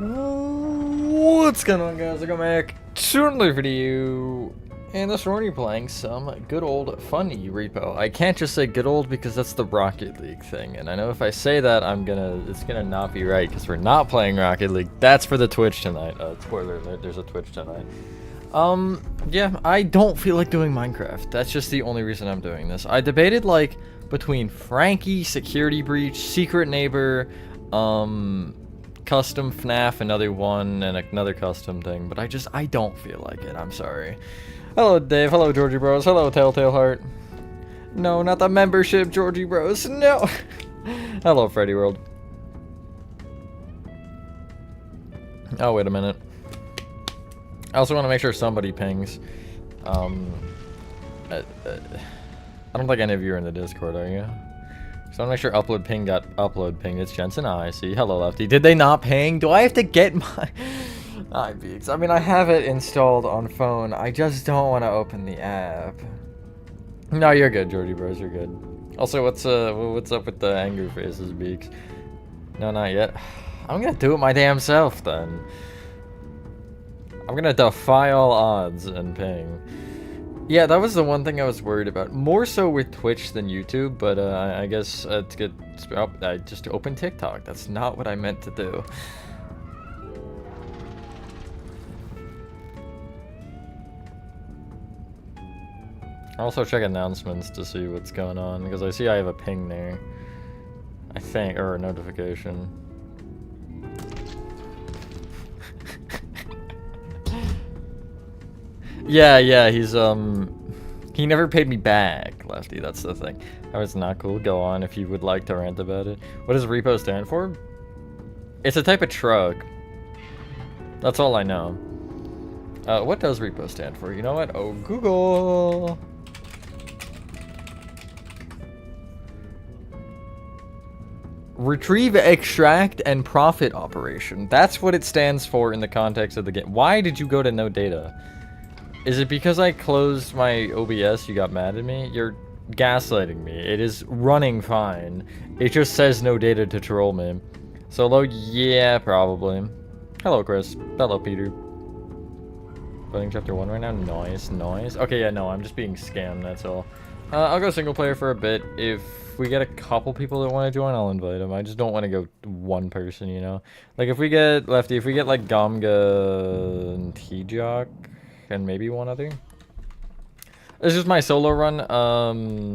What's going on, guys? Welcome back to another video. And this morning we're playing some good old funny repo. I can't just say good old because that's the Rocket League thing. And I know if I say that, it's gonna not be right because we're not playing Rocket League. That's for the Twitch tonight. Spoiler alert, there's a Twitch tonight. Yeah, I don't feel like doing Minecraft. That's just the only reason I'm doing this. I debated like between Frankie, Security Breach, Secret Neighbor, custom FNAF, another one, and another custom thing, but I don't feel like it. I'm sorry. Hello, Dave. Hello, Georgie Bros. Hello, Telltale Heart. No, not the membership, Georgie Bros. No. Hello, Freddy World. Oh, wait a minute. I also want to make sure somebody pings. I don't think any of you are in the Discord, are you? So I want to make sure upload ping got upload ping. It's Jensen I see. Hello, Lefty. Did they not ping? Do I have to get my IBX? I mean, I have it installed on phone. I just don't want to open the app. No, you're good, Georgie Bros. You're good. Also, what's up with the angry faces, Beaks? No, not yet. I'm gonna do it my damn self then. I'm gonna defy all odds and ping. Yeah, that was the one thing I was worried about. More so with Twitch than YouTube, but I guess to get... Oh, I just opened TikTok. That's not what I meant to do. I'll also check announcements to see what's going on, because I see I have a ping there. I think, or a notification. Yeah, he's, he never paid me back, Lefty, that's the thing. That was not cool. Go on if you would like to rant about it. What does R.E.P.O stand for? It's a type of truck. That's all I know. What does R.E.P.O stand for? You know what? Oh, Google! Retrieve, extract, and profit operation. That's what it stands for in the context of the game. Why did you go to no data? Is it because I closed my OBS you got mad at me? You're gaslighting me. It is running fine. It just says no data to troll me. Solo? Yeah, probably. Hello, Chris. Hello, Peter. Playing chapter 1 right now? Nice. Okay, yeah, no, I'm just being scammed, that's all. I'll go single player for a bit. If we get a couple people that want to join, I'll invite them. I just don't want to go one person, you know? Like, if we get, Lefty, if we get, like, Gamga and T-Jock, and maybe one other. This is my solo run.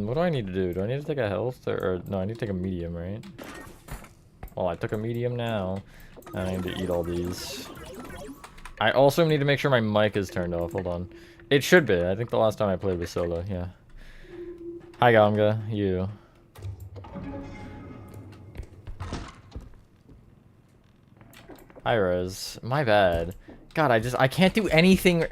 What do I need to do? Do I need to take a health? Or no, I need to take a medium, right? Well, I took a medium now. And I need to eat all these. I also need to make sure my mic is turned off. Hold on. It should be. I think the last time I played was solo, yeah. Hi, Gamga. You. Hi, Rose. My bad. God, I can't do anything.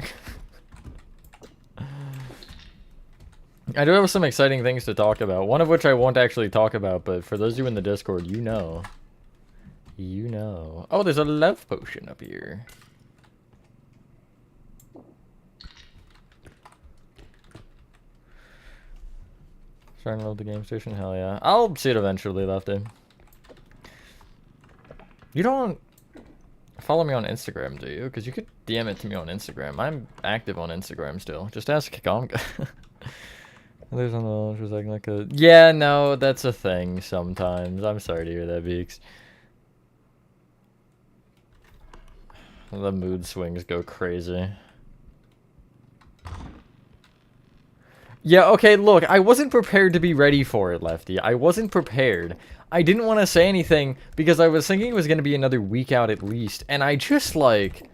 I do have some exciting things to talk about. One of which I won't actually talk about, but for those of you in the Discord, you know. You know. Oh, there's a love potion up here. Trying to load the game station? Hell yeah. I'll see it eventually, Lefty. You don't follow me on Instagram, do you? Because you could DM it to me on Instagram. I'm active on Instagram still. Just ask Gamga. There's on the launch was acting like a... Yeah, no, that's a thing sometimes. I'm sorry to hear that, Beaks. The mood swings go crazy. Yeah, okay, look, I wasn't prepared to be ready for it, Lefty. I wasn't prepared. I didn't want to say anything because I was thinking it was going to be another week out at least. And I just, like...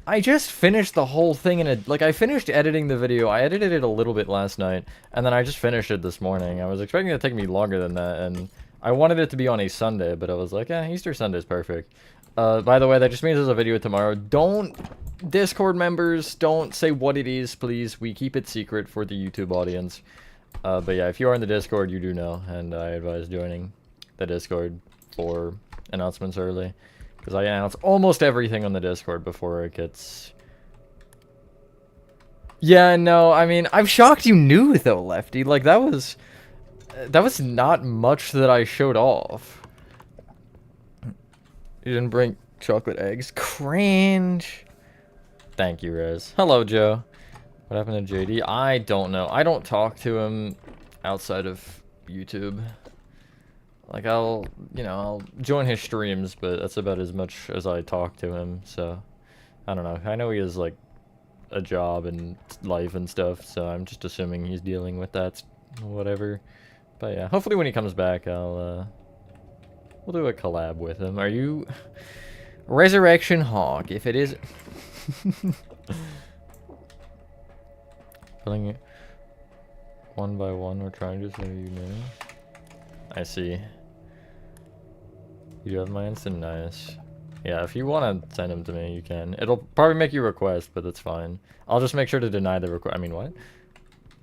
I just finished the whole thing in a... Like, I finished editing the video. I edited it a little bit last night. And then I just finished it this morning. I was expecting it to take me longer than that. And I wanted it to be on a Sunday. But I was like, yeah, Easter Sunday's perfect. By the way, that just means there's a video tomorrow. Don't... Discord members, don't say what it is, please. We keep it secret for the YouTube audience. But yeah, if you are in the Discord, you do know. And I advise joining the Discord for announcements early. Because I announce almost everything on the Discord before it gets... Yeah, no, I mean, I'm shocked you knew, though, Lefty. Like, that was not much that I showed off. You didn't bring Chocolate eggs. Cringe. Thank you, Rez. Hello, Joe. What happened to JD? I don't know. I don't talk to him outside of YouTube. Like, I'll join his streams, but that's about as much as I talk to him, so... I don't know. I know he has, like, a job and life and stuff, so I'm just assuming he's dealing with that, whatever. But yeah, hopefully when he comes back, we'll do a collab with him. Are you... Resurrection Hawk, if it is... Filling it one by one, we're trying to so you know. I see. You have my instant, nice. Yeah, if you want to send them to me, you can. It'll probably make you a request, but that's fine. I'll just make sure to deny the request. I mean, what?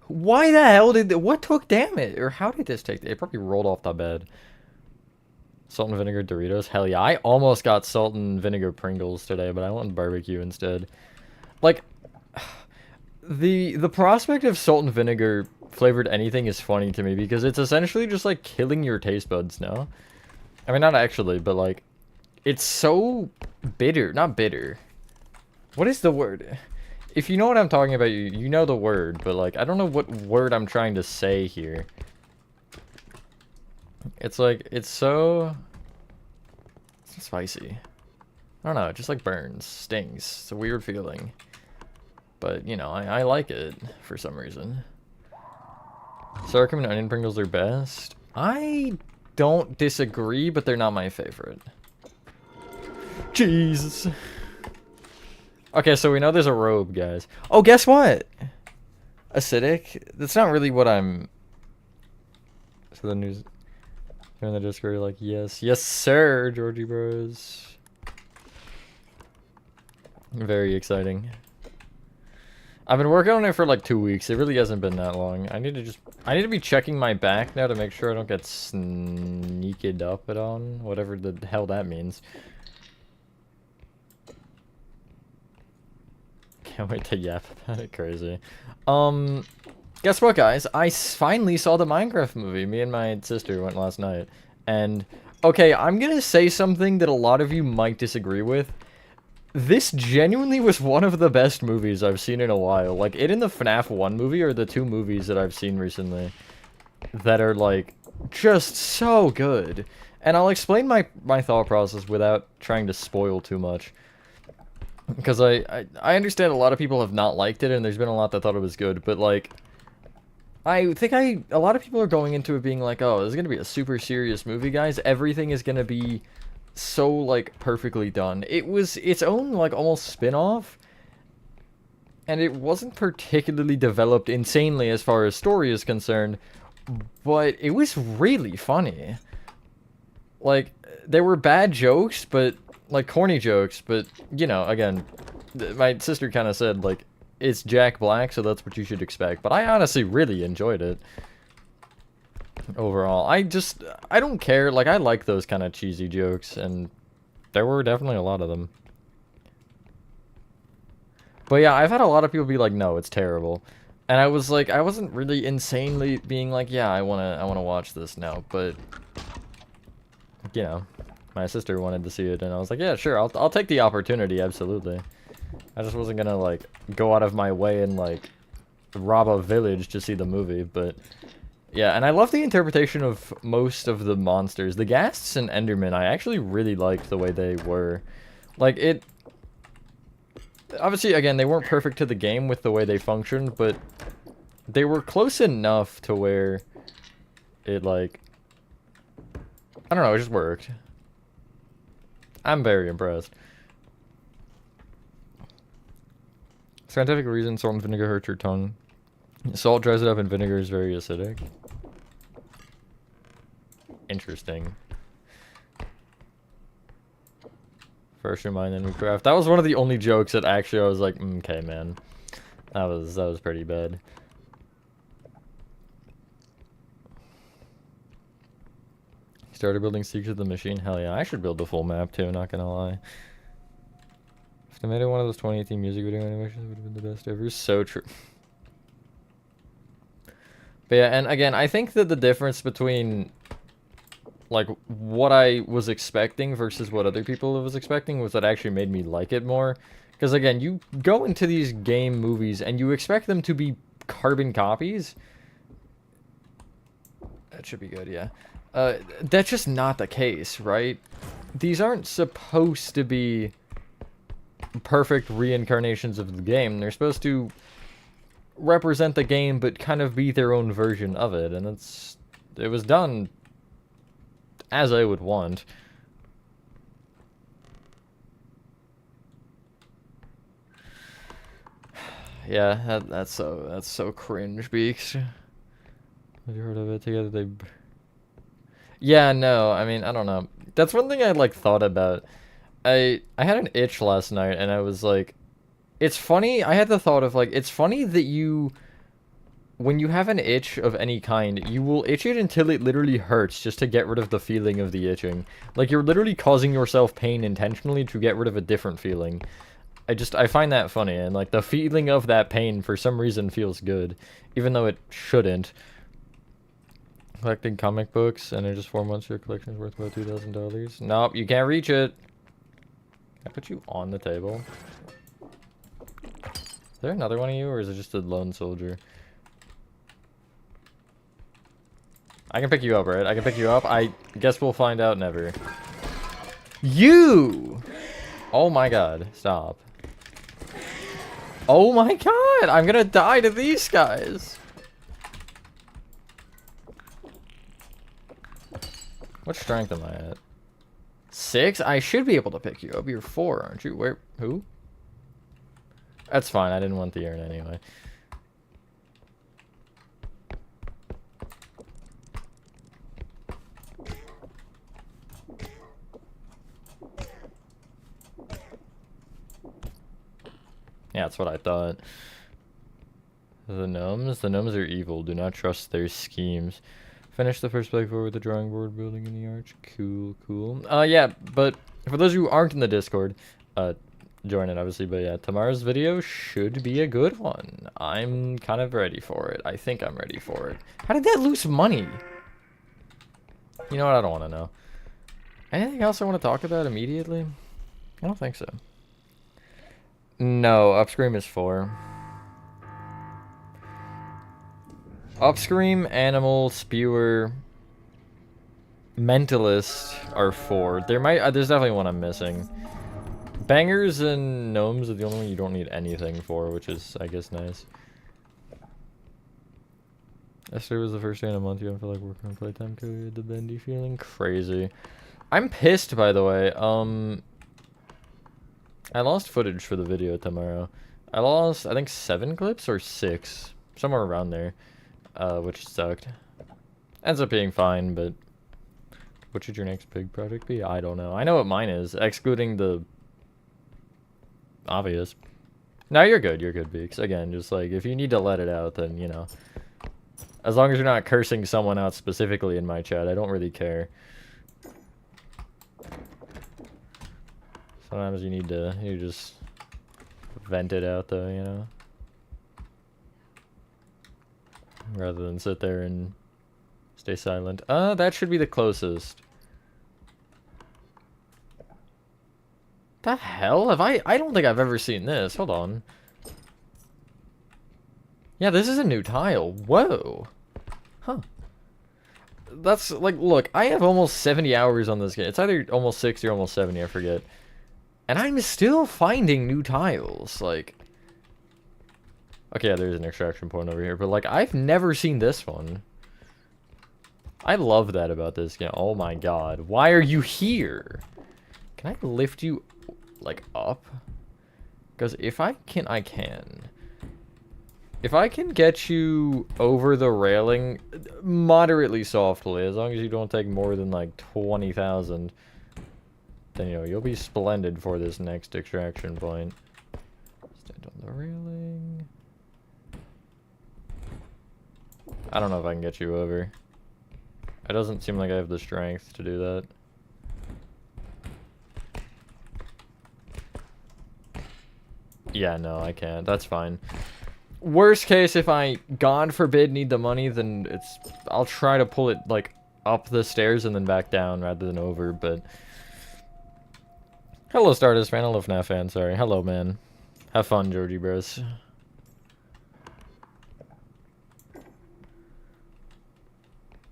Why the hell did... What took damage? Or how did this take... It probably rolled off the bed. Salt and vinegar Doritos? Hell yeah. I almost got salt and vinegar Pringles today, but I went barbecue instead. Like, the prospect of salt and vinegar flavored anything is funny to me because it's essentially just like killing your taste buds, no? I mean, not actually, but like, it's so bitter. Not bitter. What is the word? If you know what I'm talking about, you know the word, but like, I don't know what word I'm trying to say here. It's like, it's so spicy. I don't know, it just like burns, stings. It's a weird feeling. But, you know, I like it for some reason. Sour cream and onion Pringles are best. I don't disagree, but they're not my favorite. Jesus. Okay, so we know there's a robe, guys. Oh, guess what? Acidic? That's not really what I'm... So the news... In the Discord, like, yes. Yes, sir, Georgie Bros. Very exciting. I've been working on it for like 2 weeks. It really hasn't been that long. I need to be checking my back now to make sure I don't get sneaked up it on. Whatever the hell that means. Can't wait to yap about it. Crazy. Guess what, guys? I finally saw the Minecraft movie. Me and my sister went last night. And, okay, I'm gonna say something that a lot of you might disagree with. This genuinely was one of the best movies I've seen in a while. Like, it and the FNAF 1 movie are the two movies that I've seen recently that are, like, just so good. And I'll explain my thought process without trying to spoil too much. Because I understand a lot of people have not liked it, and there's been a lot that thought it was good, but, like... I think a lot of people are going into it being like, oh, this is going to be a super serious movie, guys. Everything is going to be so, like, perfectly done. It was its own, like, almost spin-off. And it wasn't particularly developed insanely as far as story is concerned. But it was really funny. Like, there were bad jokes, but, like, corny jokes. But, you know, again, my sister kind of said, like, it's Jack Black, so that's what you should expect. But I honestly really enjoyed it. Overall. I don't care. Like, I like those kind of cheesy jokes, and there were definitely a lot of them. But yeah, I've had a lot of people be like, no, it's terrible. And I was like, I wasn't really insanely being like, yeah, I wanna watch this now. But, you know, my sister wanted to see it, and I was like, yeah, sure, I'll take the opportunity, absolutely. I just wasn't gonna, like, go out of my way and, like, rob a village to see the movie, but... Yeah, and I love the interpretation of most of the monsters. The Ghasts and Endermen, I actually really liked the way they were. Like, it... Obviously, again, they weren't perfect to the game with the way they functioned, but... They were close enough to where... It, like... I don't know, it just worked. I'm very impressed. Scientific reason, salt and vinegar hurts your tongue. Salt dries it up and vinegar is very acidic. Interesting. First remind, then we craft. That was one of the only jokes that actually I was like, okay, man. That was pretty bad. Started building Secrets of the Machine? Hell yeah, I should build the full map too, not gonna lie. If they made it one of those 2018 music video animations, it would have been the best ever. So true. But yeah, and again, I think that the difference between like, what I was expecting versus what other people was expecting was that actually made me like it more. Because, again, you go into these game movies and you expect them to be carbon copies. That should be good, yeah. That's just not the case, right? These aren't supposed to be perfect reincarnations of the game. They're supposed to represent the game, but kind of be their own version of it. And it was done as I would want. Yeah, that's so cringe, Beaks. Have you heard of it together? They... Yeah, no, I mean, I don't know. That's one thing I, like, thought about. I had an itch last night, and I was like, it's funny, I had the thought of, like, it's funny that when you have an itch of any kind, you will itch it until it literally hurts just to get rid of the feeling of the itching. Like, you're literally causing yourself pain intentionally to get rid of a different feeling. I find that funny, and, like, the feeling of that pain for some reason feels good, even though it shouldn't. Collecting comic books, and in just 4 months, your collection is worth about $2,000. Nope, you can't reach it. Can I put you on the table? Is there another one of you, or is it just a lone soldier? I can pick you up, right? I can pick you up. I guess we'll find out never. You! Oh my god, stop. Oh my god, I'm gonna die to these guys. What strength am I at? 6? I should be able to pick you up. You're 4, aren't you? Where? Who? That's fine. I didn't want the urn anyway. Yeah, that's what I thought. The gnomes? The gnomes are evil. Do not trust their schemes. Finish the first playthrough with the drawing board building in the arch. Cool, cool. Yeah, but for those who aren't in the Discord, join it obviously, but yeah, tomorrow's video should be a good one. I'm kind of ready for it. I think I'm ready for it. How did that lose money? You know what? I don't want to know. Anything else I want to talk about immediately? I don't think so. No, Upscream is 4. Upscream, Animal, Spewer, Mentalist are 4. There's definitely one I'm missing. Bangers and Gnomes are the only one you don't need anything for, which is, I guess, nice. Yesterday was the first day in a month you don't feel like working on playtime code. The bendy feeling crazy. I'm pissed, by the way. I lost footage for the video tomorrow. I lost, I think, 7 clips or 6. Somewhere around there. Which sucked. Ends up being fine, but... What should your next big project be? I don't know. I know what mine is, excluding the... obvious. No, you're good, Beaks. Again, just like, if you need to let it out, then, you know. As long as you're not cursing someone out specifically in my chat, I don't really care. Sometimes you need to, you just vent it out though, you know? Rather than sit there and stay silent. That should be the closest. The hell? I don't think I've ever seen this. Hold on. Yeah, this is a new tile. Whoa. Huh. That's, like, look, I have almost 70 hours on this game. It's either almost 60 or almost 70, I forget. And I'm still finding new tiles, like... Okay, yeah, there's an extraction point over here, but, like, I've never seen this one. I love that about this game. Oh my god. Why are you here? Can I lift you, like, up? Because if I can, I can. If I can get you over the railing moderately softly, as long as you don't take more than, like, 20,000, then, you know, you'll be splendid for this next extraction point. Stand on the railing. I don't know if I can get you over. It doesn't seem like I have the strength to do that. Yeah, no, I can't. That's fine. Worst case, if I, God forbid, need the money, then I'll try to pull it, like, up the stairs and then back down rather than over, but... Hello, Stardust fan. Hello, FNAF fan. Sorry. Hello, man. Have fun, Georgie Bros.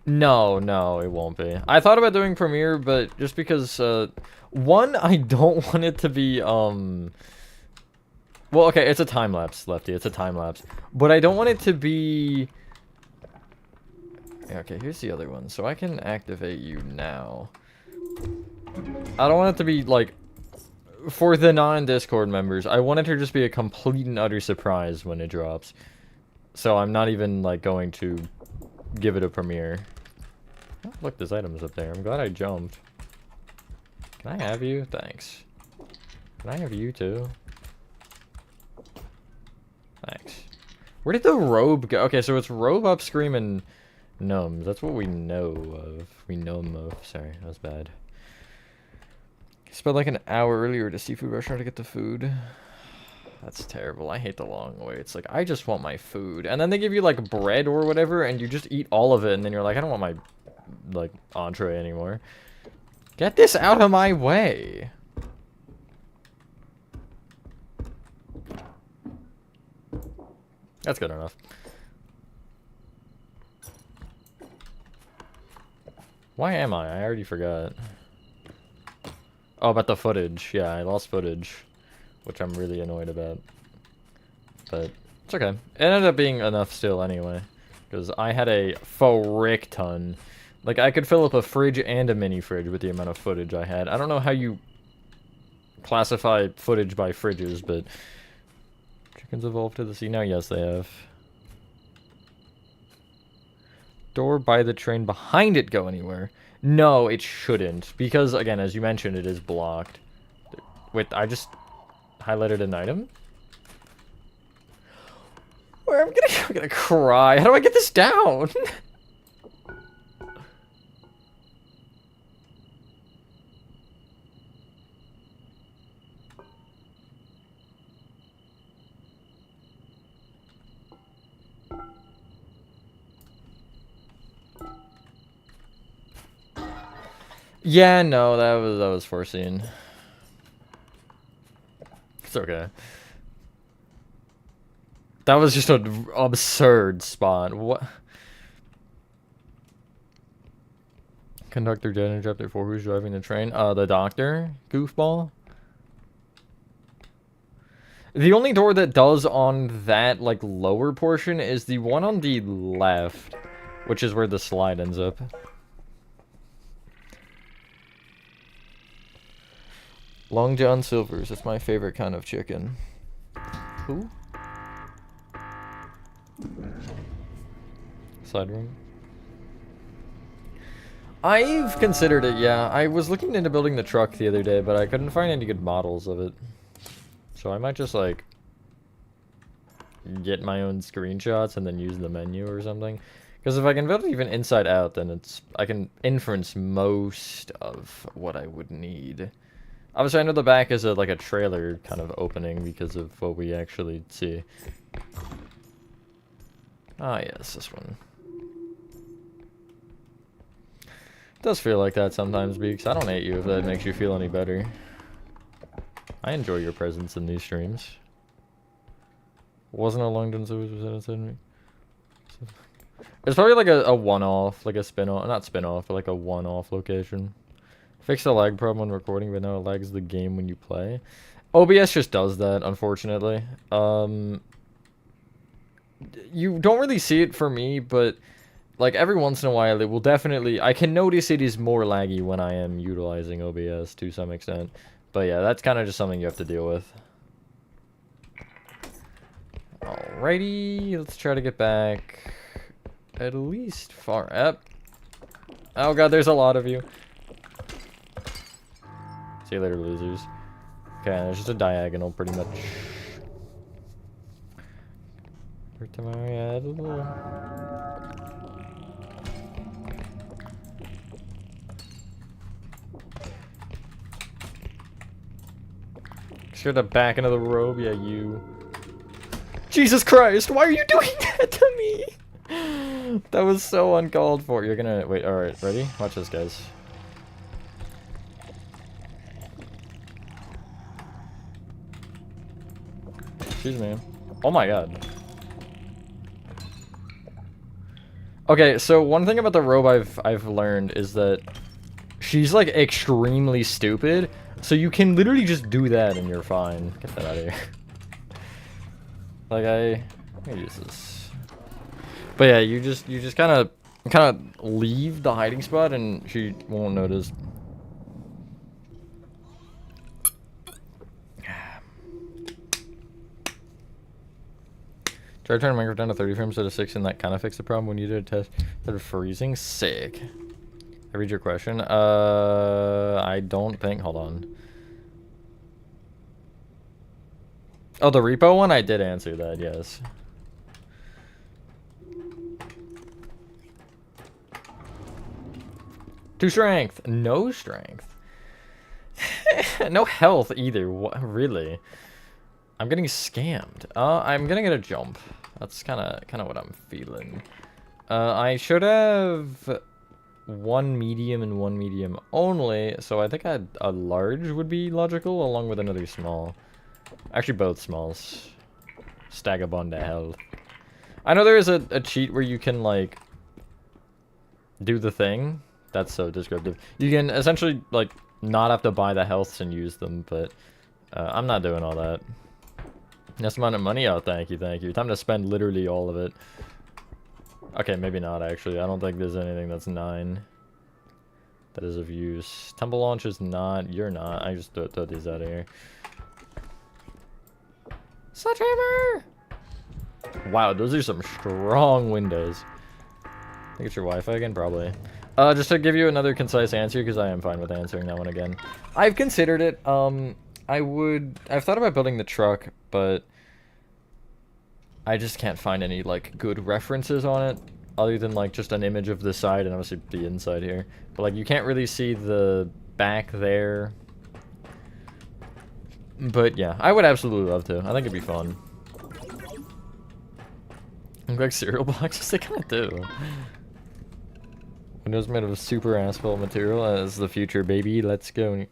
No, no, it won't be. I thought about doing Premiere, but just because, one, I don't want it to be, well, okay, it's a time-lapse, Lefty, it's a time-lapse. But I don't want it to be... Okay, here's the other one. So I can activate you now. I don't want it to be, like, for the non-Discord members, I want it to just be a complete and utter surprise when it drops. So I'm not even, like, going to give it a premiere. Oh, look, there's items up there. I'm glad I jumped. Can I have you? Thanks. Can I have you too? Thanks. Where did the robe go? Okay, so it's robe, upscream, and gnomes. That's what we know of. We know of. Sorry, that was bad. Spent like an hour earlier at a seafood restaurant to get the food. That's terrible. I hate the long wait. It's like, I just want my food. And then they give you like bread or whatever, and you just eat all of it, and then you're like, I don't want my, like, entree anymore. Get this out of my way. That's good enough. Why am I? I already forgot. Oh, about the footage. Yeah, I lost footage, which I'm really annoyed about. But it's okay. It ended up being enough still anyway, because I had a frick ton. Like, I could fill up a fridge and a mini fridge with the amount of footage I had. I don't know how you classify footage by fridges, but chickens evolved to the sea now. Yes, they have. Door by the train behind it go anywhere? No, it shouldn't, because again, as you mentioned, it is blocked. Wait, I just highlighted an item? Where I'm gonna cry. How do I get this down? Yeah, no, that was foreseen. It's okay. That was just an absurd spot. What? Conductor dead in chapter 4. Who's driving the train? The doctor? Goofball? The only door that does on that, like, lower portion is the one on the left, which is where the slide ends up. Long John Silver's, that's my favorite kind of chicken. Who? Side room. I've considered it, yeah. I was looking into building the truck the other day, but I couldn't find any good models of it. So I might just, like, get my own screenshots and then use the menu or something. Because if I can build it even inside out, then I can inference most of what I would need. Obviously, I know the back is like a trailer kind of opening because of what we actually see. Ah, yes, this one. It does feel like that sometimes, Beaks. I don't hate you if that makes you feel any better. I enjoy your presence in these streams. Wasn't a long done so inside me. It's probably like a one-off, like a spin-off, not spin-off, but like a one-off location. Fix the lag problem when recording, but now it lags the game when you play. OBS just does that, unfortunately. You don't really see it for me, but like every once in a while it will definitely... I can notice it is more laggy when I am utilizing OBS to some extent. But yeah, that's kind of just something you have to deal with. Alrighty, let's try to get back at least far up. Oh god, there's a lot of you. See you later, losers. Okay, there's just a diagonal, pretty much. Where to my head? Sure to back into the robe, yeah, you. Jesus Christ, why are you doing that to me? That was so uncalled for. You're gonna... Wait, alright, ready? Watch this, guys. Excuse me. Oh my god. Okay, so one thing about the robe I've learned is that she's like extremely stupid, so you can literally just do that and you're fine. Get that out of here. Like let me use this. But yeah, you just kind of leave the hiding spot and she won't notice. Try turning Minecraft down to 30 frames instead of 6 and that kind of fixed the problem when you did a test that of freezing. Sick. I read your question. I don't think. Hold on. Oh, the R.E.P.O one? I did answer that, yes. Two strength. No strength. No health either. What? Really? I'm getting scammed. I'm gonna get a jump. That's kind of what I'm feeling. I should have one medium and one medium only, so I think a large would be logical, along with another small. Actually, both smalls. Stagabond to hell. I know there is a cheat where you can, like, do the thing. That's so descriptive. You can essentially, like, not have to buy the healths and use them, but I'm not doing all that. This amount of money? Oh, thank you, thank you. Time to spend literally all of it. Okay, maybe not, actually. I don't think there's anything that's 9 that is of use. Temple launch is not. You're not. I just throw these out of here. Sledgehammer! Wow, those are some strong windows. I think it's your Wi-Fi again? Probably. Just to give you another concise answer, because I am fine with answering that one again. I've considered it. I've thought about building the truck, but I just can't find any, like, good references on it, other than, like, just an image of the side and obviously the inside here. But, like, you can't really see the back there. But, yeah, I would absolutely love to. I think it'd be fun. Look like cereal boxes? They kind of do. Windows made of super asphalt material as the future, baby. Let's go.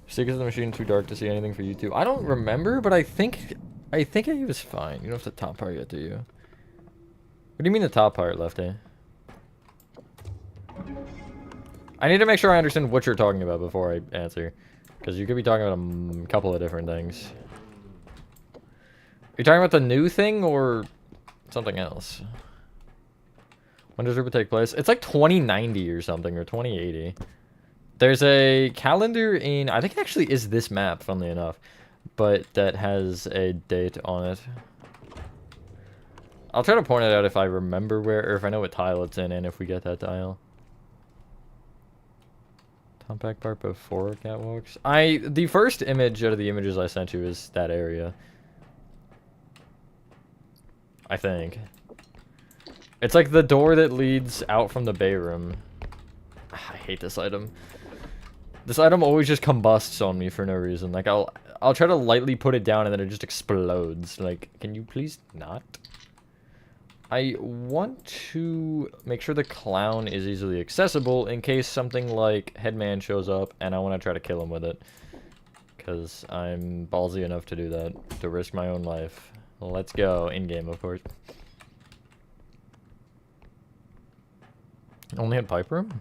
Stickers of the machine too dark to see anything for YouTube. I don't remember, but I think it was fine. You don't have the top part yet, do you? What do you mean the top part, Lefty? I need to make sure I understand what you're talking about before I answer. Because you could be talking about a couple of different things. Are you talking about the new thing or something else? When does R.E.P.O take place? It's like 2090 or something, or 2080. There's a calendar in, I think it actually is this map, funnily enough, but that has a date on it. I'll try to point it out if I remember where, or if I know what tile it's in, and if we get that tile. Compact part before catwalks. The first image out of the images I sent you is that area. I think. It's like the door that leads out from the bay room. I hate this item. This item always just combusts on me for no reason. Like, I'll try to lightly put it down and then it just explodes. Like, can you please not? I want to make sure the clown is easily accessible in case something like Headman shows up and I want to try to kill him with it. Because I'm ballsy enough to do that. To risk my own life. Let's go. In-game, of course. Only had pipe room?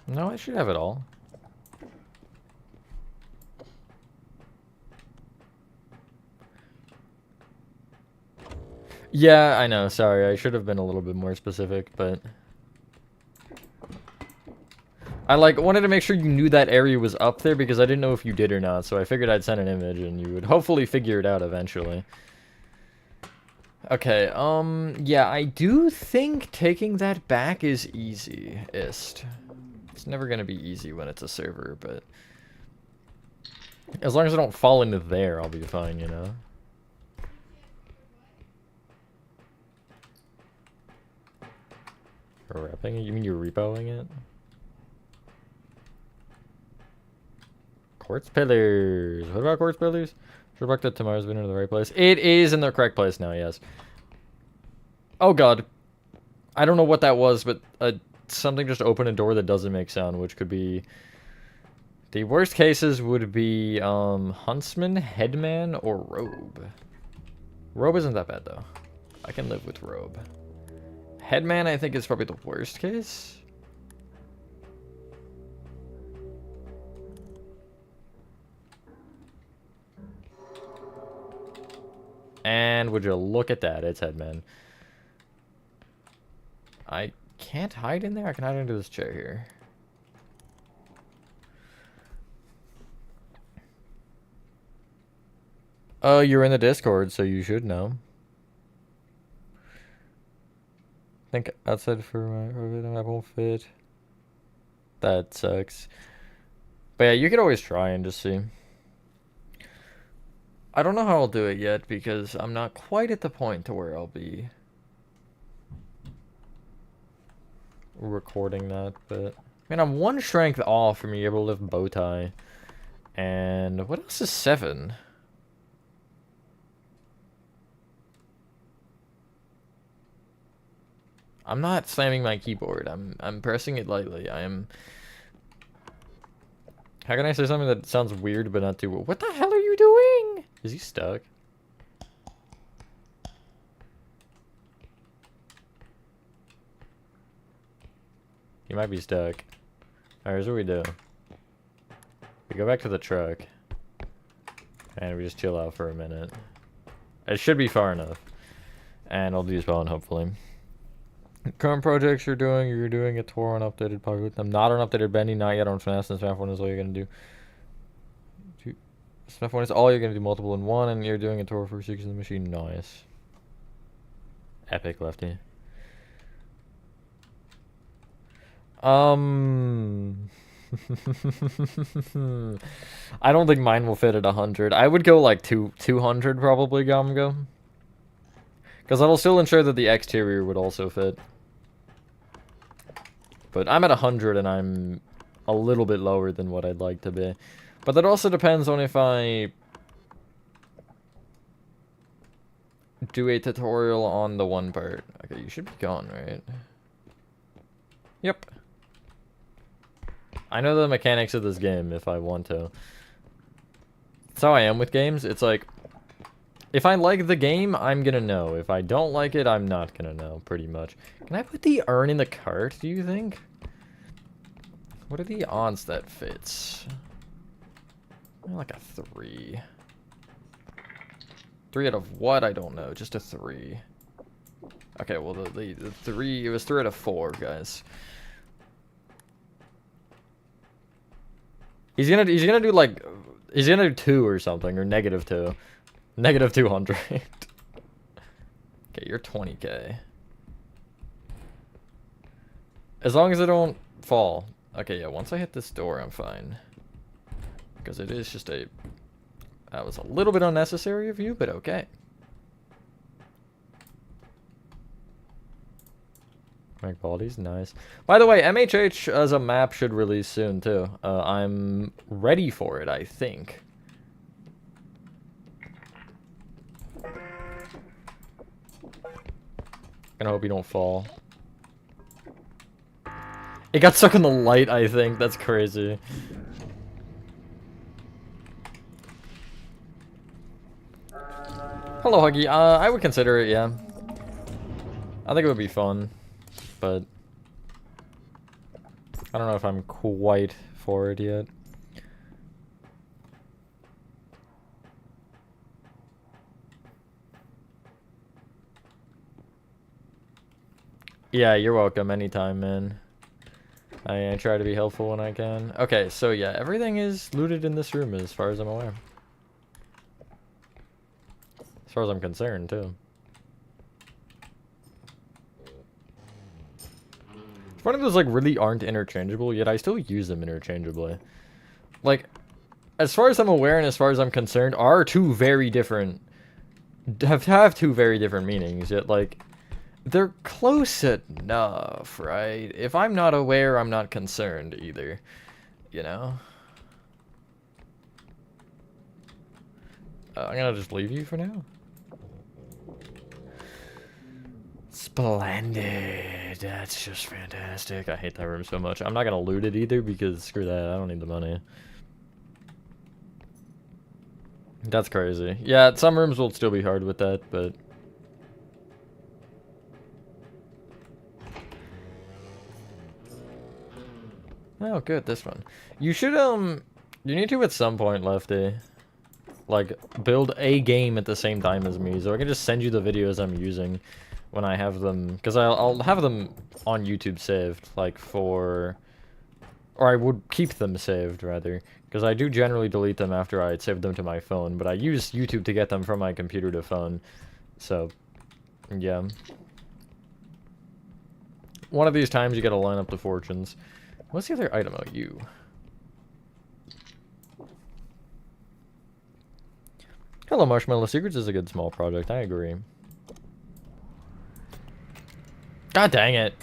No, I should have it all. Yeah, I know. Sorry, I should have been a little bit more specific, but I wanted to make sure you knew that area was up there because I didn't know if you did or not. So I figured I'd send an image and you would hopefully figure it out eventually. Okay, yeah, I do think taking that back is easy-ist. It's never gonna be easy when it's a server, but as long as I don't fall into there, I'll be fine, you know? You're wrapping it? You mean you're repoing it? Quartz pillars! What about quartz pillars? Sure that tomorrow's been in the right place. It is in the correct place now, yes. Oh god. I don't know what that was, but something just opened a door that doesn't make sound, which could be... The worst cases would be, Huntsman, Headman, or Robe. Robe isn't that bad, though. I can live with Robe. Headman, I think, is probably the worst case. And would you look at that, it's Headman. I can't hide in there? I can hide under this chair here. You're in the Discord, so you should know. Think outside for my won't fit. That sucks. But yeah, you could always try and just see. I don't know how I'll do it yet because I'm not quite at the point to where I'll be recording that, but man, I'm one strength off from being able to lift bow tie. And what else is 7? I'm not slamming my keyboard. I'm pressing it lightly. I am. How can I say something that sounds weird but not too? What the hell are you doing? Is he stuck? He might be stuck. Alright, here's what we do. We go back to the truck. And we just chill out for a minute. It should be far enough. And I'll despawn, hopefully. Current projects you're doing a tour on updated pocket. I'm not on updated Bendy, not yet on FNAF, and FNAF 1 is all you're gonna do. FNAF 1 is all you're gonna do multiple in one, and you're doing a tour for 6 in the machine. Nice. Epic, Lefty. I don't think mine will fit at 100. I would go like 200 probably, Gomgo. Because that'll still ensure that the exterior would also fit. But I'm at 100 and I'm a little bit lower than what I'd like to be. But that also depends on if I do a tutorial on the one part. Okay, you should be gone, right? Yep. I know the mechanics of this game if I want to. That's how I am with games. It's like, if I like the game, I'm gonna know. If I don't like it, I'm not gonna know, pretty much. Can I put the urn in the cart, do you think? What are the odds that fits? Like a 3. 3 out of what? I don't know. Just a 3. Okay, well, the 3... It was 3 out of 4, guys. He's gonna do, like... He's gonna do 2 or something, or -2. Negative 200. Okay, you're 20k. As long as I don't fall. Okay, yeah, once I hit this door, I'm fine. Because it is just a... That was a little bit unnecessary of you, but okay. Make bodies, nice. By the way, MHH as a map should release soon, too. I'm ready for it, I think. I hope you don't fall. It got stuck in the light, I think. That's crazy. Hello, Huggy. I would consider it, yeah. I think it would be fun, but I don't know if I'm quite for it yet. Yeah, you're welcome anytime, man. I try to be helpful when I can. Okay, so yeah, everything is looted in this room as far as I'm aware. As far as I'm concerned, too. It's one of those, like, really aren't interchangeable, yet I still use them interchangeably. Like, as far as I'm aware and as far as I'm concerned, are two very different... have two very different meanings, yet, like... They're close enough, right? If I'm not aware, I'm not concerned either. You know? I'm gonna just leave you for now. Splendid. That's just fantastic. I hate that room so much. I'm not gonna loot it either because screw that. I don't need the money. That's crazy. Yeah, some rooms will still be hard with that, but... Oh, good, this one. You should, you need to at some point, Lefty. Like, build a game at the same time as me, so I can just send you the videos I'm using when I have them. Because I'll have them on YouTube saved, like, for... Or I would keep them saved, rather. Because I do generally delete them after I save them to my phone, but I use YouTube to get them from my computer to phone. So, yeah. One of these times you gotta line up the fortunes. What's the other item? Oh, you. Hello, Marshmallow Secrets is a good small project, I agree. God dang it!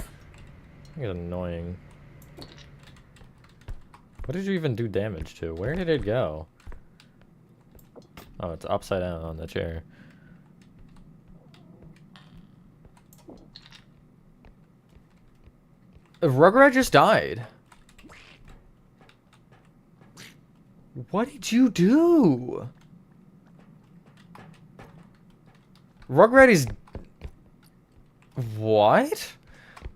It's annoying. What did you even do damage to? Where did it go? Oh, it's upside down on the chair. Rugrat just died. What did you do? Rugrat is... What?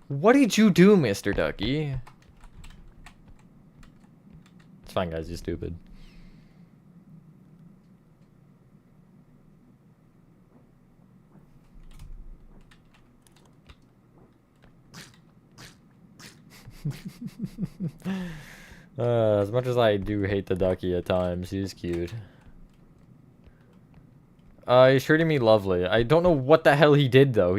What did you do, Mr. Ducky? It's fine, guys. You're stupid. As much as I do hate the Ducky at times, he's cute. He's treating me lovely. I don't know what the hell he did, though.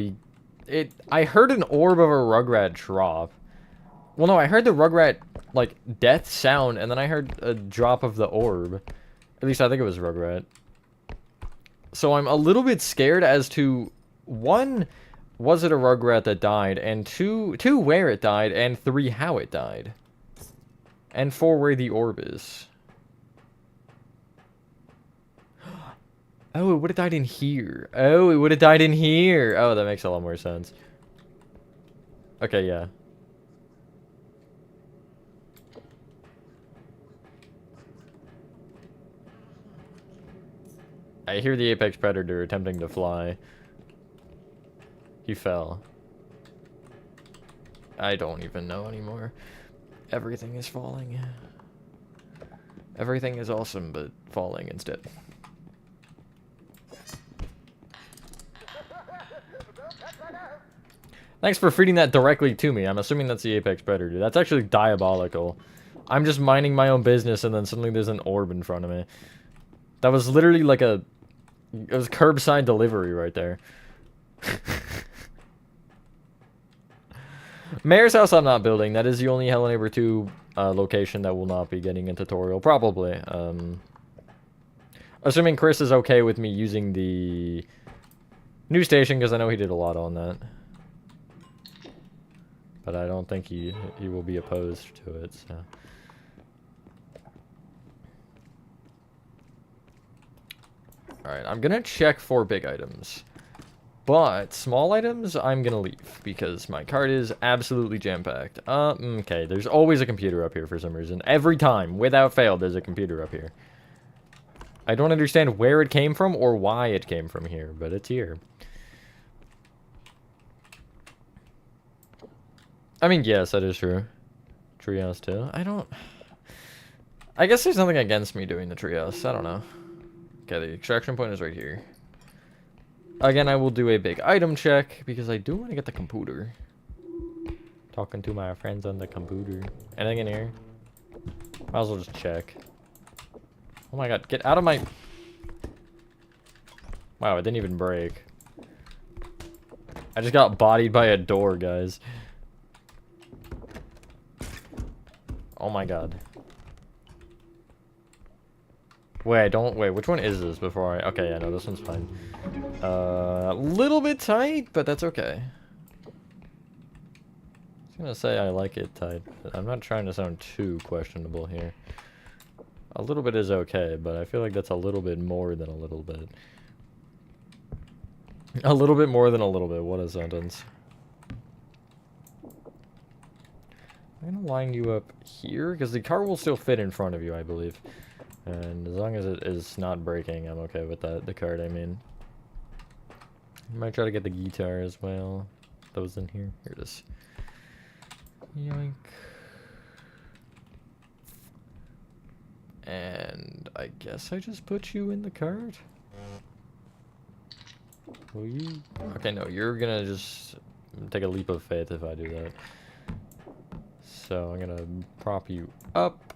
I heard an orb of a Rugrat drop. Well, no, I heard the Rugrat, like, death sound, and then I heard a drop of the orb. At least I think it was Rugrat. So I'm a little bit scared as to, one, was it a Rugrat that died, and two, where it died, and three, how it died. And four, where the orb is. Oh, it would have died in here. Oh, it would have died in here. Oh, that makes a lot more sense. Okay, yeah. I hear the apex predator attempting to fly. He fell. I don't even know anymore. Everything is falling. Everything is awesome, but falling instead. Thanks for feeding that directly to me. I'm assuming that's the apex predator. That's actually diabolical. I'm just minding my own business and then suddenly there's an orb in front of me. That was literally like a... It was curbside delivery right there. Mayor's house I'm not building. That is the only Hello Neighbor 2 location that will not be getting a tutorial. Probably. Assuming Chris is okay with me using the new station, because I know he did a lot on that. But I don't think he will be opposed to it, so... Alright, I'm gonna check for big items. But small items, I'm gonna leave, because my cart is absolutely jam-packed. Okay, there's always a computer up here for some reason. Every time, without fail, there's a computer up here. I don't understand where it came from or why it came from here, but it's here. I mean, yes, that is true. Treehouse, too. I guess there's nothing against me doing the treehouse. I don't know. Okay, the extraction point is right here. Again, I will do a big item check, because I do want to get the computer. Talking to my friends on the computer. Anything in here? Might as well just check. Oh my god, get out of my... Wow, it didn't even break. I just got bodied by a door, guys. Oh my god. Wait, which one is this before I... Okay, yeah, no, this one's fine. A little bit tight, but that's okay. I was gonna say I like it tight, but I'm not trying to sound too questionable here. A little bit is okay, but I feel like that's a little bit more than a little bit. A little bit more than a little bit. What a sentence. I'm gonna line you up here, because the car will still fit in front of you, I believe. And as long as it is not breaking, I'm okay with that. The cart, I mean. I might try to get the guitar as well. Those in here. Here it is. Yoink. And I guess I just put you in the cart. Will you? Okay, no, you're gonna just take a leap of faith if I do that. So I'm gonna prop you up.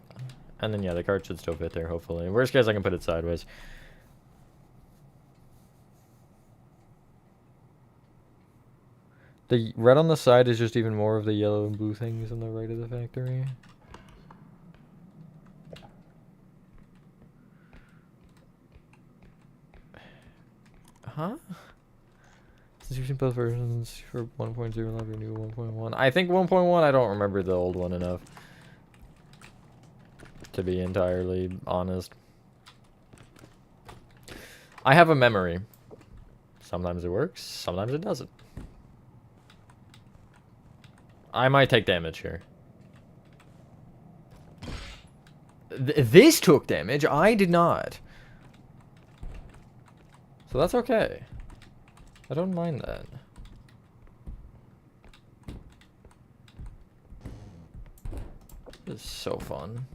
And then, yeah, the cart should still fit there, hopefully. Worst case, I can put it sideways. The red on the side is just even more of the yellow and blue things on the right of the factory. Huh? Since you've seen both versions for 1.0, love your new 1.1. I think 1.1, I don't remember the old one enough. To be entirely honest. I have a memory. Sometimes it works, sometimes it doesn't. I might take damage here. This took damage, I did not. So that's okay. I don't mind that. This is so fun.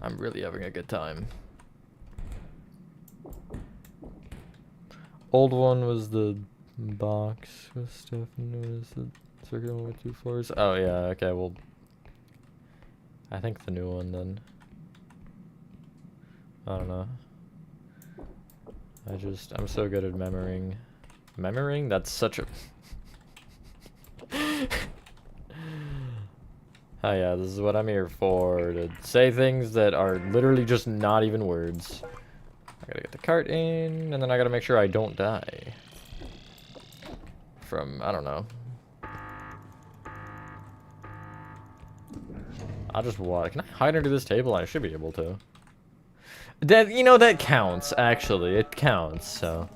I'm really having a good time. Old one was the box with stuff, and was the circular one with 2 floors. Oh yeah, okay, well, I think the new one then. I don't know. I'm so good at memorying. Memorying? That's such a... Oh yeah, this is what I'm here for, to say things that are literally just not even words. I gotta get the cart in, and then I gotta make sure I don't die. From, I don't know. I'll just walk. Can I hide under this table? I should be able to. That, you know, that counts, actually. It counts, so...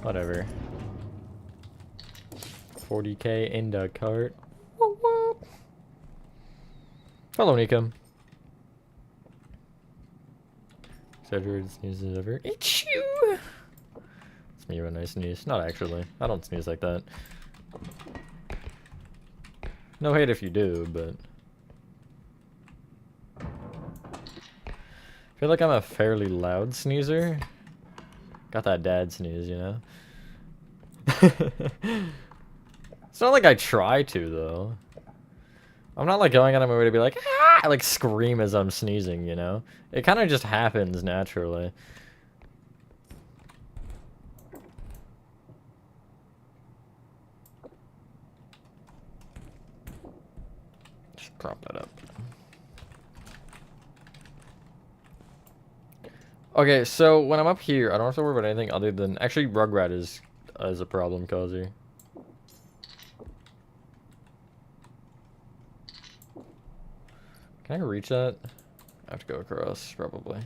Whatever. 40k in the cart. Whoop, whoop. Hello, Nico. Exaggerated sneezes ever. It's you! It's me when I sneeze. Not actually. I don't sneeze like that. No hate if you do, but... I feel like I'm a fairly loud sneezer. Got that dad sneeze, you know? It's not like I try to, though. I'm not like going out of my way to be like, ah! I like scream as I'm sneezing, you know? It kind of just happens naturally. Just prop that up. Okay, so when I'm up here, I don't have to worry about anything other than... Actually, Rugrat is a problem causer. Can I reach that? I have to go across, probably.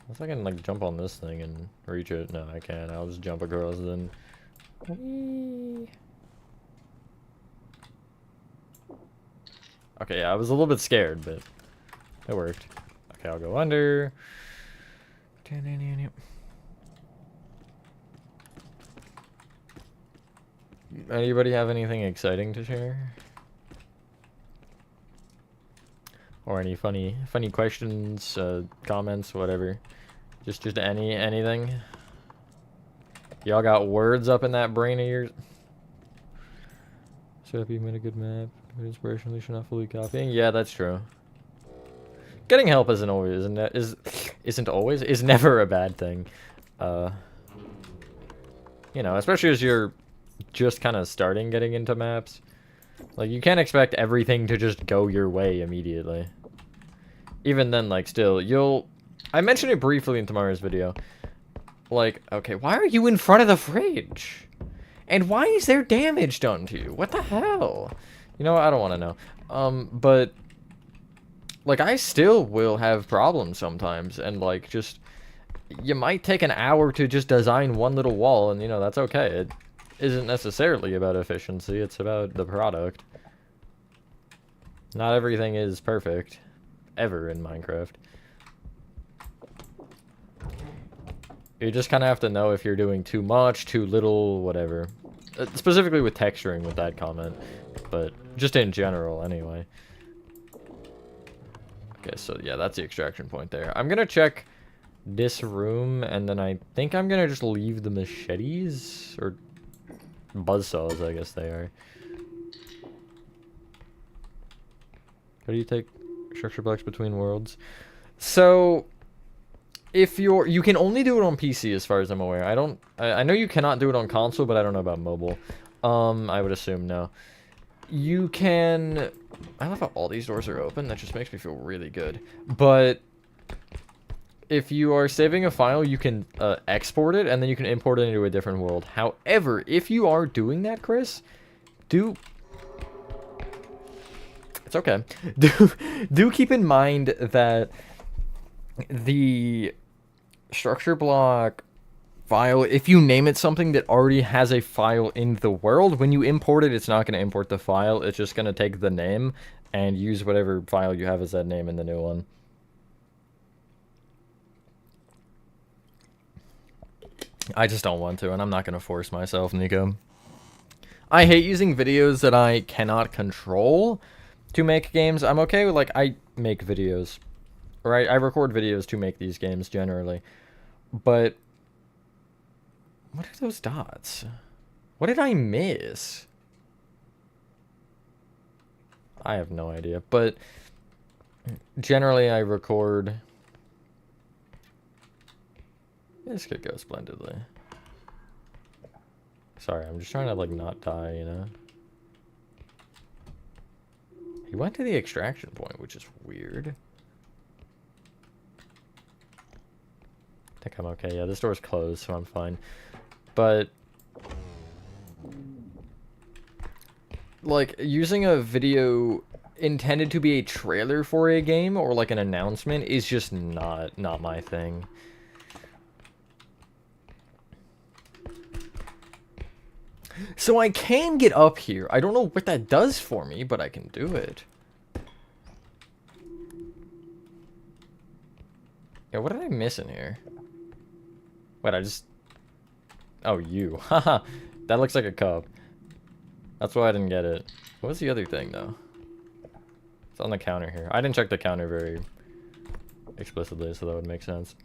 Unless I can, like, jump on this thing and reach it. No, I can't. I'll just jump across then. Whee! Okay, yeah, I was a little bit scared, but it worked. Okay, I'll go under. Anybody have anything exciting to share? Or any funny questions, comments, whatever. Just anything. Y'all got words up in that brain of yours? So if you made a good map, inspirationally should not fully copying. Yeah, that's true. Getting help isn't never a bad thing. You know, especially as you're just kind of starting getting into maps. Like, you can't expect everything to just go your way immediately. Even then, like, still, I mentioned it briefly in tomorrow's video. Like, okay, why are you in front of the fridge? And why is there damage done to you? What the hell? You know what? I don't want to know. But like, I still will have problems sometimes, and, like, just, you might take an hour to just design one little wall, and, you know, that's okay. It isn't necessarily about efficiency, it's about the product. Not everything is perfect, ever in Minecraft. You just kind of have to know if you're doing too much, too little, whatever. Specifically with texturing with that comment, but just in general, anyway. Okay, so yeah, that's the extraction point there. I'm gonna check this room, and then I think I'm gonna just leave the machetes, or buzzsaws, I guess they are. How do you take structure blocks between worlds? So, if you can only do it on PC as far as I'm aware. I know you cannot do it on console, but I don't know about mobile. I would assume no. You can, I love how all these doors are open. That just makes me feel really good. But if you are saving a file, you can export it, and then you can import it into a different world. However, if you are doing that, Chris, it's okay. Do keep in mind that the structure block file, if you name it something that already has a file in the world, when you import it, it's not going to import the file. It's just going to take the name and use whatever file you have as that name in the new one. I just don't want to, and I'm not going to force myself, Nico. I hate using videos that I cannot control to make games. I'm okay with, like, I make videos. Or I record videos to make these games, generally. But what are those dots? What did I miss? I have no idea. But generally, I record. This could go splendidly. Sorry, I'm just trying to, like, not die, you know? He went to the extraction point, which is weird. I think I'm okay. Yeah, this door's closed, so I'm fine. But, like, using a video intended to be a trailer for a game or, like, an announcement is just not my thing. So I can get up here. I don't know what that does for me, but I can do it. Yeah, what did I miss in here? Wait, I just... Oh, you. Haha. That looks like a cup. That's why I didn't get it. What was the other thing, though? It's on the counter here. I didn't check the counter very explicitly, so that would make sense.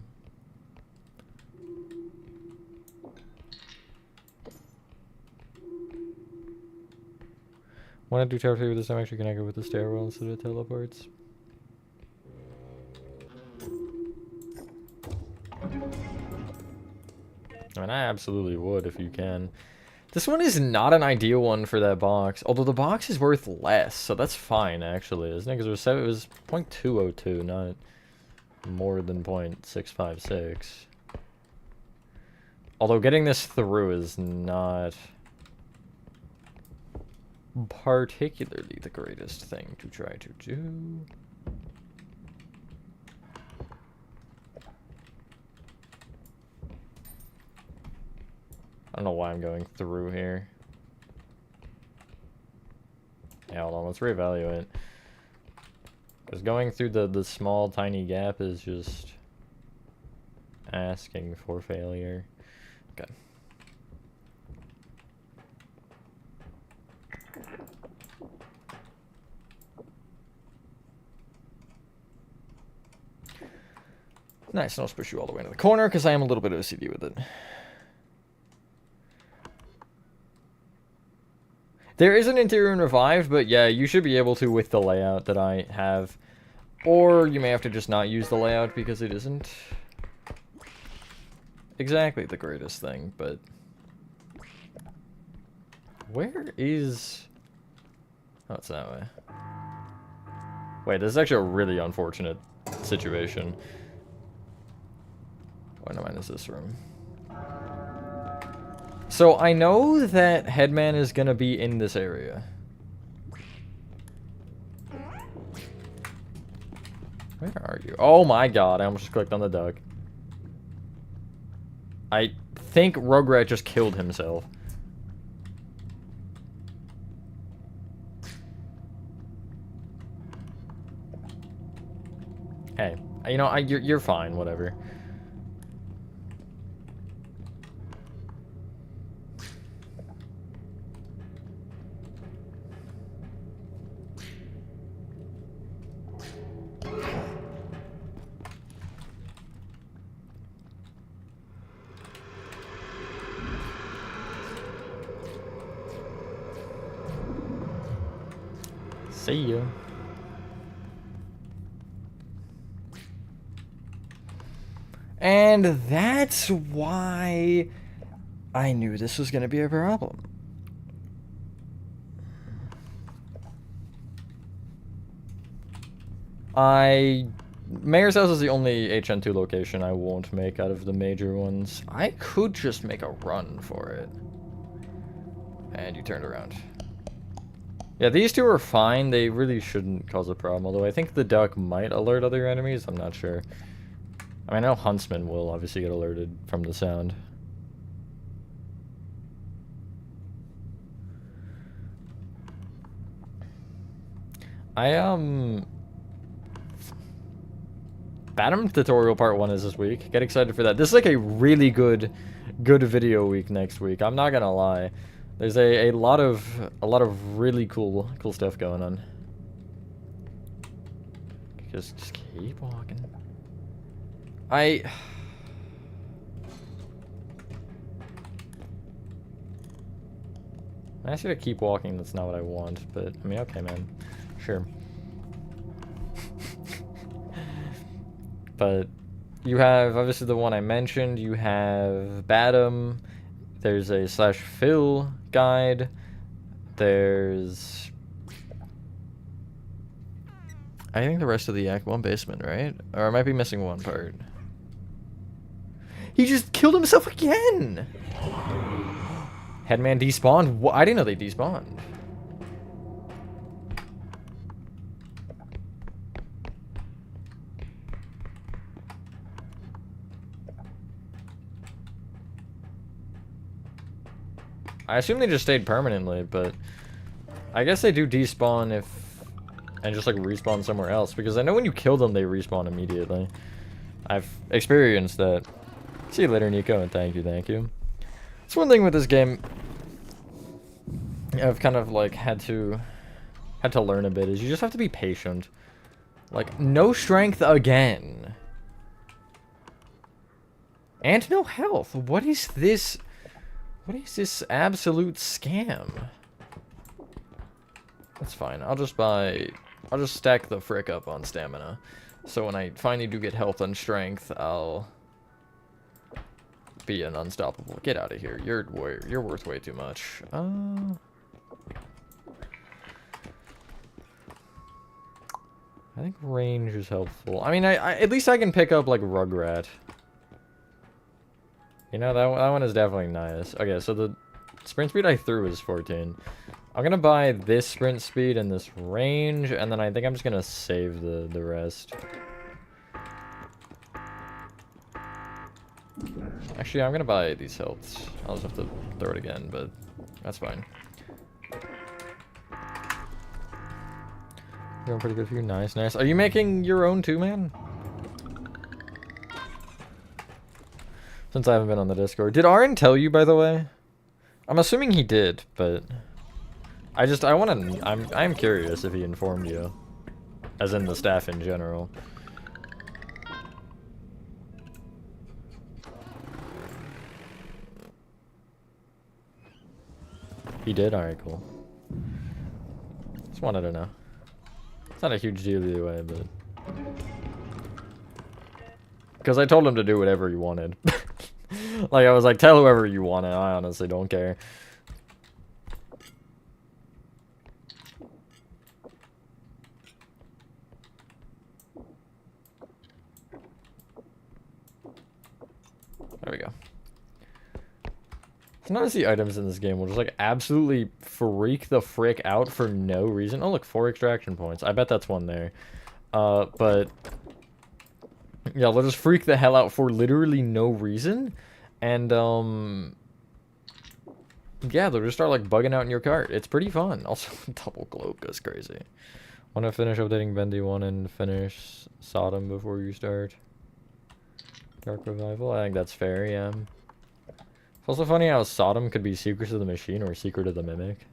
Want to do tower 2 this time? Actually, can I go with the stairwell instead of teleports? I mean, I absolutely would if you can. This one is not an ideal one for that box, although the box is worth less, so that's fine, actually, isn't it? Because it was 0.202, not more than 0.656. Although getting this through is not particularly the greatest thing to try to do. I don't know why I'm going through here. Yeah, hold on, let's reevaluate. Because going through the small, tiny gap is just asking for failure. Okay. Nice, and I'll push you all the way into the corner, because I am a little bit OCD with it. There is an interior and revive, but yeah, you should be able to with the layout that I have. Or you may have to just not use the layout because it isn't exactly the greatest thing, but... Where is... Oh, it's that way. Wait, this is actually a really unfortunate situation. Why no mine is this room? So I know that Headman is gonna be in this area. Where are you? Oh my god, I almost just clicked on the duck. I think Rugrat just killed himself. Hey, you know, you're fine, whatever. See ya. And that's why I knew this was going to be a problem. Mayor's House is the only HN2 location I won't make out of the major ones. I could just make a run for it. And you turned around. Yeah, these two are fine. They really shouldn't cause a problem. Although I think the duck might alert other enemies. I'm not sure. I mean, I know Huntsman will obviously get alerted from the sound. Batum tutorial part 1 is this week. Get excited for that. This is like a really good video week next week. I'm not gonna lie. There's a lot of really cool stuff going on. Just keep walking. I asked you to keep walking, that's not what I want, but I mean, okay, man. Sure. But you have, obviously, the one I mentioned. You have Batum. There's a /Phil guide. There's... I think the rest of the Act 1 basement, right? Or I might be missing one part. He just killed himself again! Headman despawned? I didn't know they despawned. I assume they just stayed permanently, but I guess they do despawn if... and just like respawn somewhere else, because I know when you kill them they respawn immediately. I've experienced that. See you later, Nico, and thank you. It's one thing with this game I've kind of like had to learn a bit, is you just have to be patient. Like, no strength again. And no health. What is this? What is this absolute scam? That's fine. I'll just stack the frick up on stamina. So when I finally do get health and strength, I'll be an unstoppable. Get out of here. You're worth way too much. I think range is helpful. I mean, at least I can pick up like Rugrat. You know, that one is definitely nice. Okay, so the sprint speed I threw is 14. I'm gonna buy this sprint speed and this range, and then I think I'm just gonna save the rest. Actually, I'm gonna buy these healths. I'll just have to throw it again, but that's fine. Going pretty good for you. Nice. Are you making your own too, man? Since I haven't been on the Discord. Did Aaron tell you, by the way? I'm assuming he did, but I'm curious if he informed you. As in the staff in general. He did? Alright, cool. Just wanted to know. It's not a huge deal either way, but... because I told him to do whatever he wanted. Like, I was like, tell whoever you want it. I honestly don't care. There we go. Sometimes the items in this game will just, like, absolutely freak the frick out for no reason. Oh, look, 4 extraction points. I bet that's one there. But Yeah, they'll just freak the hell out for literally no reason. And, yeah, they'll just start, like, bugging out in your cart. It's pretty fun. Also, double globe goes crazy. Want to finish updating Bendy 1 and finish Sodom before you start Dark Revival? I think that's fair, yeah. It's also funny how Sodom could be Secrets of the Machine or Secret of the Mimic.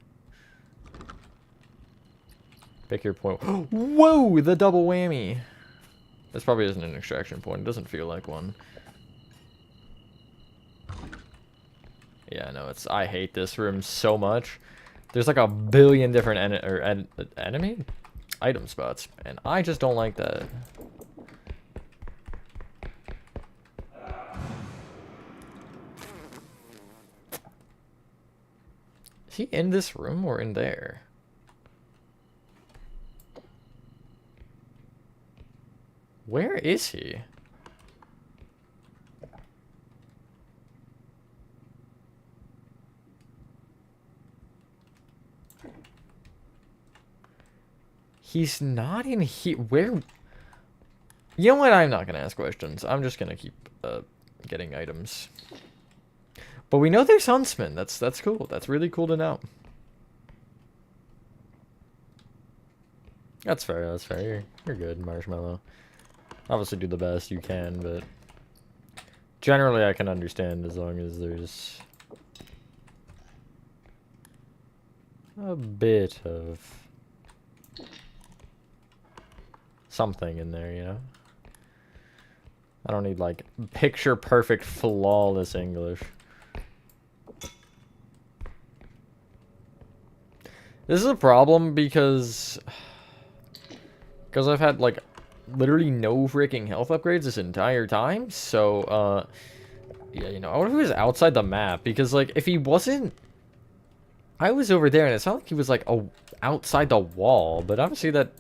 Pick your point. Whoa! The double whammy! This probably isn't an extraction point. It doesn't feel like one. Yeah, no, it's... I hate this room so much. There's like a billion different enemy item spots, and I just don't like that. Is he in this room or in there? Where is he? He's not in here. Where? You know what? I'm not going to ask questions. I'm just going to keep getting items. But we know there's huntsmen. That's cool. That's really cool to know. That's fair. That's fair. You're good, Marshmallow. Obviously do the best you can, but generally I can understand as long as there's a bit of something in there, you know? I don't need, like, picture-perfect, flawless English. This is a problem because I've had, like, literally no freaking health upgrades this entire time, so, yeah, you know, I wonder if he was outside the map, because, like, if he wasn't... I was over there, and it sounded like he was, like, outside the wall, but obviously that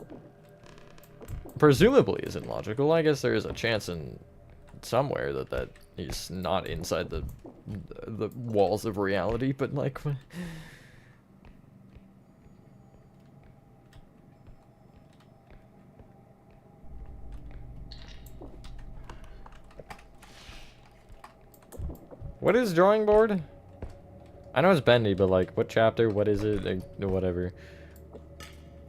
presumably isn't logical. I guess there is a chance in somewhere that he's not inside the walls of reality, but, like... What is drawing board? I know it's bendy, but like, what chapter? What is it? Like, whatever.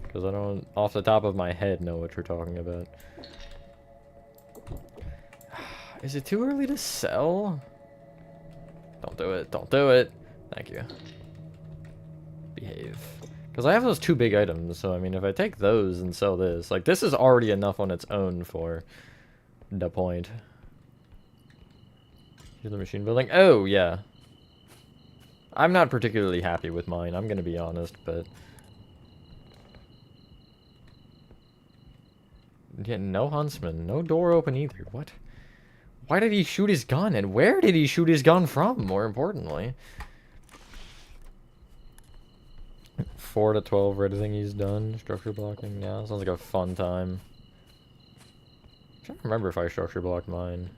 Because I don't, off the top of my head, know what you're talking about. Is it too early to sell? Don't do it. Don't do it. Thank you. Behave. Because I have those two big items, so I mean, if I take those and sell this, like, this is already enough on its own for the point. The machine building. Oh, yeah. I'm not particularly happy with mine, I'm gonna be honest, but... Yeah, no huntsman. No door open either. What? Why did he shoot his gun? And where did he shoot his gun from, more importantly? 4 to 12 red thing he's done. Structure blocking now. Sounds like a fun time. I'm trying to remember if I structure blocked mine.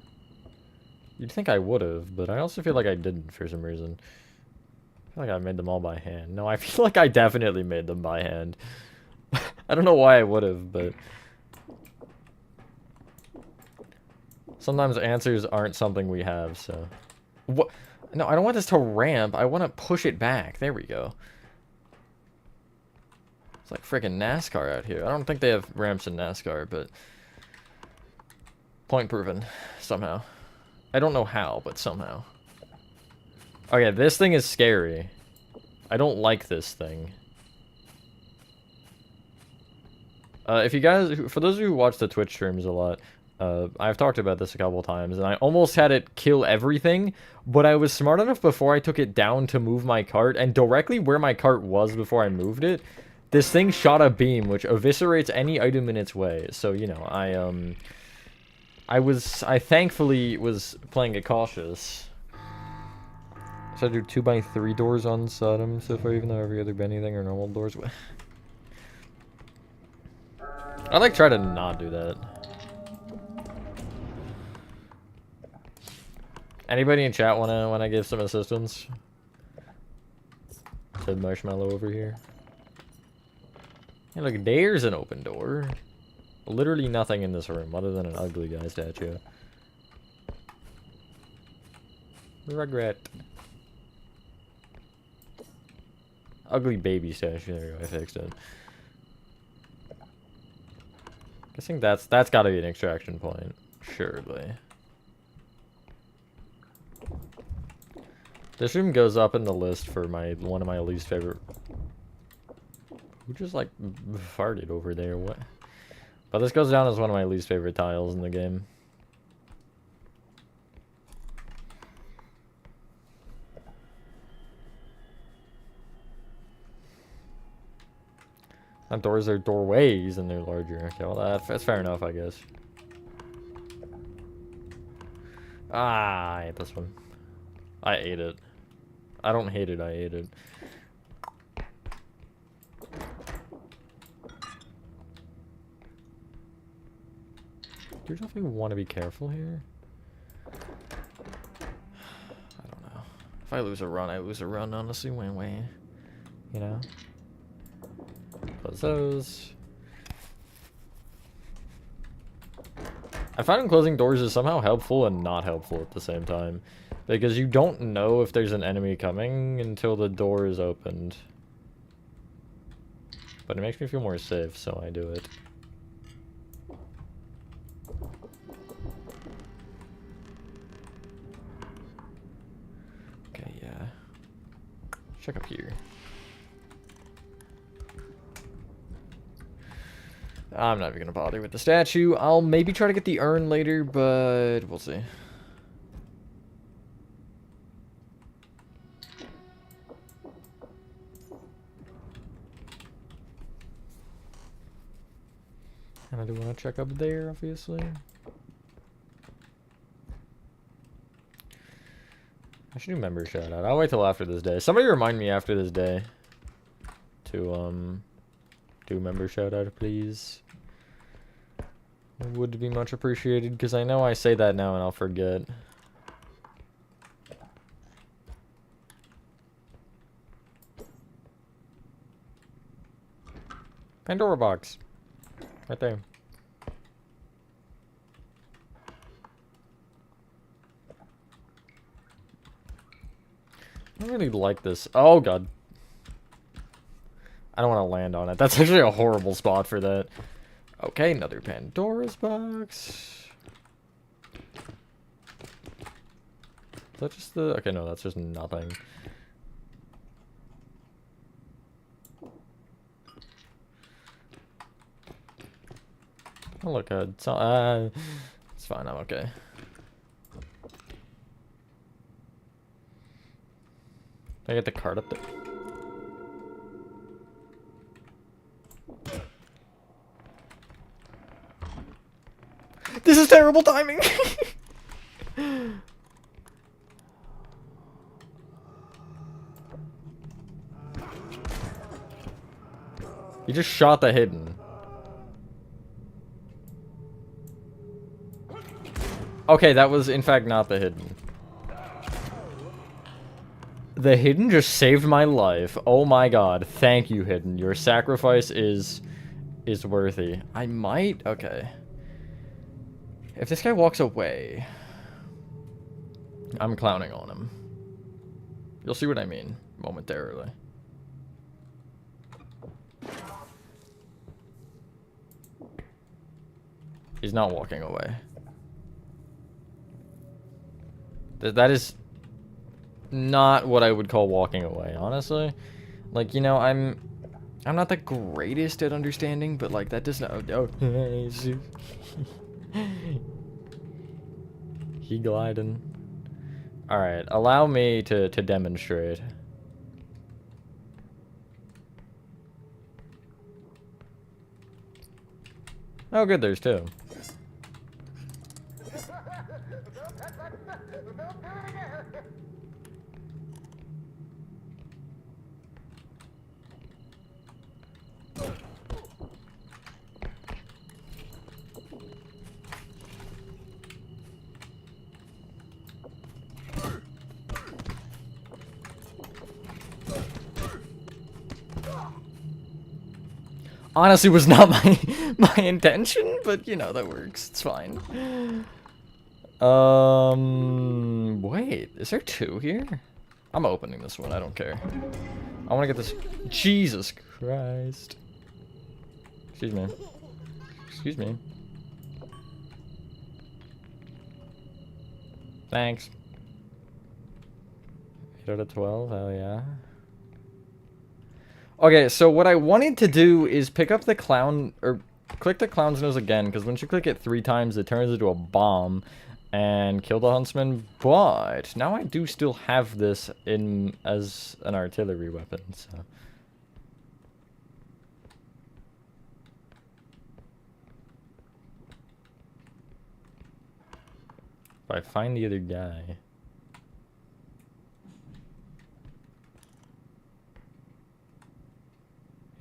You'd think I would have, but I also feel like I didn't for some reason. I feel like I made them all by hand. No, I feel like I definitely made them by hand. I don't know why I would have, but... Sometimes answers aren't something we have, so... What? No, I don't want this to ramp. I want to push it back. There we go. It's like freaking NASCAR out here. I don't think they have ramps in NASCAR, but... Point proven. Somehow. I don't know how, but somehow. Okay, this thing is scary. I don't like this thing. If you guys, for those of you who watch the Twitch streams a lot, I've talked about this a couple times, and I almost had it kill everything, but I was smart enough before I took it down to move my cart, and directly where my cart was before I moved it, this thing shot a beam, which eviscerates any item in its way. So, you know, I thankfully was playing it cautious. So I do 2x3 doors on Sodom so far, even though every other Benny thing are normal doors. I like try to not do that. Anybody in chat wanna give some assistance? Said Marshmallow over here. Hey, look, there's an open door. Literally nothing in this room other than an ugly guy statue. Regret. Ugly baby statue. There you go. I fixed it. Guessing that's got to be an extraction point. Surely. This room goes up in the list for one of my least favorite. Who just like farted over there? What? But this goes down as one of my least favorite tiles in the game. Not doors, they're doorways, and they're larger. Okay, well, that's fair enough, I guess. Ah, I hate this one. I ate it. I don't hate it, I ate it. Do you definitely want to be careful here? I don't know. If I lose a run, I lose a run, honestly, way. You know? Close those. I find closing doors is somehow helpful and not helpful at the same time. Because you don't know if there's an enemy coming until the door is opened. But it makes me feel more safe, so I do it. Okay, yeah. Check up here. I'm not even gonna bother with the statue. I'll maybe try to get the urn later, but we'll see. And I do want to check up there, obviously. I should do member shout out. I'll wait till after this day. Somebody remind me after this day to do member shout out, please. Would be much appreciated, because I know I say that now and I'll forget. Pandora box. Right there. I don't really like this. Oh, God. I don't want to land on it. That's actually a horrible spot for that. Okay, another Pandora's box. Is that just the... Okay, no, that's just nothing. Oh, look, it's fine, I'm okay. I get the card up there. This is terrible timing! You just shot the hidden. Okay, that was in fact not the hidden. The hidden just saved my life. Oh my god. Thank you, hidden. Your sacrifice is worthy. I might... Okay. If this guy walks away... I'm clowning on him. You'll see what I mean momentarily. He's not walking away. That is not what I would call walking away, honestly. Like, you know, I'm not the greatest at understanding, but like that does not... Oh, he gliding. Alright, allow me to demonstrate. Oh good, there's two. Honestly, was not my intention, but you know that works. It's fine. Wait, is there 2 here? I'm opening this one. I don't care. I want to get this. Jesus Christ. Excuse me. Excuse me. Thanks. 8 out of 12. Hell yeah. Okay, so what I wanted to do is pick up the clown, or click the clown's nose again, because once you click it 3 times, it turns into a bomb, and kill the huntsman, but now I do still have this in as an artillery weapon, so... If I find the other guy...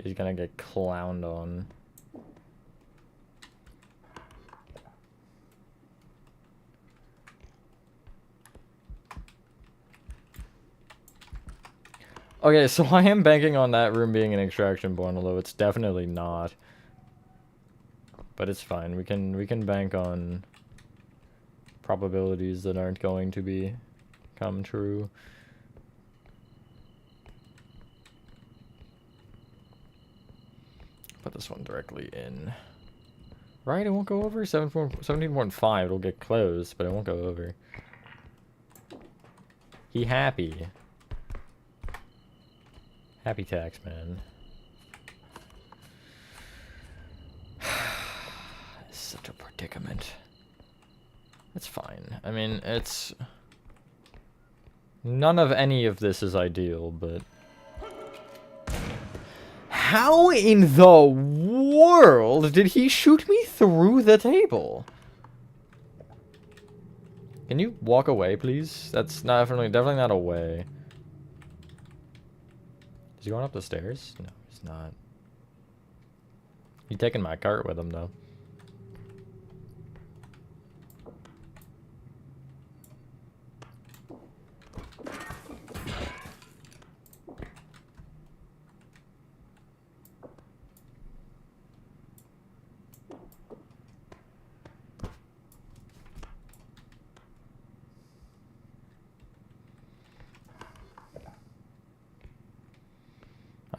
He's gonna get clowned on. Okay, so I am banking on that room being an extraction point, although it's definitely not. But it's fine. We can bank on probabilities that aren't going to come true. Put this one directly in. Right, it won't go over? 17.5, it'll get close, but it won't go over. He happy. Happy tax man. It's such a predicament. It's fine. I mean, it's... None of any of this is ideal, but... How in the world did he shoot me through the table? Can you walk away, please? That's definitely not a way. Is he going up the stairs? No, he's not. He's taking my cart with him, though.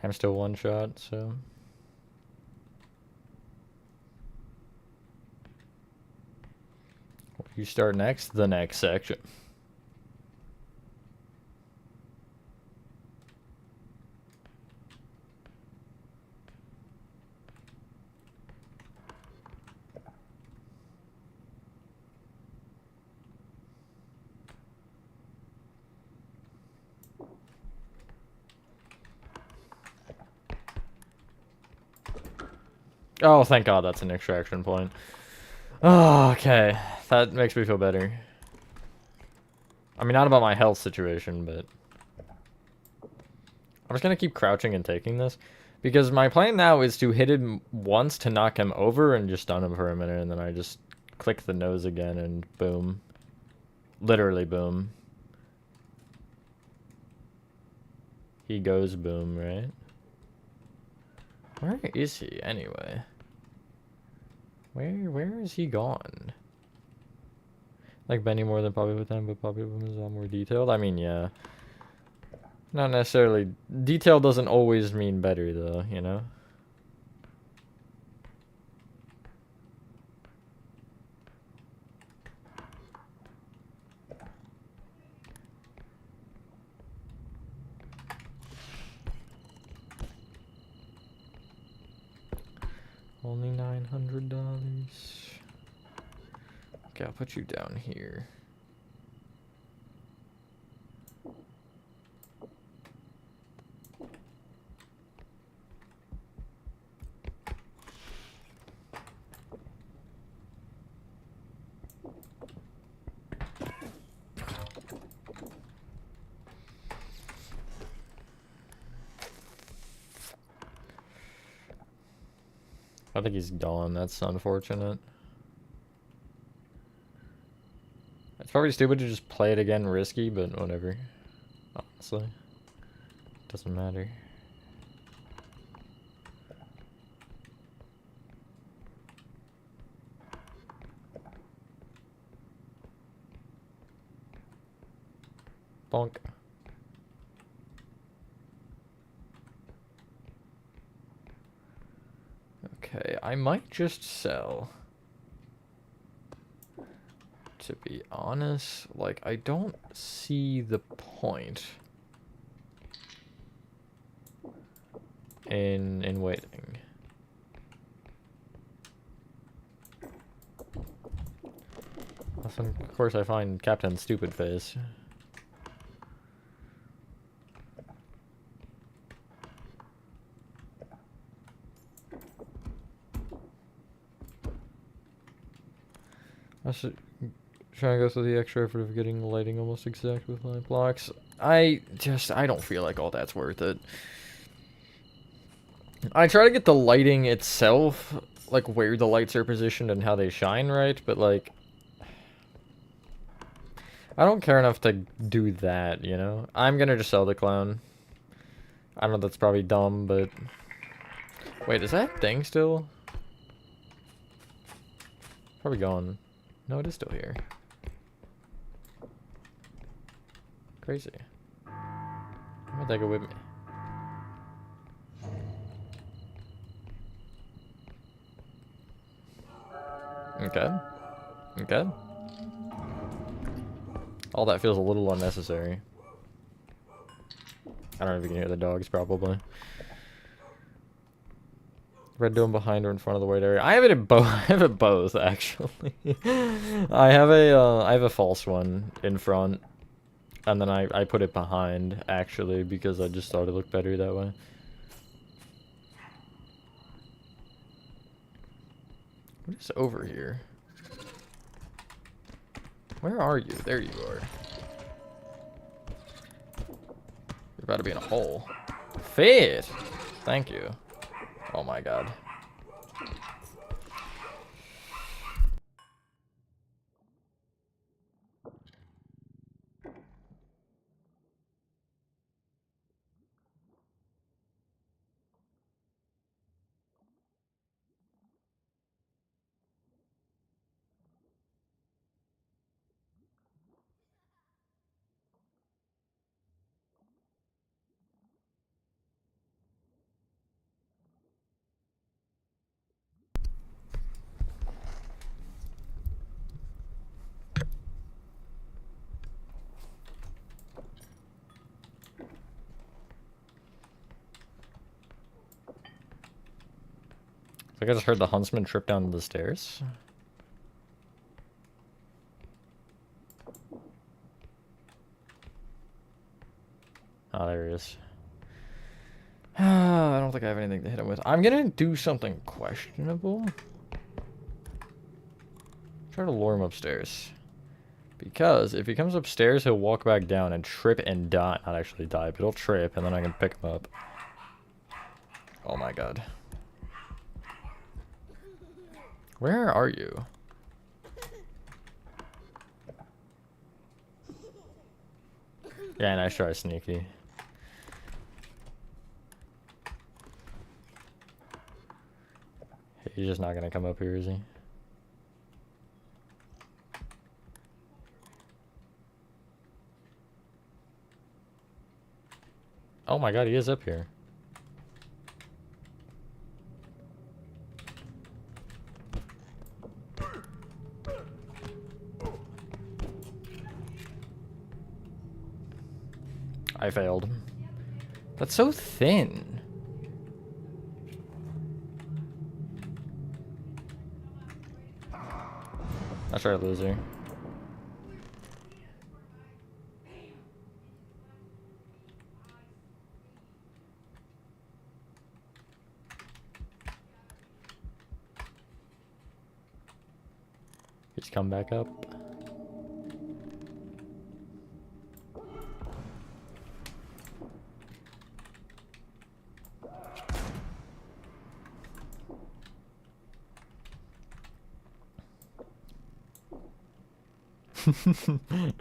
I'm still 1 shot, so... You start next? The next section. Oh, thank God that's an extraction point. Oh, okay. That makes me feel better. I mean, not about my health situation, but... I'm just gonna keep crouching and taking this. Because my plan now is to hit him once to knock him over and just stun him for a minute, and then I just click the nose again and boom. Literally boom. He goes boom, right? Where is he, anyway? Where is he gone? Like Benny more than Poppy with them, but Poppy with him is a lot more detailed? I mean, yeah. Not necessarily. Detail doesn't always mean better, though, you know? Only $900. Okay, I'll put you down here. I think he's gone. That's unfortunate. It's probably stupid to just play it again risky, but whatever. Honestly. Doesn't matter. Bonk. Okay, I might just sell. To be honest, like, I don't see the point in waiting. Of course I find Captain Stupid Face. I should try to go through the extra effort of getting the lighting almost exact with my blocks. I don't feel like all that's worth it. I try to get the lighting itself, like where the lights are positioned and how they shine right, but like, I don't care enough to do that, you know? I'm gonna just sell the clown. I know that's probably dumb, but... Wait, is that thing still? Probably gone. No, it is still here. Crazy. I'm gonna take it with me. Okay. Okay. All that feels a little unnecessary. I don't know if you can hear the dogs, probably. Red dome behind or in front of the white area. I have it in both. I have it both, actually. I have a false one in front, and then I put it behind, actually, because I just thought it looked better that way. What is over here? Where are you? There you are. You're about to be in a hole. Fit! Thank you. Oh my god. I think I just heard the huntsman trip down the stairs. Oh, there he is. I don't think I have anything to hit him with. I'm gonna do something questionable. Try to lure him upstairs. Because if he comes upstairs, he'll walk back down and trip and die. Not actually die, but he'll trip, and then I can pick him up. Oh my god. Where are you? Yeah, nice try, Sneaky. He's just not gonna come up here, is he? Oh my god, he is up here. I failed. That's so thin. That's right, loser. He's come back up.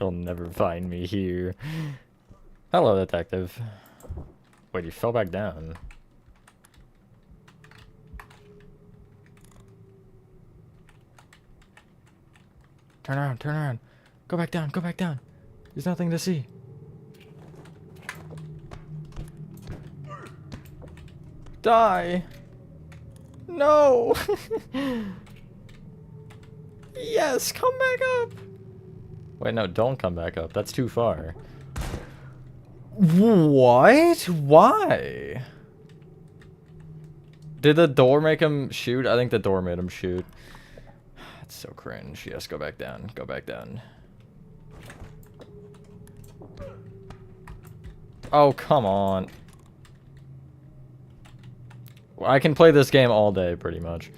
You'll never find me here. Hello, detective. Wait, he fell back down. Turn around, turn around. Go back down, go back down. There's nothing to see. Die. No. Yes, come back up. Wait, no, don't come back up. That's too far. What? Why? Did the door make him shoot? I think the door made him shoot. That's so cringe. Yes, go back down. Go back down. Oh, come on. I can play this game all day, pretty much.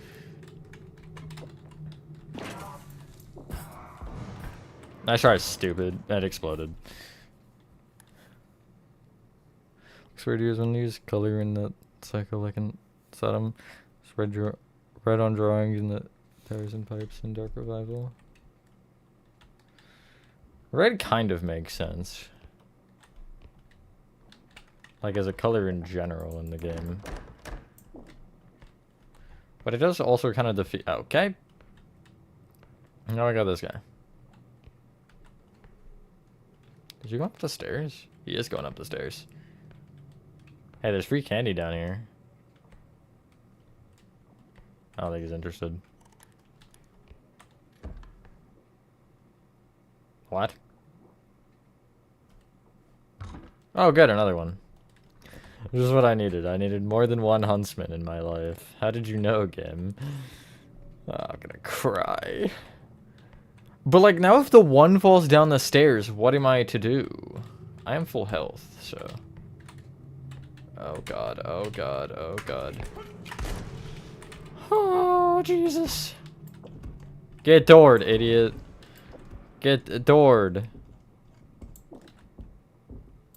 Nice try, stupid. That exploded. Looks weird to use when you use color in the cycle like in Sodom. Red on drawings in the tires and pipes in Dark Revival. Red kind of makes sense. Like as a color in general in the game. But it does also kind of defeat... Okay. Now I got this guy. Did you go up the stairs? He is going up the stairs. Hey, there's free candy down here. I don't think he's interested. What? Oh, good, another one. This is what I needed. I needed more than one huntsman in my life. How did you know, game? Oh, I'm gonna cry. But, like, now if the one falls down the stairs, what am I to do? I am full health, so... Oh, God. Oh, God. Oh, God. Oh, Jesus. Get doored, idiot. Get doored.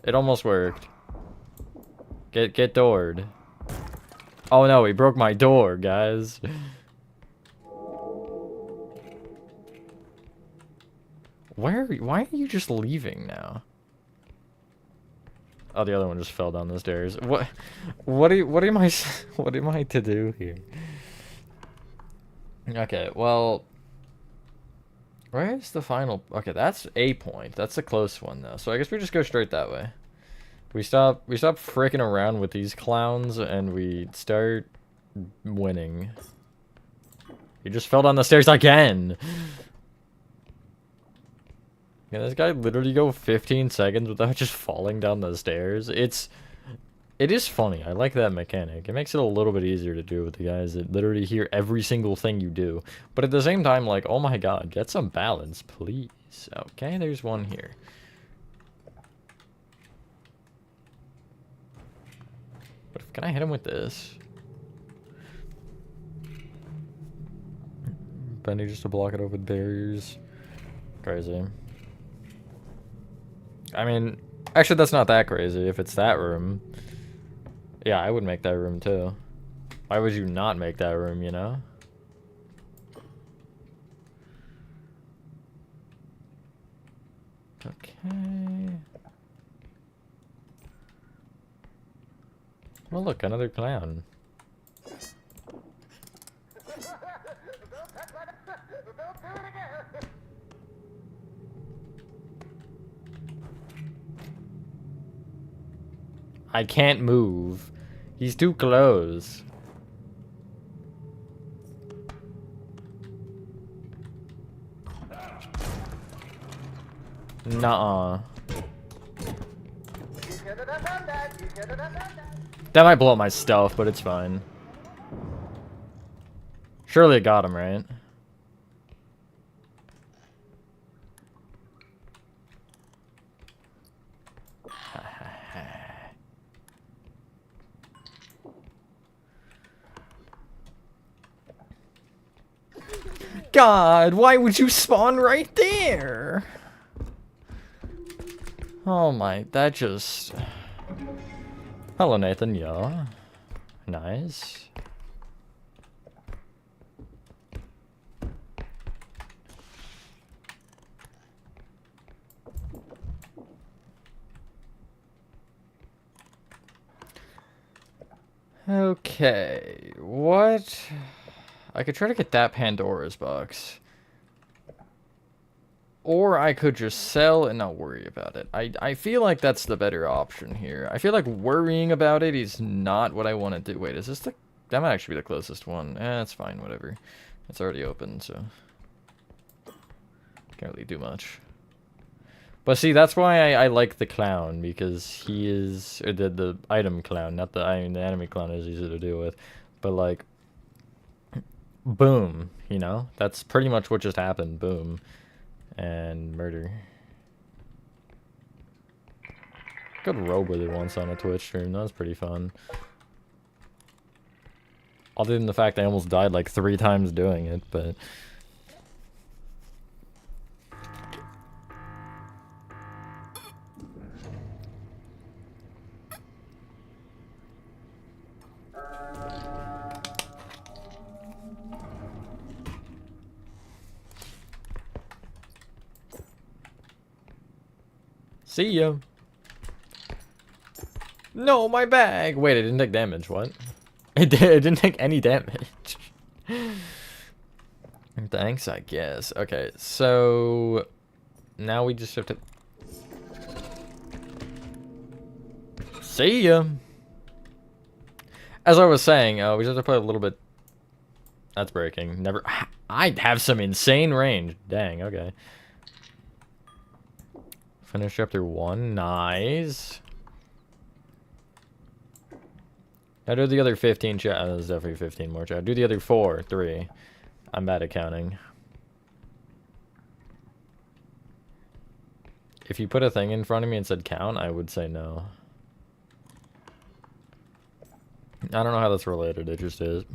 It almost worked. Get doored. Oh, no, he broke my door, guys. Why are you just leaving now? Oh, the other one just fell down the stairs. What am I to do here? Okay, well, where's the final? Okay, that's a point. That's a close one though. So I guess we just go straight that way. We stop fricking around with these clowns and we start winning. He just fell down the stairs again. Yeah, this guy literally go 15 seconds without just falling down the stairs. It is funny. I like that mechanic. It makes it a little bit easier to do with the guys that literally hear every single thing you do. But at the same time, like, oh my god, get some balance, please. Okay, there's one here. But can I hit him with this? Bendy just to block it over with barriers. Crazy. I mean, actually that's not that crazy if it's that room. Yeah, I would make that room too. Why would you not make that room, you know? Okay. Well, look, another clown. I can't move. He's too close. Nuh-uh. That might blow up my stuff, but it's fine. Surely it got him, right? God, why would you spawn right there? Oh my, that just... Hello, Nathan, yeah. Nice. Okay, what? I could try to get that Pandora's box. Or I could just sell and not worry about it. I feel like that's the better option here. I feel like worrying about it is not what I want to do. Wait, is this the... That might actually be the closest one. That's fine, whatever. It's already open, so... Can't really do much. But see, that's why I like the clown, because he is... Or the item clown, not the... I mean, the enemy clown is easy to deal with. But, like... Boom, you know? That's pretty much what just happened. Boom. And murder. Could robe with it once on a Twitch stream. That was pretty fun. Other than the fact I almost died like 3 times doing it, but... See ya. No, my bag! Wait, it didn't take damage, what? It didn't take any damage. Thanks, I guess. Okay, so... Now we just have to... See ya! As I was saying, we just have to play a little bit... That's breaking. Never... I have some insane range. Dang, okay. Finish chapter 1. Nice. I do the other 15 there's definitely 15 more chat. Do the other 4, 3. I'm bad at counting. If you put a thing in front of me and said count, I would say no. I don't know how that's related, it just is.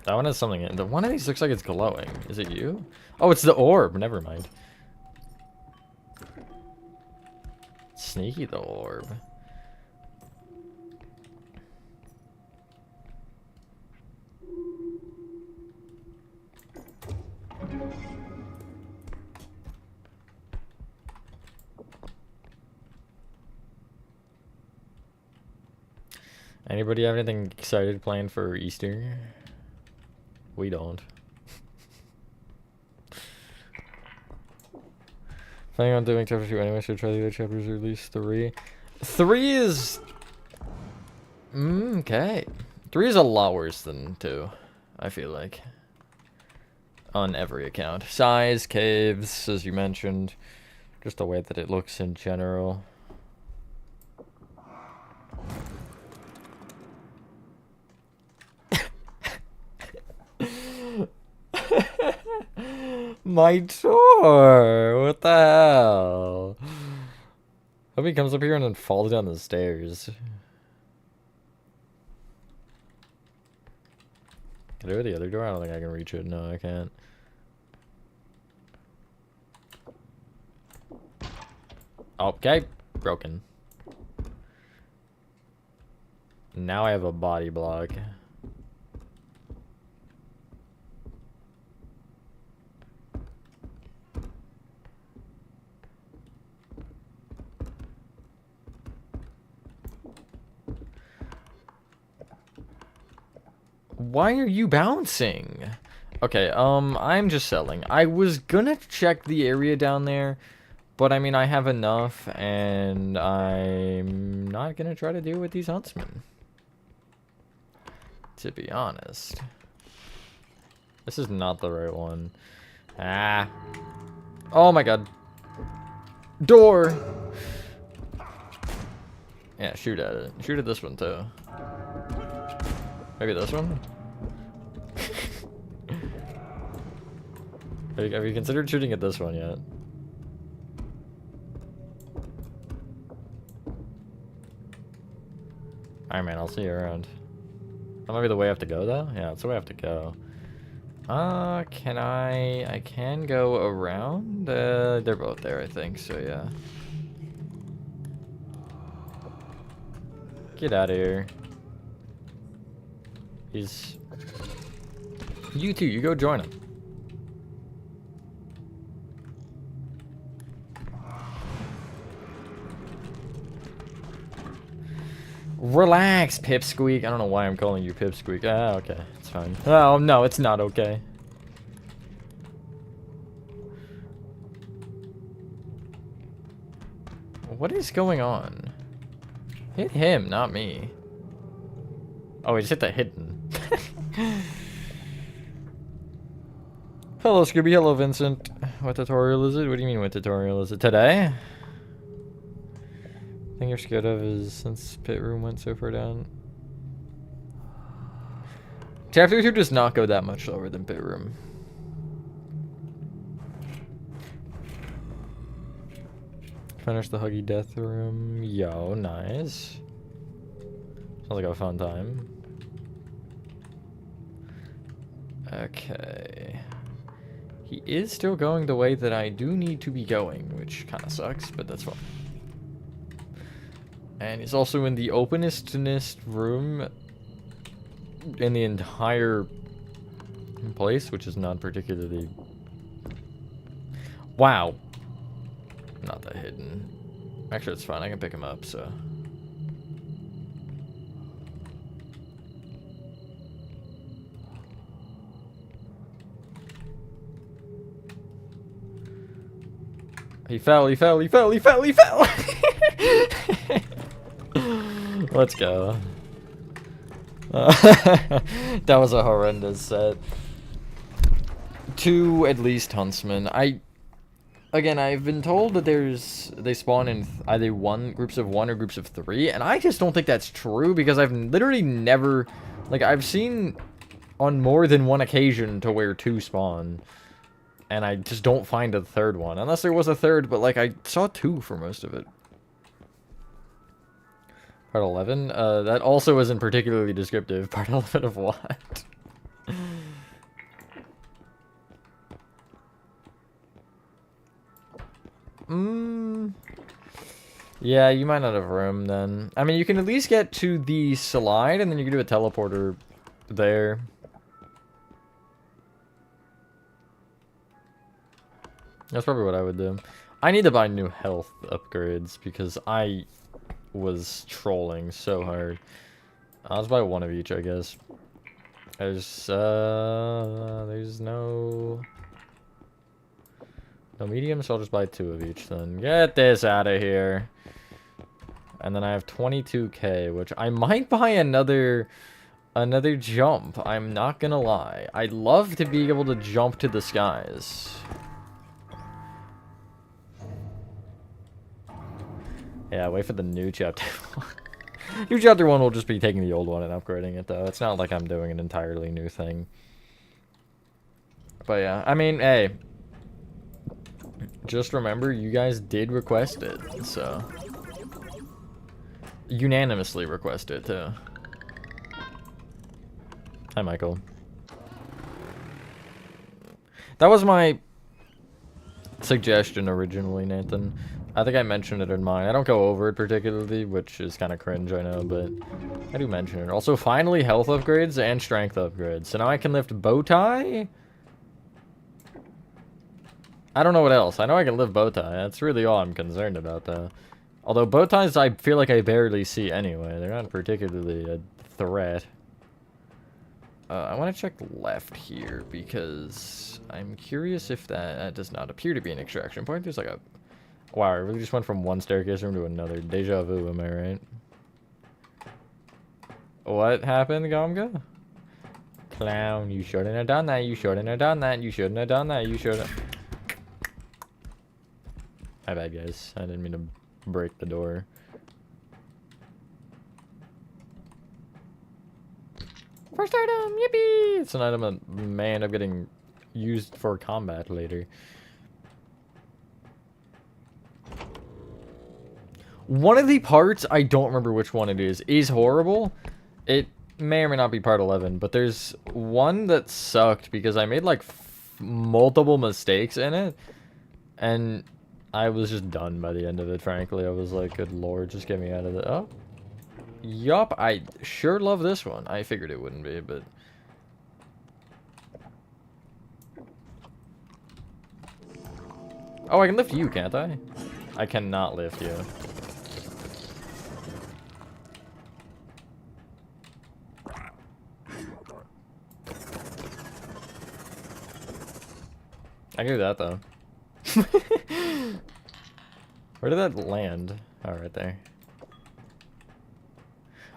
That one has something in it. One of these looks like it's glowing. Is it you? Oh, it's the orb. Never mind. Sneaky, the orb. Anybody have anything excited planned for Easter? We don't. Planning on doing chapter 2 anyway, should try the other chapters or at least 3. 3 is... okay. 3 is a lot worse than 2, I feel like. On every account. Size, caves, as you mentioned. Just the way that it looks in general. My tour! What the hell? Hope he comes up here and then falls down the stairs. Can I go to the other door? I don't think I can reach it. No, I can't. Okay, broken. Now I have a body block. Why are you bouncing? Okay, I'm just selling. I was gonna check the area down there, but I mean, I have enough, and I'm not gonna try to deal with these huntsmen. To be honest. This is not the right one. Ah. Oh my god. Door! Yeah, shoot at it. Shoot at this one, too. Maybe this one? Have you considered shooting at this one yet? Alright, man, I'll see you around. That might be the way I have to go, though? Yeah, that's the way I have to go. Can I can go around? They're both there, I think, so yeah. Get out of here. He's... You too, you go join him. Relax, Pipsqueak. I don't know why I'm calling you Pipsqueak. Ah, okay. It's fine. Oh, no, it's not okay. What is going on? Hit him, not me. Oh, he just hit the hidden. Hello, Scooby. Hello, Vincent. What tutorial is it? What do you mean, what tutorial is it? Today? Thing you're scared of is since pit room went so far down. Chapter 2 does not go that much lower than pit room. Finish the Huggy Death Room. Yo, nice. Sounds like a fun time. Okay. He is still going the way that I do need to be going, which kind of sucks, but that's fine. And he's also in the openestest room in the entire place, which is not particularly... Wow. Not that hidden. Actually, it's fine. I can pick him up, so... He fell, he fell, he fell, he fell, he fell! Let's go. That was a horrendous set. 2 at least huntsmen. Again, I've been told that they spawn in either groups of 1 or groups of 3, and I just don't think that's true because I've literally never, like, I've seen on more than one occasion to where 2 spawn. And I just don't find a 3rd one. Unless there was a 3rd, but like I saw 2 for most of it. Part 11? That also isn't particularly descriptive. Part 11 of what? Yeah, you might not have room then. I mean, you can at least get to the slide, and then you can do a teleporter there. That's probably what I would do. I need to buy new health upgrades because I was trolling so hard. I'll just buy 1 of each, I guess. There's no medium, so I'll just buy 2 of each then. Get this out of here. And then I have 22k, which I might buy another jump. I'm not gonna lie. I'd love to be able to jump to the skies. Yeah, wait for the new chapter 1. New chapter 1 will just be taking the old one and upgrading it, though. It's not like I'm doing an entirely new thing. But yeah, I mean, hey. Just remember, you guys did request it, so... Unanimously request it, too. Hi, Michael. That was my suggestion originally, Nathan. I think I mentioned it in mine. I don't go over it particularly, which is kind of cringe, I know, but I do mention it. Also, finally, health upgrades and strength upgrades. So now I can lift Bowtie? I don't know what else. I know I can lift Bowtie. That's really all I'm concerned about, though. Although Bowties, I feel like I barely see anyway. They're not particularly a threat. I want to check left here, because I'm curious if that does not appear to be an extraction point. There's like a... Wow, I really just went from one staircase room to another. Deja vu, am I right? What happened, Gomga? Clown, you shouldn't have done that. You shouldn't have done that. You shouldn't have done that. You should have... My bad, guys. I didn't mean to break the door. First item! Yippee! It's an item that may end up getting used for combat later. One of the parts, I don't remember which one it is horrible. It may or may not be part 11, but there's one that sucked because I made like multiple mistakes in it, and I was just done by the end of it, frankly. I was like, good lord, just get me out of it. Oh. Yup, I sure love this one. I figured it wouldn't be, but... Oh, I can lift you, can't I? I cannot lift you. I can do that though. Where did that land? Oh, right there.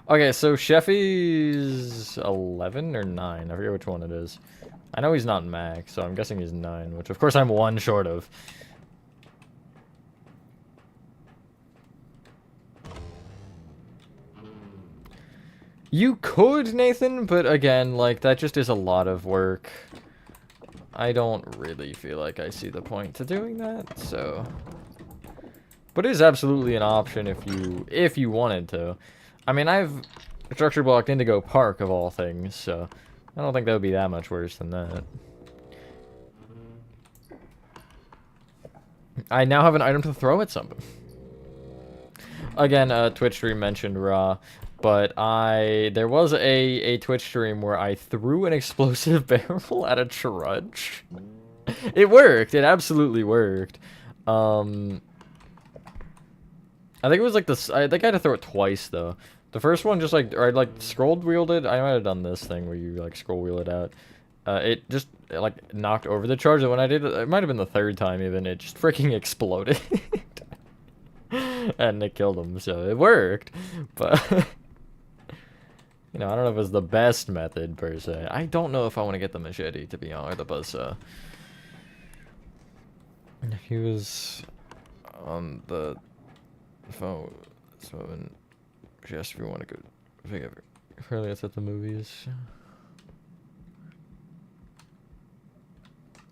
Okay, so Sheffy's 11 or 9. I forget which one it is. I know he's not max, so I'm guessing he's 9, which of course I'm 1 short of. You could, Nathan, but again, like, that just is a lot of work. I don't really feel like I see the point to doing that, so... But it is absolutely an option if you wanted to. I mean, I've structure blocked Indigo Park, of all things, so... I don't think that would be that much worse than that. I now have an item to throw at somebody. Again, Twitch stream mentioned Raw, but there was a Twitch stream where I threw an explosive barrel at a trudge. It worked. It absolutely worked. I think it was like this. I think I had to throw it twice though. The first one just like, or I like scroll wheeled it. I might have done this thing where you like scroll wheel it out. It just like knocked over the charge, and when I did it, it might have been the third time even. It just freaking exploded. And it killed him, so it worked. But, you know, I don't know if it was the best method, per se. I don't know if I want to get the machete, to be honest, or the buzzsaw. If he was on the phone, so just if you want to go, I think really it's at the movies.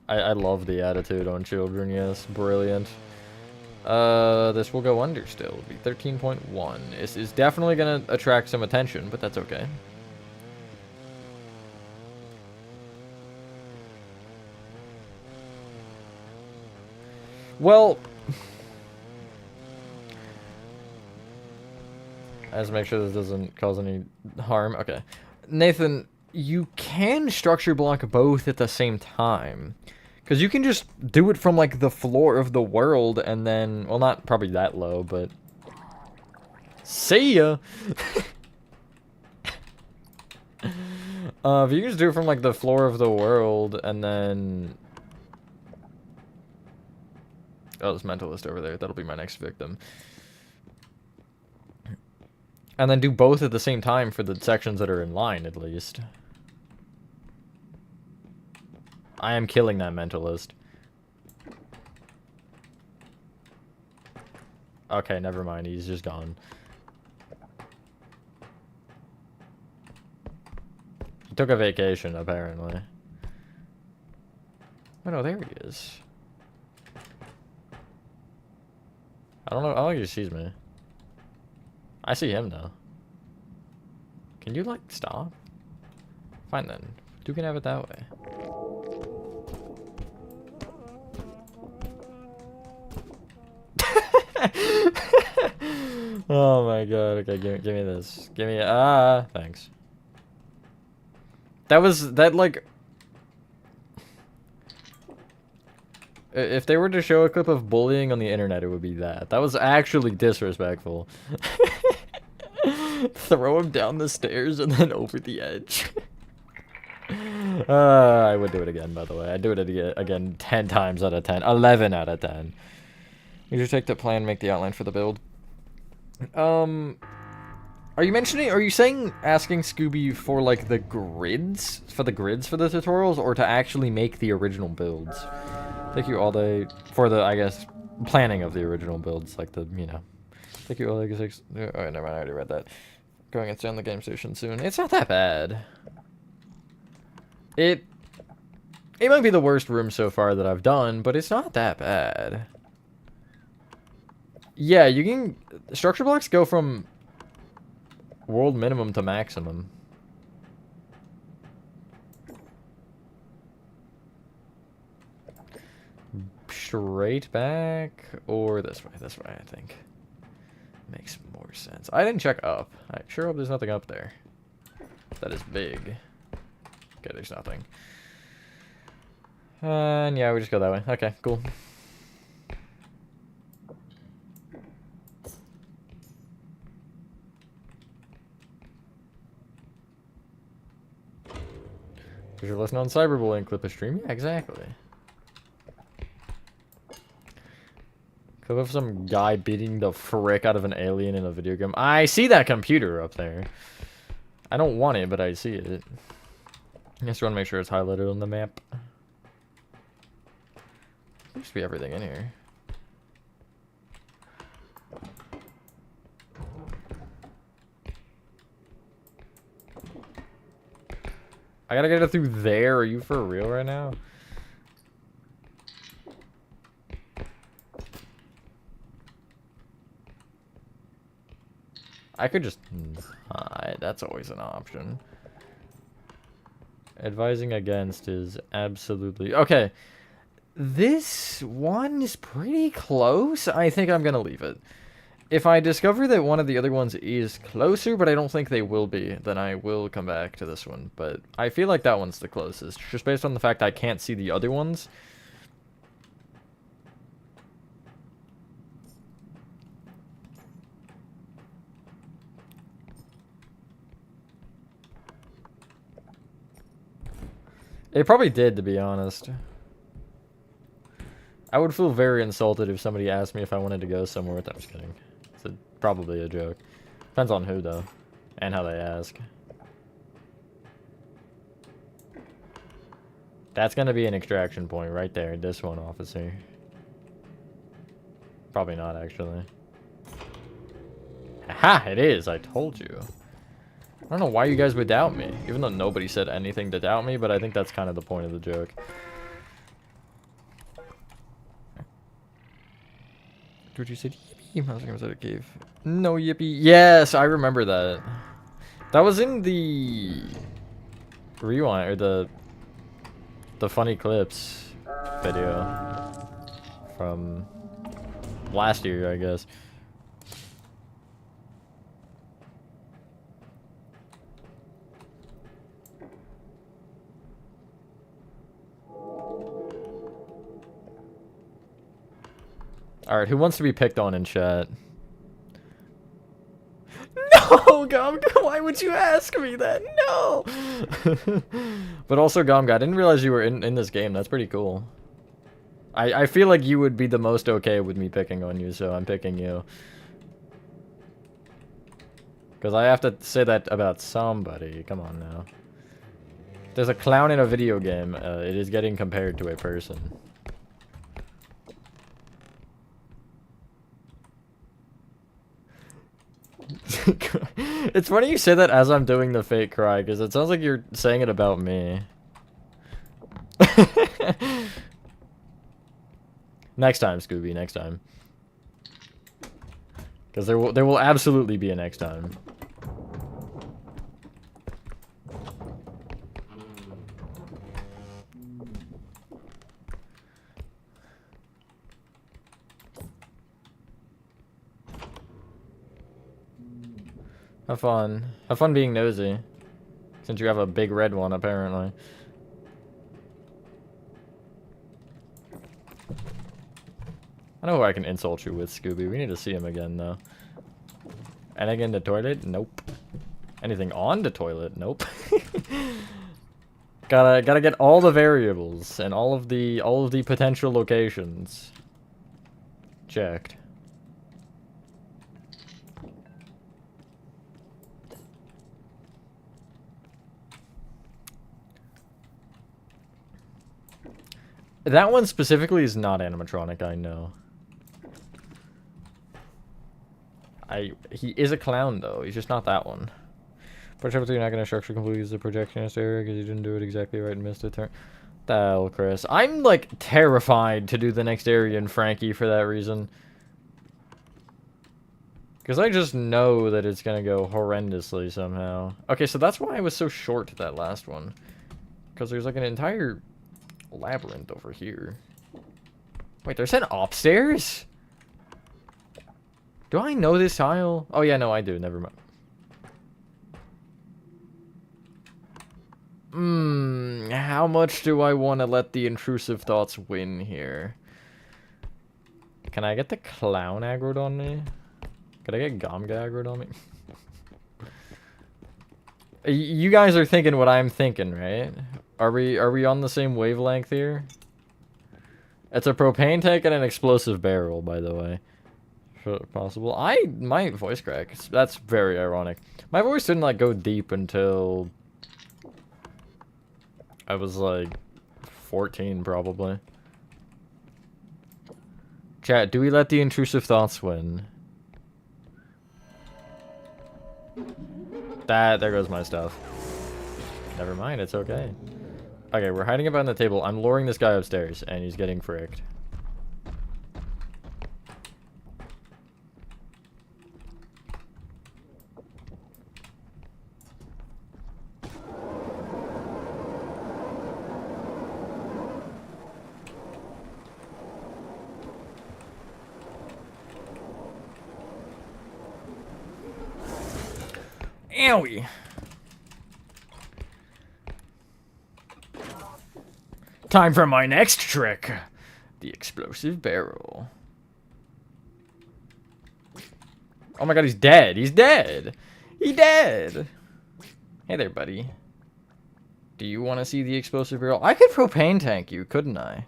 I love the attitude on children, yes, brilliant. This will go under still. It'll be 13.1. This is definitely gonna attract some attention, but that's okay. Well, I have to make sure this doesn't cause any harm. Okay. Nathan, you can structure block both at the same time. Because you can just do it from, like, the floor of the world and then... Well, not probably that low, but... See ya! If you can just do it from, like, the floor of the world and then... Oh, this mentalist over there. That'll be my next victim. And then do both at the same time for the sections that are in line, at least. I am killing that mentalist. Okay, never mind. He's just gone. He took a vacation, apparently. Oh, no, there he is. I don't know. I don't think he sees me. I see him, though. Can you, like, stop? Fine, then. You can have it that way. Oh my god, okay, give me this. Give me, thanks. That like... If they were to show a clip of bullying on the internet, it would be that. That was actually disrespectful. Throw him down the stairs and then over the edge. I would do it again, by the way. I'd do it again 10 times out of 10. 11 out of 10. You just take the plan, make the outline for the build. Are you saying asking Scooby for, like, the grids? For the grids for the tutorials, or to actually make the original builds? Thank you all day for the, I guess, planning of the original builds, like the, you know. Thank you all day. Oh, never mind, I already read that. Going and stay on the game station soon. It's not that bad. It might be the worst room so far that I've done, but it's not that bad. Yeah, you can... Structure blocks go from world minimum to maximum. Straight back, or this way, I think. Makes more sense. I didn't check up. I sure hope there's nothing up there. That is big. Okay, there's nothing. And yeah, we just go that way. Okay, cool. Because you're listening on Cyberbullying clip of stream? Yeah, exactly. Clip of some guy beating the frick out of an alien in a video game. I see that computer up there. I don't want it, but I see it. I just want to make sure it's highlighted on the map. There used to be everything in here. I gotta get it through there. Are you for real right now? I could just hide. That's always an option. Advising against is absolutely... Okay. This one is pretty close. I think I'm gonna leave it. If I discover that one of the other ones is closer, but I don't think they will be, then I will come back to this one. But I feel like that one's the closest, just based on the fact I can't see the other ones. It probably did, to be honest. I would feel very insulted if somebody asked me if I wanted to go somewhere with them. I'm just kidding. It's probably a joke. Depends on who, though, and how they ask. That's gonna be an extraction point right there. This one, officer. Probably not, actually. Aha! It is! I told you. I don't know why you guys would doubt me, even though nobody said anything to doubt me, but I think that's kind of the point of the joke. Did you say yippee? I was gonna say a cave. No yippee. Yes, I remember that. That was in the rewind, or the funny clips video from last year, I guess. Alright, who wants to be picked on in chat? No, Gomga, why would you ask me that? No! But also, Gomga, I didn't realize you were in this game. That's pretty cool. I feel like you would be the most okay with me picking on you, so I'm picking you. Because I have to say that about somebody. Come on now. There's a clown in a video game. It is getting compared to a person. It's funny you say that as I'm doing the fake cry, because it sounds like you're saying it about me. Next time, Scooby, next time. Because there will absolutely be a next time. Have fun. Have fun being nosy. Since you have a big red one, apparently. I know who I can insult you with, Scooby. We need to see him again, though. Anything in the toilet? Nope. Anything on the toilet? Nope. Gotta get all the variables and all of the potential locations checked. That one specifically is not animatronic, I know. He is a clown, though. He's just not that one. But you're not going to structure completely use the projectionist area because you didn't do it exactly right and missed a turn. The hell, Chris. I'm, like, terrified to do the next area in Frankie for that reason. Because I just know that it's going to go horrendously somehow. Okay, so that's why I was so short to that last one. Because there's, like, an entire labyrinth over here. Wait, there's an upstairs? Do I know this tile? Oh yeah, no, I do. Never mind. How much do I want to let the intrusive thoughts win here? Can I get the clown aggroed on me? Could I get Gomga aggroed on me? You guys are thinking what I'm thinking, right? Are we on the same wavelength here? It's a propane tank and an explosive barrel, by the way. Possible. My voice crack. That's very ironic. My voice didn't like go deep until I was like 14, probably. Chat, do we let the intrusive thoughts win? There goes my stuff. Never mind, it's okay. Okay, we're hiding behind the table. I'm luring this guy upstairs, and he's getting fricked. Owie! Time for my next trick. The explosive barrel. Oh my god, he's dead. He's dead. He's dead. Hey there, buddy. Do you want to see the explosive barrel? I could propane tank you, couldn't I?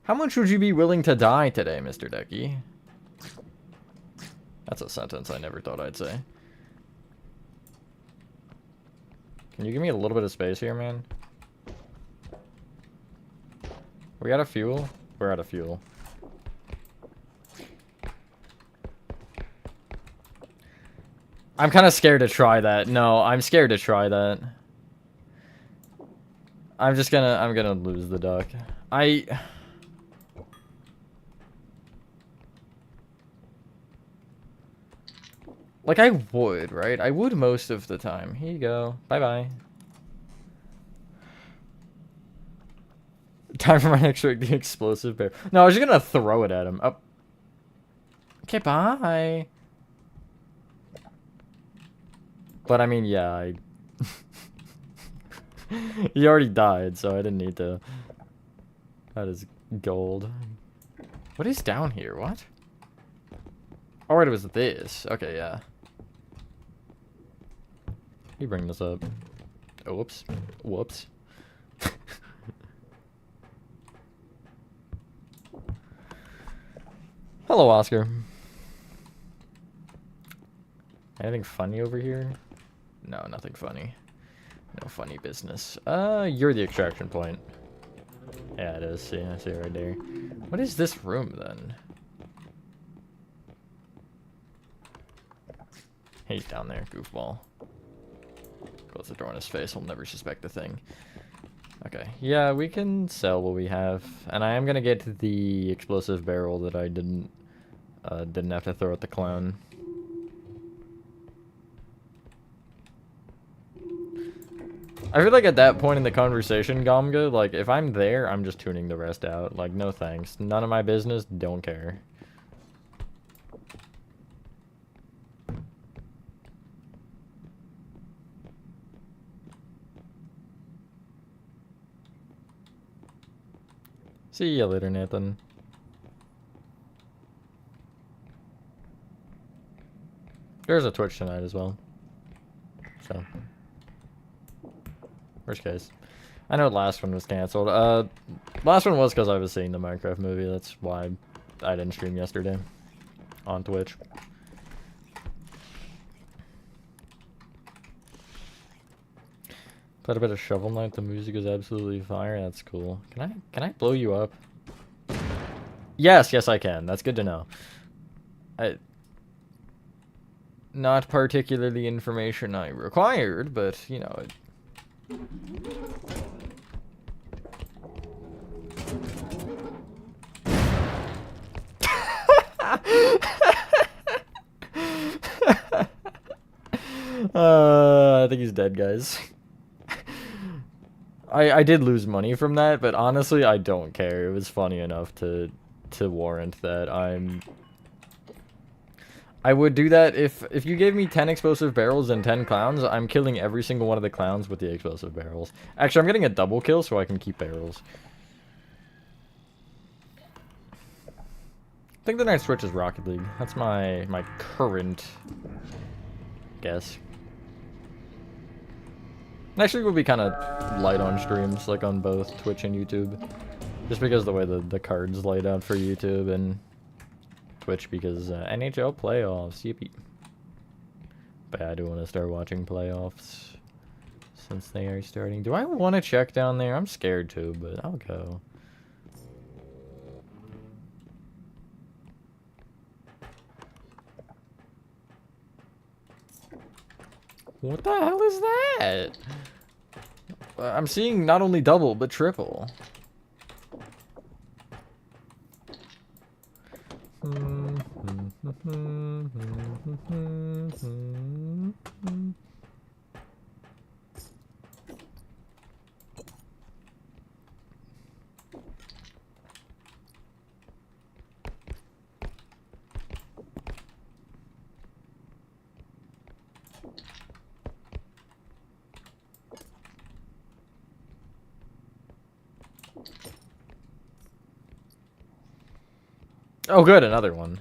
How much would you be willing to die today, Mr. Decky? That's a sentence I never thought I'd say. Can you give me a little bit of space here, man? We out of fuel? We're out of fuel. I'm kind of scared to try that. No, I'm scared to try that. I'm gonna lose the duck. Like, I would, right? I would most of the time. Here you go. Bye-bye. Time for my next trick, the explosive bear. No, I was just gonna throw it at him. Oh. Okay, bye. But, I mean, yeah, he already died, so I didn't need to... That is gold. What is down here? What? Oh, right, it was this. Okay, yeah. You bring this up. Oh, whoops. Whoops. Hello, Oscar. Anything funny over here? No, nothing funny. No funny business. You're the extraction point. Yeah, it is. See, I see it right there. What is this room, then? He's down there, goofball. Close the door in his face, he'll never suspect a thing. Okay, yeah, we can sell what we have. And I am gonna get the explosive barrel that I didn't have to throw at the clown. I feel like at that point in the conversation, Gomga, like, if I'm there, I'm just tuning the rest out. Like, no thanks. None of my business, don't care. See ya later, Nathan. There's a Twitch tonight as well. So. Worst case. I know the last one was cancelled. Last one was because I was seeing the Minecraft movie. That's why I didn't stream yesterday on Twitch. Played a bit of Shovel Knight. The music is absolutely fire. That's cool. Can I blow you up? Yes, I can. That's good to know. Not particularly information I required, but you know it. I think he's dead, guys. I did lose money from that, but honestly, I don't care. It was funny enough to warrant that. I would do that if you gave me 10 explosive barrels and 10 clowns. I'm killing every single one of the clowns with the explosive barrels. Actually, I'm getting a double kill so I can keep barrels. I think the next switch is Rocket League. That's my current guess. Actually, we'll be kind of light on streams, like on both Twitch and YouTube. Just because the way the card's laid out for YouTube and Twitch, because NHL playoffs, yippee. But yeah, I do want to start watching playoffs since they are starting. Do I want to check down there? I'm scared to, but I'll go. What the hell is that? I'm seeing not only double, but triple. Oh, good, another one.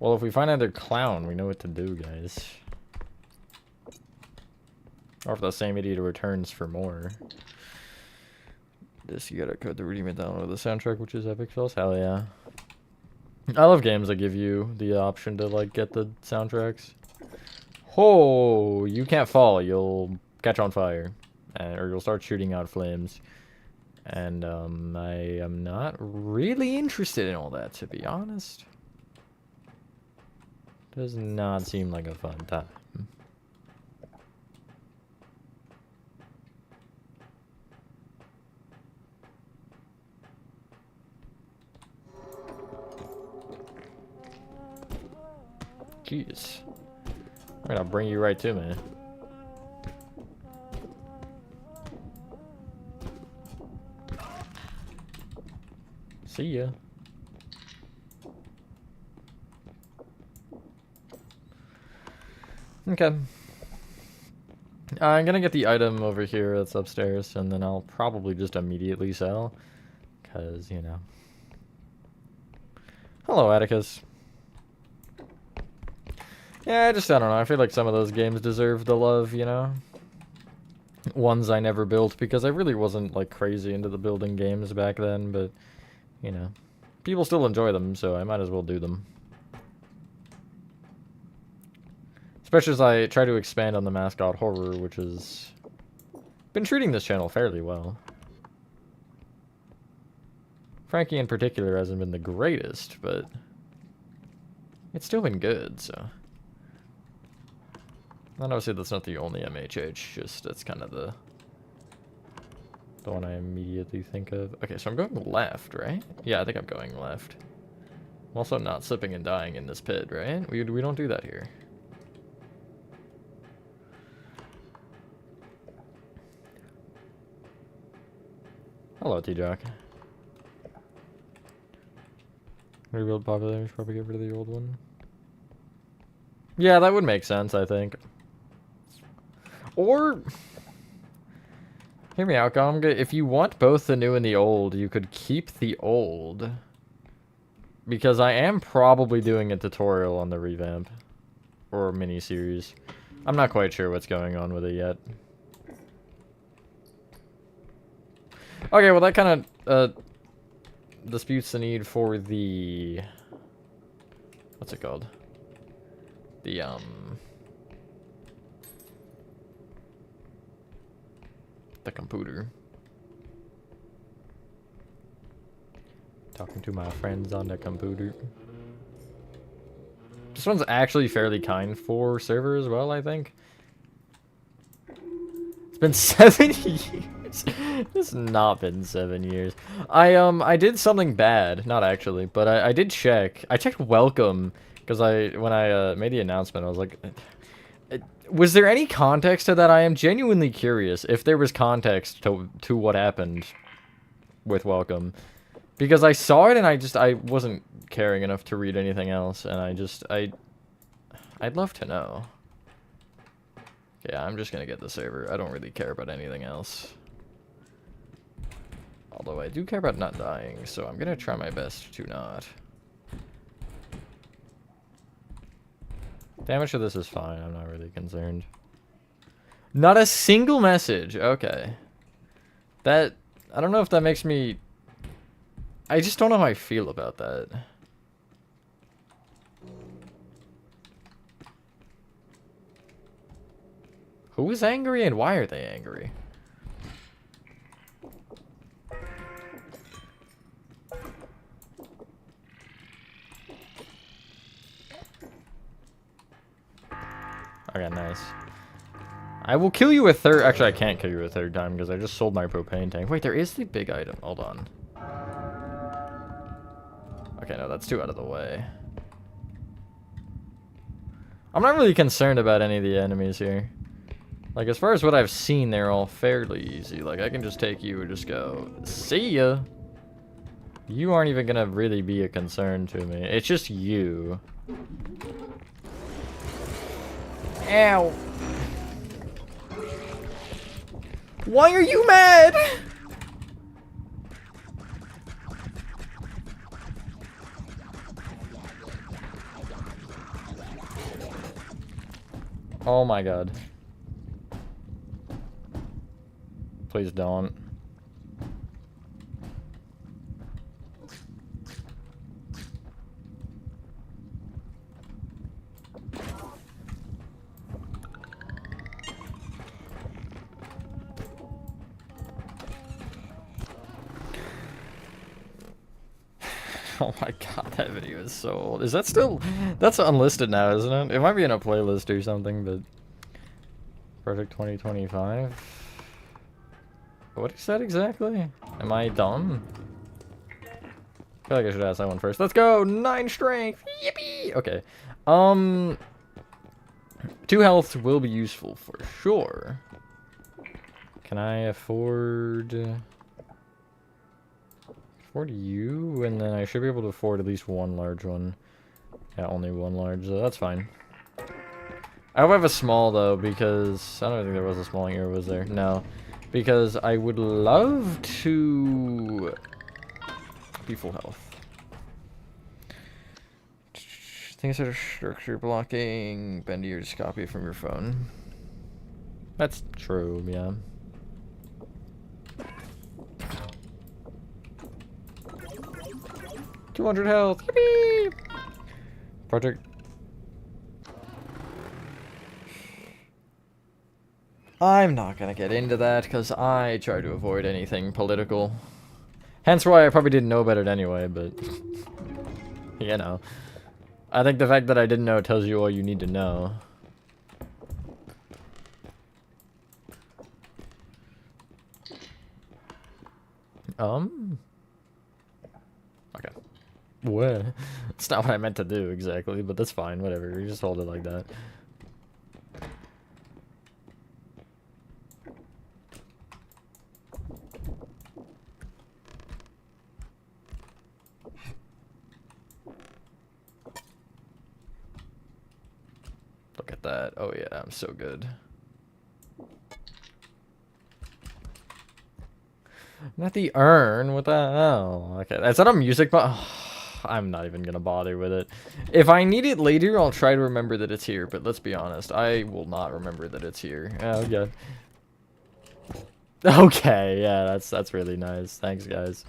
Well, if we find another clown, we know what to do, guys. Or if the same idiot returns for more. This, you gotta code the redeem it down with the soundtrack, which is Epic Fails. Hell yeah. I love games that give you the option to, like, get the soundtracks. Oh, you can't fall. You'll catch on fire. Or you'll start shooting out flames. And, I am not really interested in all that, to be honest. Does not seem like a fun time. Jeez. Alright, I'll bring you right to me. See ya. Okay. I'm gonna get the item over here that's upstairs, and then I'll probably just immediately sell. Because, you know. Hello, Atticus. Yeah, I don't know. I feel like some of those games deserve the love, you know? Ones I never built, because I really wasn't, like, crazy into the building games back then, but, you know. People still enjoy them, so I might as well do them. Especially as I try to expand on the mascot horror, which has been treating this channel fairly well. Frankie in particular hasn't been the greatest, but it's still been good, so. And obviously that's not the only MHH, just that's kind of the one I immediately think of. Okay, so I'm going left, right? Yeah, I think I'm going left. I'm also not slipping and dying in this pit, right? We don't do that here. Hello, T-Jock. Rebuild popularity, probably get rid of the old one. Yeah, that would make sense, I think. Or, hear me out, Gomga. If you want both the new and the old, you could keep the old. Because I am probably doing a tutorial on the revamp. Or mini-series. I'm not quite sure what's going on with it yet. Okay, well that kind of disputes the need for the... What's it called? The, the computer. Talking to my friends on the computer. This one's actually fairly kind for server as well, I think. It's been 7 years. It's not been 7 years. I did something bad. Not actually, but I did check. I checked welcome, because when I made the announcement, I was like... Was there any context to that? I am genuinely curious if there was context to what happened with welcome. Because I saw it and I wasn't caring enough to read anything else, and I'd love to know. Yeah, I'm just gonna get the server. I don't really care about anything else. Although I do care about not dying, so I'm gonna try my best to not. Damage to this is fine, I'm not really concerned. Not a single message. Okay. That, I don't know if that makes me... I just don't know how I feel about that. Who is angry and why are they angry? Okay, nice. I will kill you a third... Actually, I can't kill you a third time because I just sold my propane tank. Wait, there is the big item. Hold on. Okay, no, that's too out of the way. I'm not really concerned about any of the enemies here. Like, as far as what I've seen, they're all fairly easy. Like, I can just take you and just go, see ya. You aren't even gonna really be a concern to me. It's just you. Ow. Why are you mad? Oh my god. Please don't. Oh my god, that video is so old. Is that still... That's unlisted now, isn't it? It might be in a playlist or something, but... Project 2025? What is that exactly? Am I dumb? I feel like I should ask that one first. Let's go! 9 strength! Yippee! Okay. 2 health will be useful for sure. Can I afford you? And then I should be able to afford at least one large one. Yeah, only one large, so that's fine. I hope I have a small, though, because... I don't think there was a small here, was there? No. Because I would love to... be full health. Things that are structure blocking, bendy or just copy from your phone. That's true, yeah. $200 health. Yippee! Project. I'm not gonna get into that because I try to avoid anything political. Hence why I probably didn't know about it anyway, but you know. I think the fact that I didn't know tells you all you need to know. Okay. What? It's not what I meant to do exactly, but that's fine, whatever. You just hold it like that. Look at that. Oh yeah, I'm so good. Not the urn. What the hell? Okay, is that a music box? Oh, I'm not even gonna bother with it. If I need it later, I'll try to remember that it's here. But let's be honest, I will not remember that it's here. Oh god. Okay, yeah, that's really nice. Thanks, guys.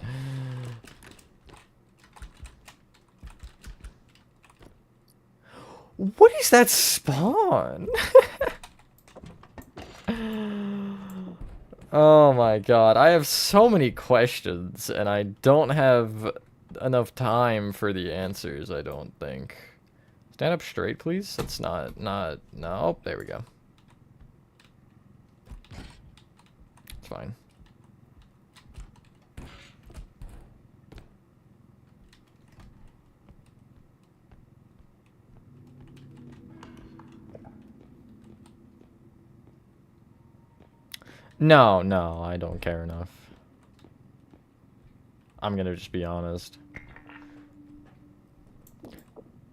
What is that spawn? Oh my god, I have so many questions, and I don't have enough time for the answers, I don't think. Stand up straight, please. That's not, no, there we go. It's fine. No, no, I don't care enough. I'm gonna just be honest.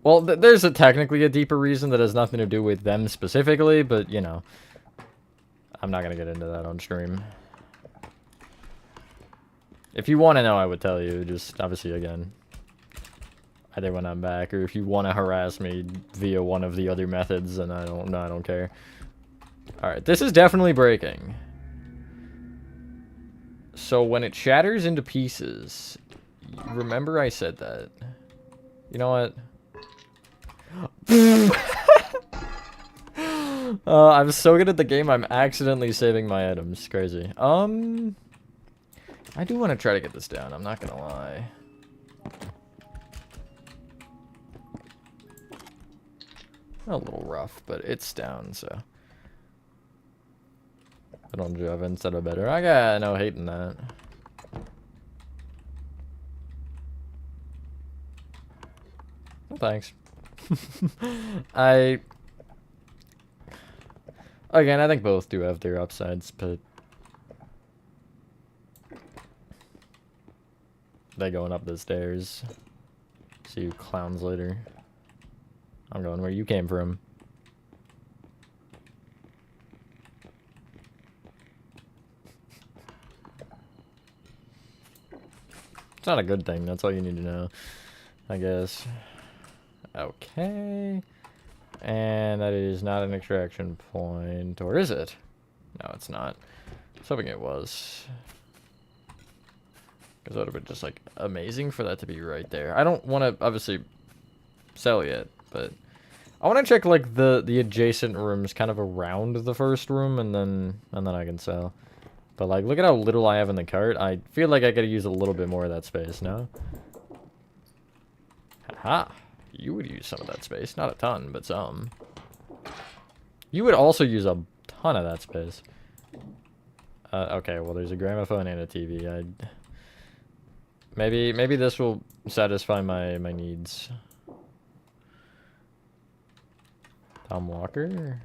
Well, there's technically a deeper reason that has nothing to do with them specifically, but, you know. I'm not gonna get into that on stream. If you want to know, I would tell you. Just, obviously, again. Either when I'm back, or if you want to harass me via one of the other methods, then I don't care. Alright, this is definitely breaking. So when it shatters into pieces, remember I said that. You know what? I'm so good at the game, I'm accidentally saving my items. Crazy. I do want to try to get this down, I'm not gonna lie. A little rough, but it's down, so. I don't drive instead of better. I got no hating that. Well, thanks. Again, I think both do have their upsides, but they going up the stairs. See you clowns later. I'm going where you came from. It's not a good thing, that's all you need to know, I guess. Okay. And that is not an extraction point, or is it? No, it's not. I was hoping it was. Because that would have been just, like, amazing for that to be right there. I don't want to, obviously, sell yet, but I want to check, like, the adjacent rooms kind of around the first room, and then I can sell. But, like, look at how little I have in the cart. I feel like I could use a little bit more of that space, no? Haha. You would use some of that space. Not a ton, but some. You would also use a ton of that space. Okay, well, there's a gramophone and a TV. Maybe this will satisfy my needs. Tom Walker?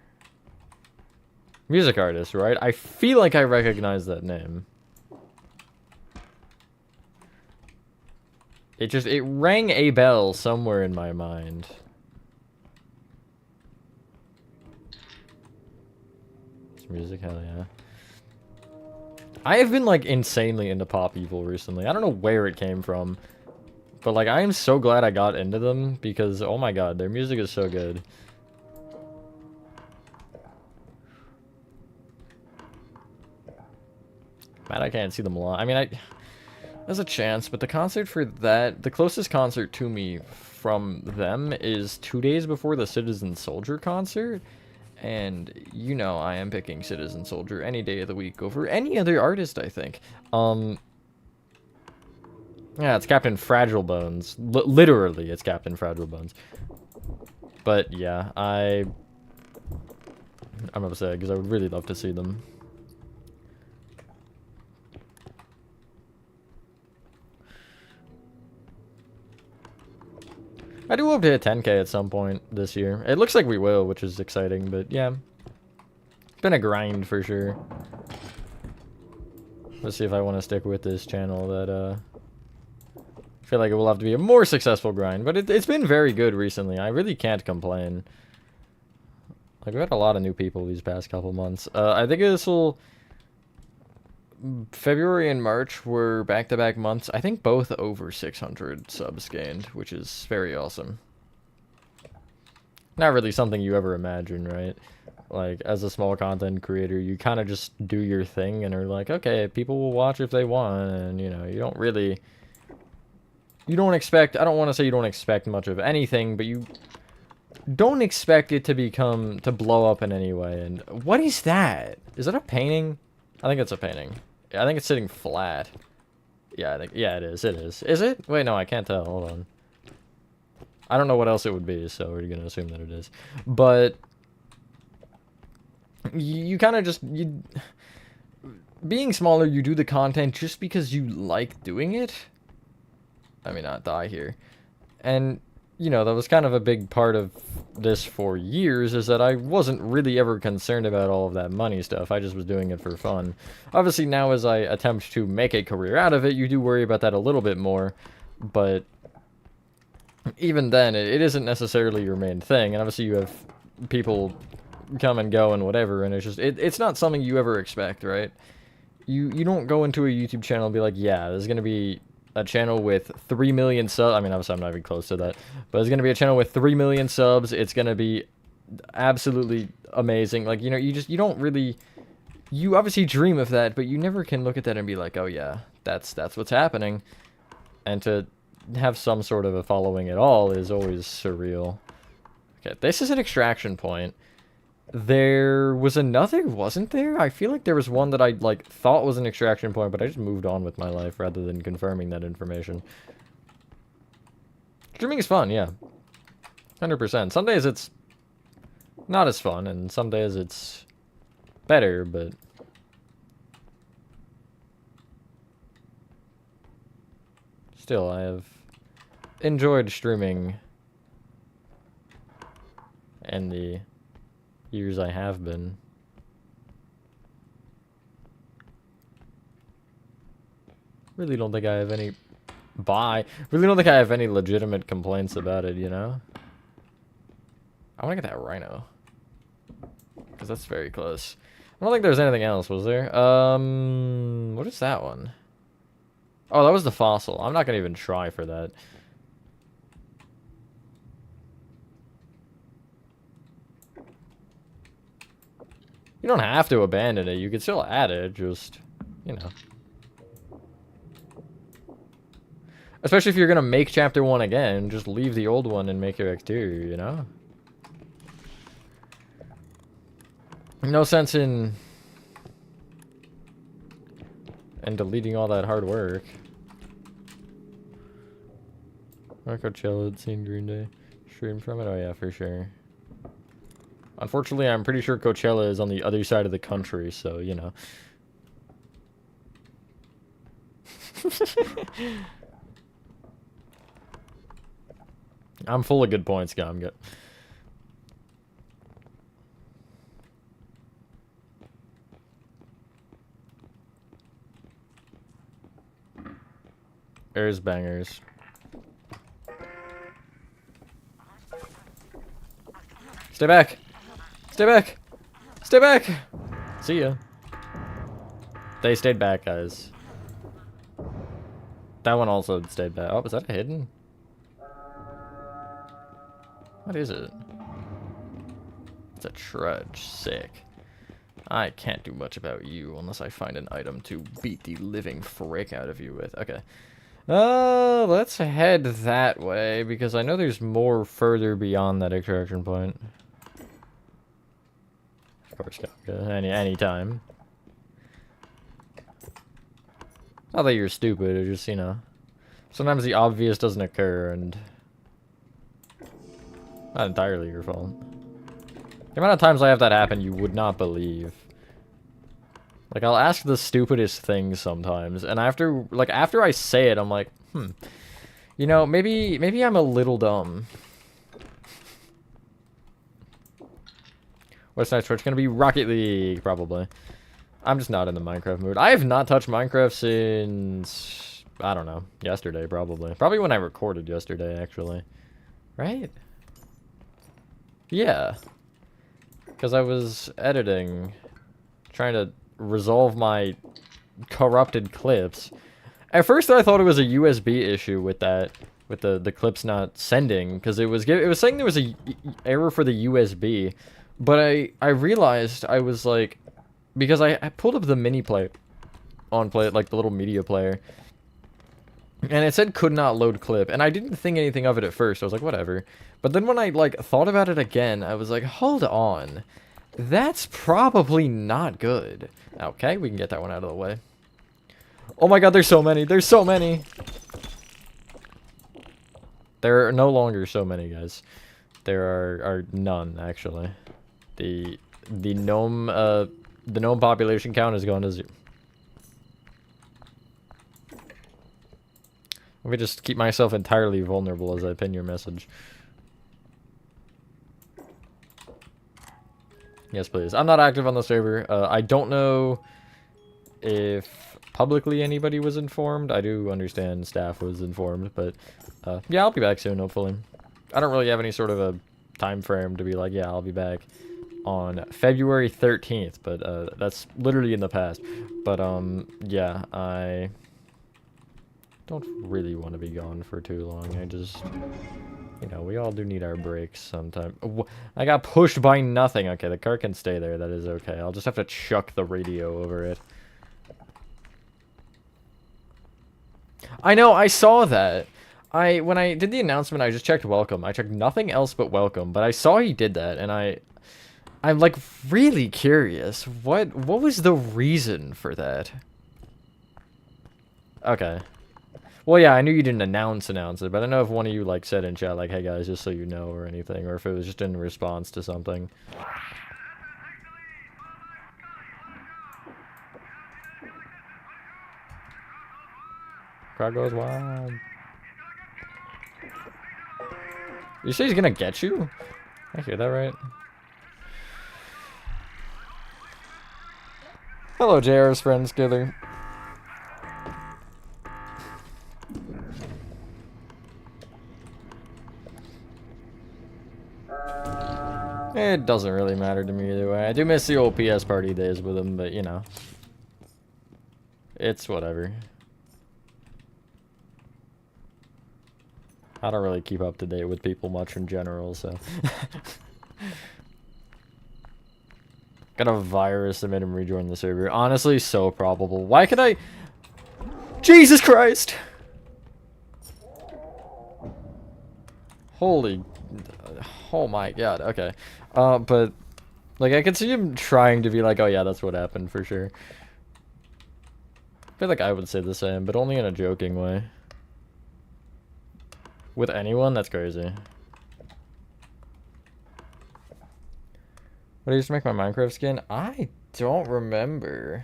Music artist, right? I feel like I recognize that name. It rang a bell somewhere in my mind. It's music, hell yeah. I have been, like, insanely into Pop Evil recently. I don't know where it came from. But, like, I am so glad I got into them because, oh my god, their music is so good. Man, I can't see them live. I mean, there's a chance, but the concert for that, the closest concert to me from them is 2 days before the Citizen Soldier concert. And, you know, I am picking Citizen Soldier any day of the week over any other artist, I think. Yeah, it's Captain Fragile Bones. Literally, it's Captain Fragile Bones. But, yeah, I'm upset because I would really love to see them. I do hope to hit 10K at some point this year. It looks like we will, which is exciting, but yeah. It's been a grind for sure. Let's see if I want to stick with this channel that, I feel like it will have to be a more successful grind, but it's been very good recently. I really can't complain. Like, we had a lot of new people these past couple months. I think this will... February and March were back-to-back months. I think both over 600 subs gained, which is very awesome. Not really something you ever imagine, right? Like, as a small content creator, you kind of just do your thing and are like, okay, people will watch if they want, and, you know, you don't really... You don't expect... I don't want to say you don't expect much of anything, but you don't expect it to blow up in any way, and... What is that? Is that a painting? I think it's a painting. I think it's sitting flat. Yeah, yeah, it is. It is. Is it? Wait, no, I can't tell. Hold on. I don't know what else it would be, so we're gonna assume that it is. But you kind of just being smaller, you do the content just because you like doing it. I mean, not die here. And you know, that was kind of a big part of this for years, is that I wasn't really ever concerned about all of that money stuff. I just was doing it for fun. Obviously, now as I attempt to make a career out of it, you do worry about that a little bit more, but even then, it isn't necessarily your main thing, and obviously you have people come and go and whatever, and it's just, it's not something you ever expect, right? You don't go into a YouTube channel and be like, yeah, there's gonna be a channel with 3 million subs. I mean, obviously I'm not even close to that, but it's gonna be a channel with 3 million subs. It's gonna be absolutely amazing. Like, you know, you don't really, you obviously dream of that, but you never can look at that and be like, oh yeah, that's what's happening. And to have some sort of a following at all is always surreal. Okay, this is an extraction point. There was another, wasn't there? I feel like there was one that I, like, thought was an extraction point, but I just moved on with my life rather than confirming that information. Streaming is fun, yeah. 100%. Some days it's not as fun, and some days it's better, but... Still, I have enjoyed streaming in the years I have been. Really don't think I have any... Really don't think I have any legitimate complaints about it, you know? I want to get that rhino. Because that's very close. I don't think there's anything else, was there? What is that one? Oh, that was the fossil. I'm not going to even try for that. You don't have to abandon it. You can still add it, just, you know. Especially if you're going to make Chapter 1 again, just leave the old one and make your exterior, you know? No sense in deleting all that hard work. Coachella had seen Green Day stream from it? Oh yeah, for sure. Unfortunately, I'm pretty sure Coachella is on the other side of the country, so, you know. I'm full of good points, Gomga. There's bangers. Stay back! Stay back! Stay back! See ya. They stayed back, guys. That one also stayed back. Oh, was that a hidden? What is it? It's a trudge. Sick. I can't do much about you unless I find an item to beat the living frick out of you with. Okay. Let's head that way, because I know there's more further beyond that extraction point. Of course, any time. Not that you're stupid, it's just, you know, sometimes the obvious doesn't occur, and not entirely your fault. The amount of times I have that happen, you would not believe. Like, I'll ask the stupidest things sometimes, and after I say it, I'm like, you know, maybe I'm a little dumb. What's next? It's gonna be Rocket League, probably. I'm just not in the Minecraft mood. I have not touched Minecraft since, I don't know, yesterday, probably. Probably when I recorded yesterday, actually. Right? Yeah. Because I was editing, trying to resolve my corrupted clips. At first I thought it was a USB issue with that, with the clips not sending, because it was saying there was a error for the USB, but I realized I was like, because I pulled up the mini play on play, like the little media player, and it said could not load clip, and I didn't think anything of it at first. I was like, whatever. But then when I like thought about it again, I was like, hold on. That's probably not good. Okay, we can get that one out of the way. Oh my god, there's so many. There's so many. There are no longer so many, guys. There are none, actually. The gnome population count has gone to 0. Let me just keep myself entirely vulnerable as I pin your message. Yes, please. I'm not active on the server. I don't know if publicly anybody was informed. I do understand staff was informed, but yeah, I'll be back soon, hopefully. I don't really have any sort of a time frame to be like, yeah, I'll be back on February 13th, but that's literally in the past. But yeah, I don't really want to be gone for too long. I just You know, we all do need our breaks sometime. I got pushed by nothing. Okay, the car can stay there. That is okay. I'll just have to chuck the radio over it. I know, I saw that. When I did the announcement, I just checked welcome. I checked nothing else but welcome, but I saw he did that, and I'm like really curious. What was the reason for that? Okay. Well, yeah, I knew you didn't announce it, but I don't know if one of you like said in chat like, "Hey guys, just so you know," or anything, or if it was just in response to something. Crowd goes wild. You say he's gonna get you? I hear that right? Hello, JR's friend, Skither. It doesn't really matter to me either way. I do miss the old PS party days with him, but you know. It's whatever. I don't really keep up to date with people much in general, so. Got a virus that made him rejoin the server. Honestly, so probable. Why could I... Jesus Christ! Holy... Oh my god, okay. But... Like, I could see him trying to be like, oh yeah, that's what happened, for sure. I feel like I would say the same, but only in a joking way. With anyone? That's crazy. What, I used to make my Minecraft skin? I don't remember.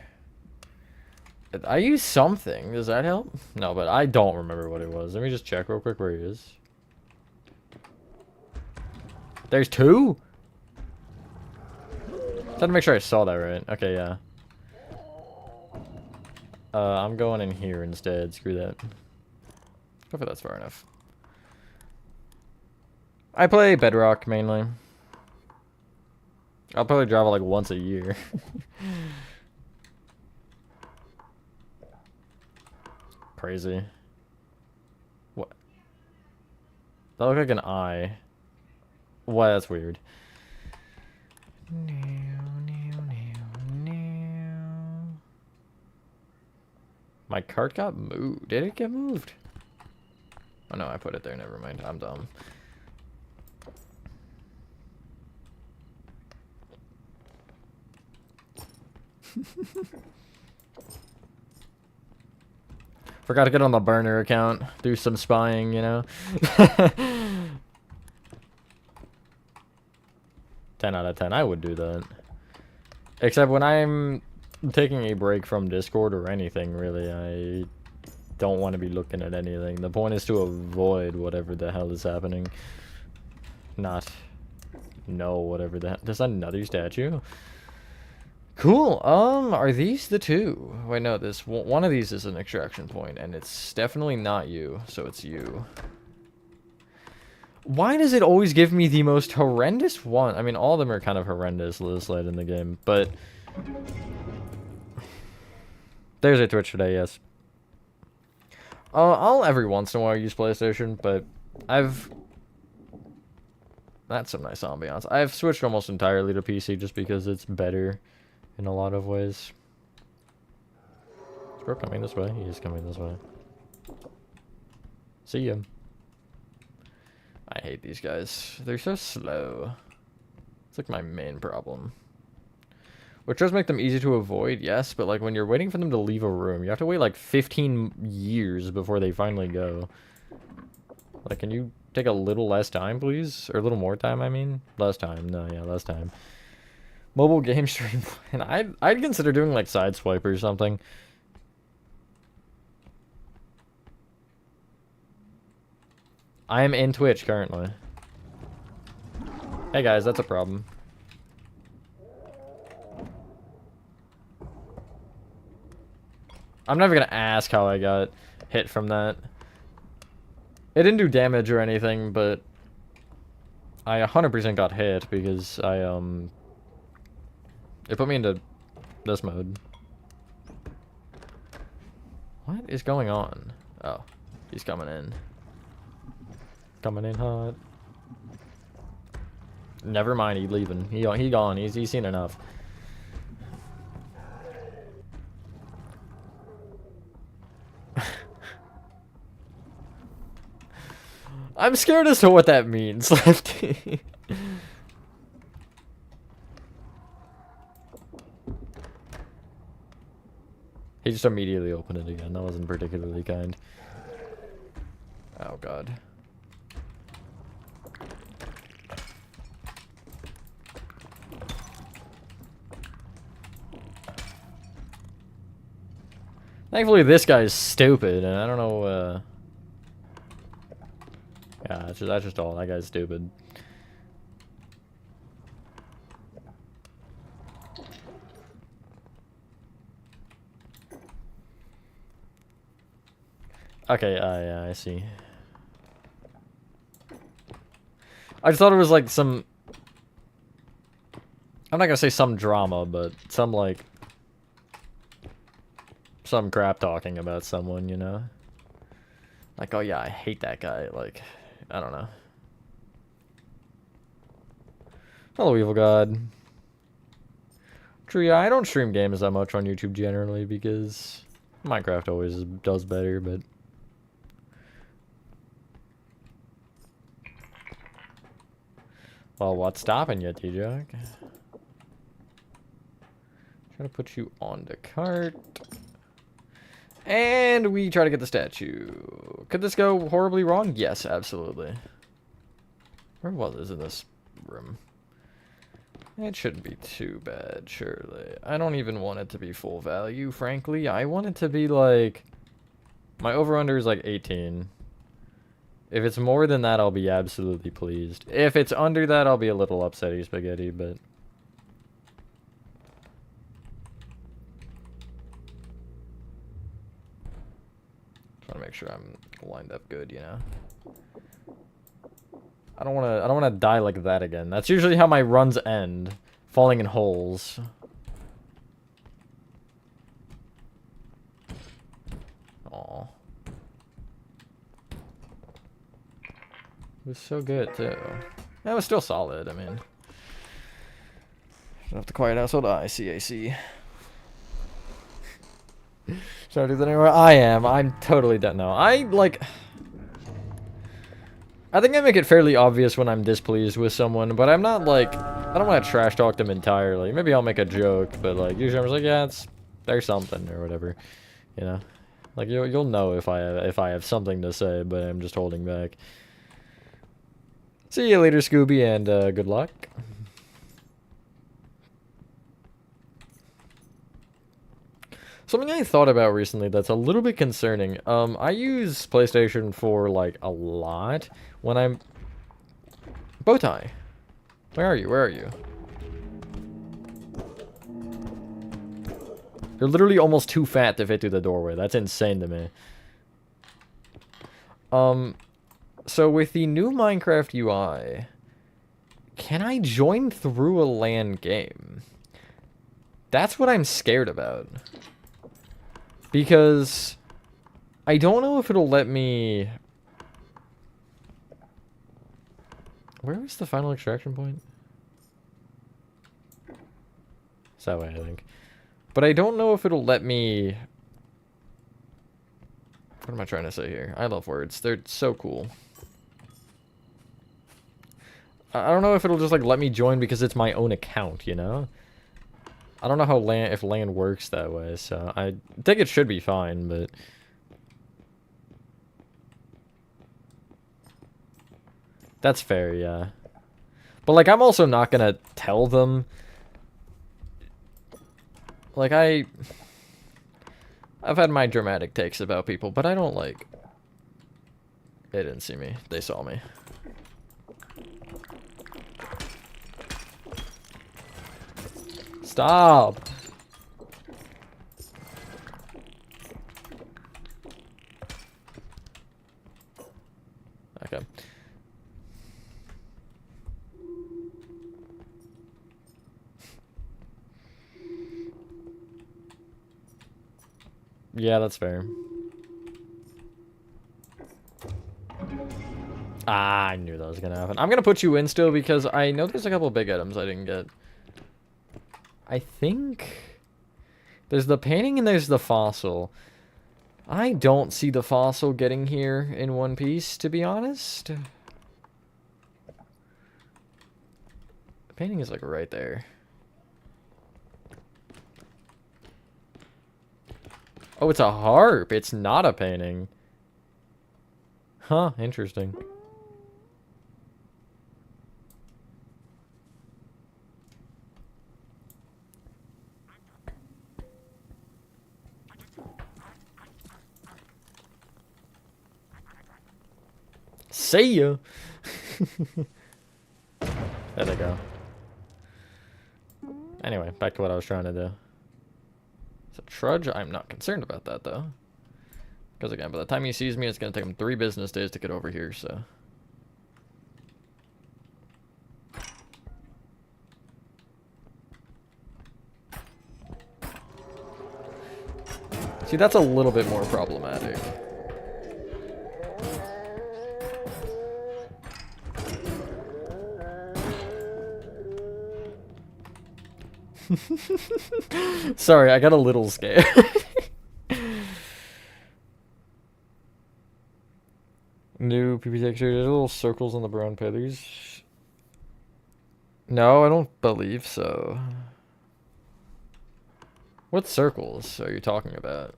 I used something. Does that help? No, but I don't remember what it was. Let me just check real quick where he is. There's two? Had to make sure I saw that right. Okay, yeah. I'm going in here instead. Screw that. Hopefully that's far enough. I play Bedrock mainly. I'll probably drive it like once a year. Crazy. What? That looked like an eye. What? That's weird. My cart got moved. Did it get moved? Oh no, I put it there. Never mind. I'm dumb. Forgot to get on the burner account. Do some spying, you know? 10 out of 10. I would do that. Except when I'm taking a break from Discord or anything, really, I don't want to be looking at anything. The point is to avoid whatever the hell is happening. Not know whatever the hell. There's another statue? Cool. Are these the two? Wait, no, this one of these is an extraction point, and it's definitely not you, so it's you. Why does it always give me the most horrendous one? I mean, all of them are kind of horrendous this late in the game, but... There's a Twitch today, yes. I'll every once in a while use PlayStation, but that's some nice ambiance. I've switched almost entirely to PC just because it's better in a lot of ways. Is bro coming this way? He is coming this way. See him. I hate these guys. They're so slow. It's like my main problem. Which does make them easy to avoid, yes, but like when you're waiting for them to leave a room, you have to wait like 15 years before they finally go. Like, can you take a little less time, please? Or a little more time, I mean? Less time. No, yeah, less time. Mobile game stream. And I'd consider doing like Sideswipe or something. I am in Twitch currently. Hey guys, that's a problem. I'm never gonna ask how I got hit from that. It didn't do damage or anything, but I 100% got hit because it put me into this mode. What is going on? Oh, he's coming in. Coming in hot. Never mind, he leaving. He gone. He's seen enough. I'm scared as to what that means. He just immediately opened it again. That wasn't particularly kind. Oh god. Thankfully this guy's stupid, and I don't know, yeah, that's just all. That guy's stupid. Okay, yeah, I see. I just thought it was like some... I'm not gonna say some drama, but some like... some crap talking about someone, you know? Like, oh yeah, I hate that guy, like... I don't know. Hello, Evil God. True, yeah, I don't stream games that much on YouTube generally because Minecraft always does better, but... Well, what's stopping you, T-Jug? Trying to put you on the cart. And we try to get the statue. Could this go horribly wrong? Yes, absolutely. Where was this in this room? It shouldn't be too bad, surely. I don't even want it to be full value, frankly. I want it to be like... My over-under is like 18. If it's more than that, I'll be absolutely pleased. If it's under that, I'll be a little upsetty spaghetti, but... Trying to make sure I'm lined up good, you know? I don't wanna die like that again. That's usually how my runs end. Falling in holes. Aw. It was so good, too. That was still solid, I mean. Shut up the quiet household. I see. Should I do that anywhere? I am. I'm totally dead. No, I think I make it fairly obvious when I'm displeased with someone, but I'm not like... I don't want to trash talk them entirely. Maybe I'll make a joke, but like usually I'm just like, yeah, there's something or whatever, you know. Like you'll know if I have something to say, but I'm just holding back. See you later, Scooby, and good luck. Something I thought about recently that's a little bit concerning. I use PlayStation 4 like a lot when I'm... Bowtie. Where are you? Where are you? You're literally almost too fat to fit through the doorway. That's insane to me. So with the new Minecraft UI, can I join through a LAN game? That's what I'm scared about. Because I don't know if it'll let me... Where was the final extraction point? It's that way, I think. But I don't know if it'll let me... What am I trying to say here? I love words. They're so cool. I don't know if it'll just like let me join because it's my own account, you know? I don't know how if LAN works that way, so I think it should be fine, but... That's fair, yeah. But, like, I'm also not gonna tell them... Like, I've had my dramatic takes about people, but I don't, like... They didn't see me. They saw me. Stop! Okay. Yeah, that's fair. Ah, I knew that was gonna happen. I'm gonna put you in still because I know there's a couple big items I didn't get. I think there's the painting and there's the fossil. I don't see the fossil getting here in one piece, to be honest. The painting is like right there. Oh, it's a harp. It's not a painting. Huh, interesting. See ya! There they go. Anyway, back to what I was trying to do. So Trudge, I'm not concerned about that, though. Because again, by the time he sees me, it's going to take him 3 business days to get over here, so... See, that's a little bit more problematic. Sorry, I got a little scared. New PP texture. There's little circles on the brown feathers. No, I don't believe so. What circles are you talking about?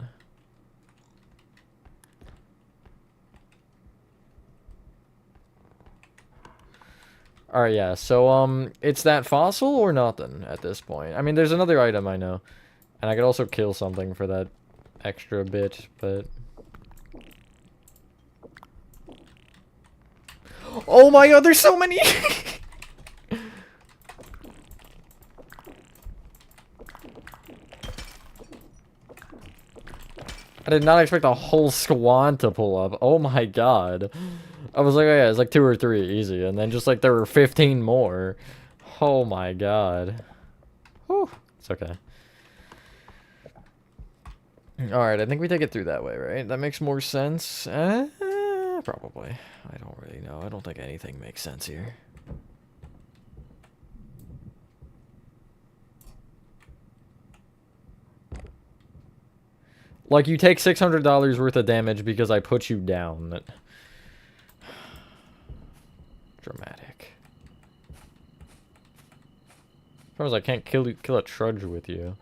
Alright, yeah, so, it's that fossil or nothing at this point. I mean, there's another item I know. And I could also kill something for that extra bit, but... Oh my god, there's so many! I did not expect a whole squad to pull up. Oh my god. I was like, oh yeah, it's like 2 or 3, easy. And then just like there were 15 more. Oh my god. Whew. It's okay. Alright, I think we take it through that way, right? That makes more sense. Probably. I don't really know. I don't think anything makes sense here. Like, you take $600 worth of damage because I put you down. Dramatic. As far as I can't kill a trudge with you.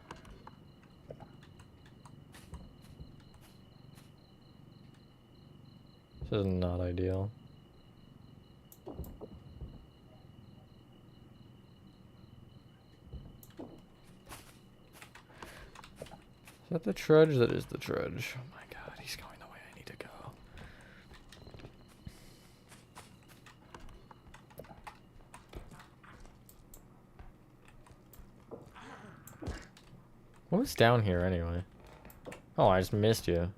This is not ideal. Is that the trudge? That is the trudge. Oh my god, he's going the way I need to go. What was down here anyway? Oh, I just missed you.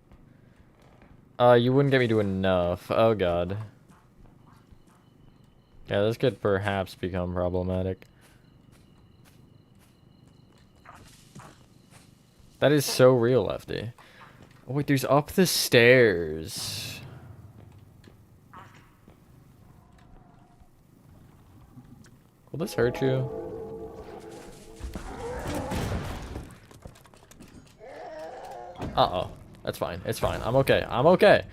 You wouldn't get me to enough. Oh god. Yeah, this could perhaps become problematic. That is so real, Lefty. Oh wait, there's up the stairs. Will this hurt you? Uh-oh. That's fine. It's fine. I'm okay. I'm okay.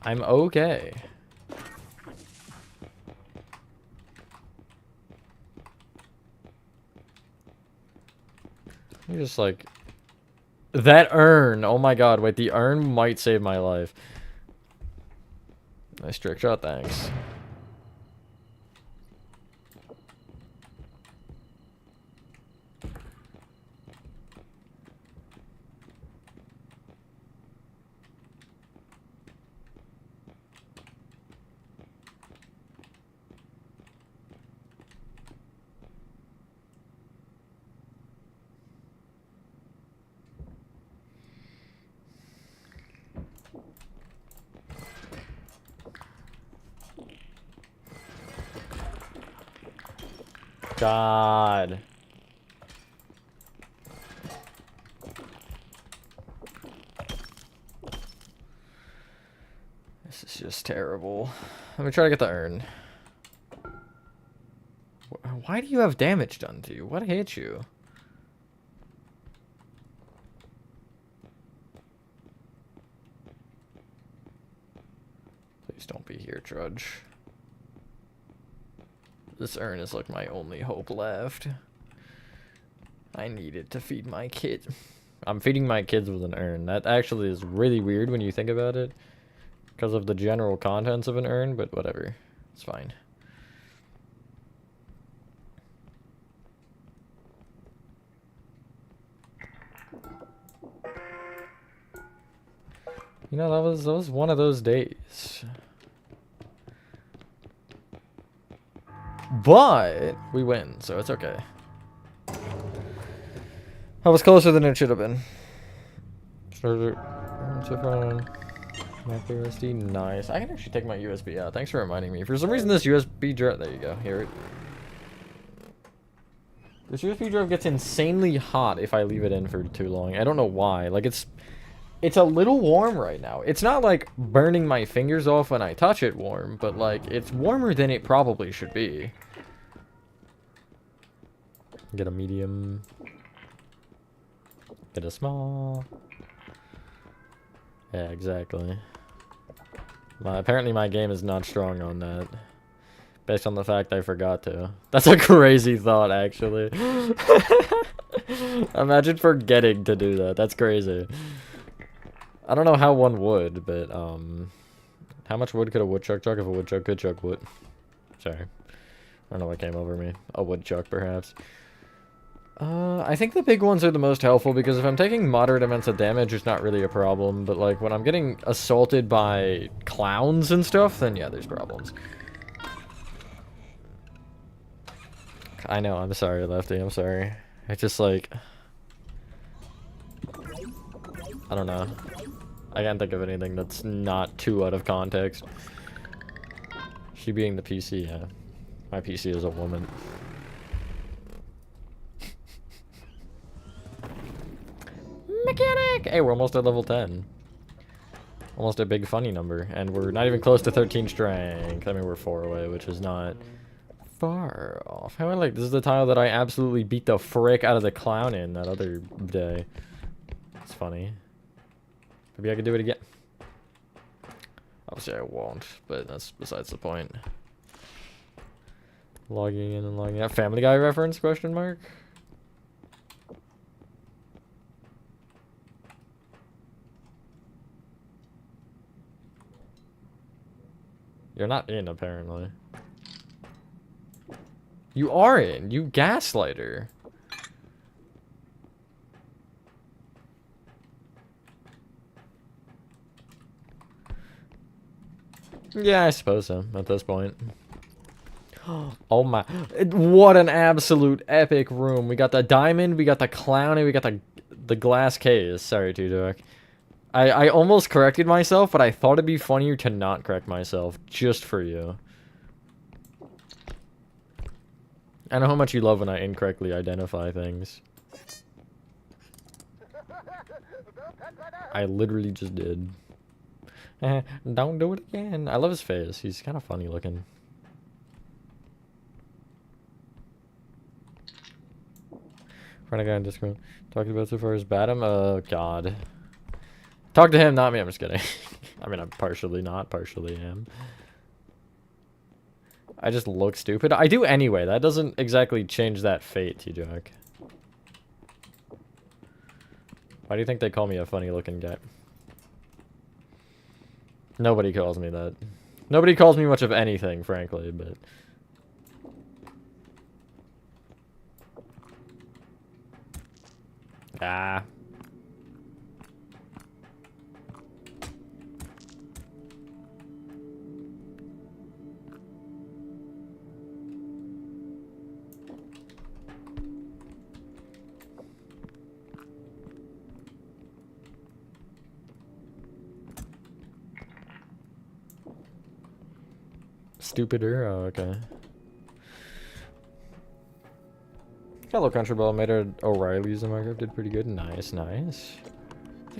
I'm okay. You're just like... That urn! Oh my god, wait, the urn might save my life. Nice trick shot, thanks. God. This is just terrible. Let me try to get the urn. Why do you have damage done to you? What hit you? Please don't be here, Trudge. This urn is like my only hope left. I need it to feed my kid. I'm feeding my kids with an urn. That actually is really weird when you think about it. Because of the general contents of an urn, but whatever. It's fine. You know, that was one of those days. But we win, so it's okay. I was closer than it should have been. Micro SD, nice. I can actually take my USB out. Thanks for reminding me. For some reason, this USB drive. There you go. Here. This USB drive gets insanely hot if I leave it in for too long. I don't know why. Like it's a little warm right now. It's not like burning my fingers off when I touch it warm, but like it's warmer than it probably should be. Get a medium. Get a small. Yeah, exactly. Apparently my game is not strong on that. Based on the fact I forgot to. That's a crazy thought, actually. Imagine forgetting to do that. That's crazy. I don't know how one would, but, how much wood could a woodchuck chuck if a woodchuck could chuck wood? Sorry. I don't know what came over me. A woodchuck, perhaps. I think the big ones are the most helpful because if I'm taking moderate amounts of damage, it's not really a problem. But, like, when I'm getting assaulted by clowns and stuff, then yeah, there's problems. I know, I'm sorry, Lefty, I'm sorry. It's just, like... I don't know. I can't think of anything that's not too out of context. She being the PC, yeah. My PC is a woman. Mechanic! Hey, we're almost at level 10. Almost a big funny number. And we're not even close to 13 strength. I mean, we're 4 away, which is not far off. How I like, this is the tile that I absolutely beat the frick out of the clown in that other day. It's funny. Maybe I could do it again. Obviously I won't, but that's besides the point. Logging in and logging out. Family Guy reference, question mark? You're not in, apparently. You are in, you gaslighter. Yeah, I suppose so, at this point. Oh my, what an absolute epic room. We got the diamond, we got the clown, and we got the glass case. Sorry, Tudok. I almost corrected myself, but I thought it'd be funnier to not correct myself, just for you. I know how much you love when I incorrectly identify things. I literally just did. Don't do it again. I love his face. He's kind of funny looking. Friend of guy on Discord. Talking about so far as Batum? Oh, God. Talk to him, not me. I'm just kidding. I mean, I'm partially not, partially am. I just look stupid. I do anyway. That doesn't exactly change that fate, T-Jack. Why do you think they call me a funny looking guy? Nobody calls me that. Nobody calls me much of anything, frankly, but... Ah. Stupider? Oh, okay. Hello, Country Ball. Made an O'Reilly's in Minecraft. Did pretty good. Nice, nice.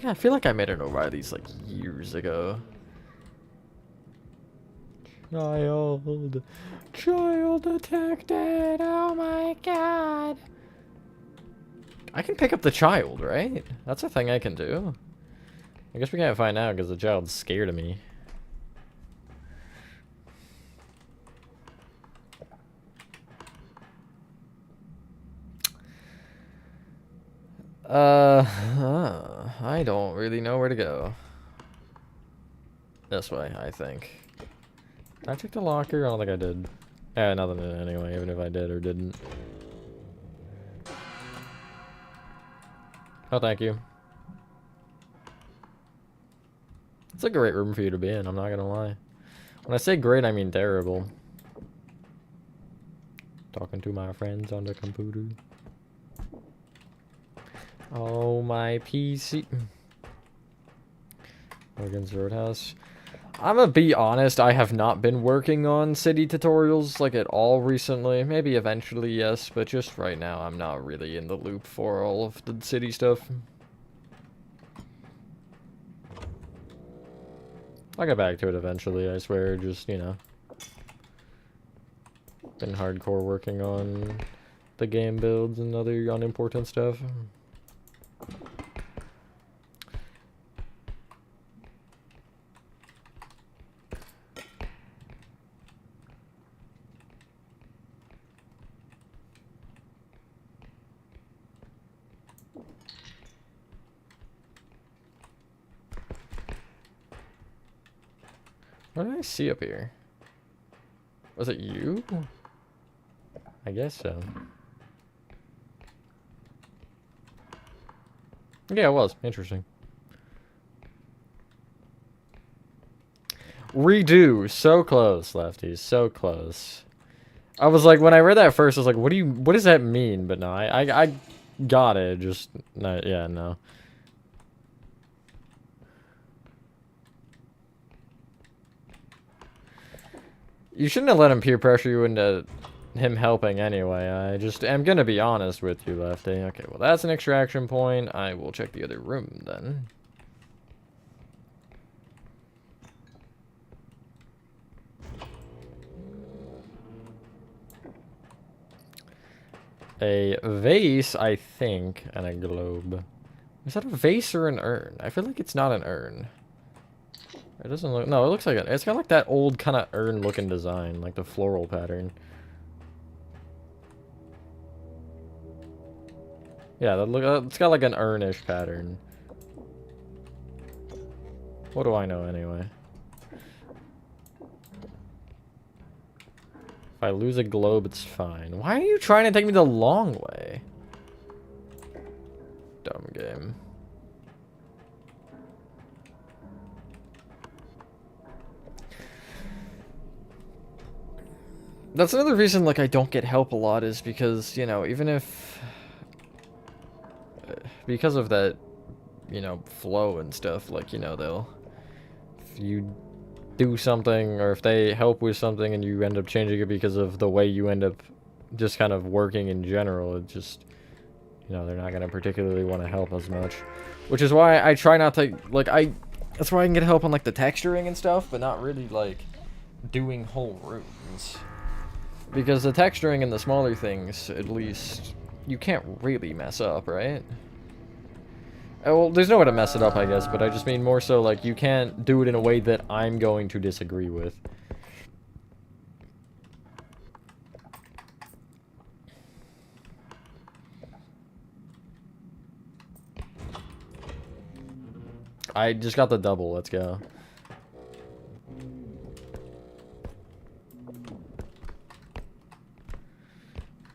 I feel like I made an O'Reilly's like years ago. Child. Child detected. Oh my god. I can pick up the child, right? That's a thing I can do. I guess we can't find out because the child's scared of me. I don't really know where to go. This way, I think. Did I check the locker? I don't think I did. Yeah, nothing in it anyway, even if I did or didn't. Oh, thank you. It's a great room for you to be in, I'm not gonna lie. When I say great, I mean terrible. Talking to my friends on the computer. Oh, my PC. Morgan's Roadhouse. I'm gonna be honest, I have not been working on city tutorials, like, at all recently. Maybe eventually, yes, but just right now, I'm not really in the loop for all of the city stuff. I'll get back to it eventually, I swear, just, you know. Been hardcore working on the game builds and other unimportant stuff. What did I see up here? Was it you? I guess so. Yeah, it was. Interesting. Redo. So close, lefties. So close. I was like, when I read that first, I was like, what does that mean? But no, I got it. Just, no, yeah, no. You shouldn't have let him peer pressure you into him helping anyway. I just am gonna be honest with you, Lefty. Okay, well, that's an extraction point. I will check the other room then. A vase, I think, and a globe. Is that a vase or an urn? I feel like it's not an urn. It doesn't look... No, it looks like it. It's got like that old kind of urn-looking design, like the floral pattern. Yeah, that look. It's got like an urnish pattern. What do I know anyway? If I lose a globe, it's fine. Why are you trying to take me the long way? Dumb game. That's another reason, like, I don't get help a lot is because, you know, even if... because of that, you know, flow and stuff, like, you know, they'll... If you do something, or if they help with something and you end up changing it because of the way you end up just kind of working in general, it just... You know, they're not going to particularly want to help as much. Which is why I try not to, like, that's why I can get help on, like, the texturing and stuff, but not really, like, doing whole rooms. Because the texturing and the smaller things, at least, you can't really mess up, right? Well, there's no way to mess it up, I guess, but I just mean more so, like, you can't do it in a way that I'm going to disagree with. I just got the double, let's go.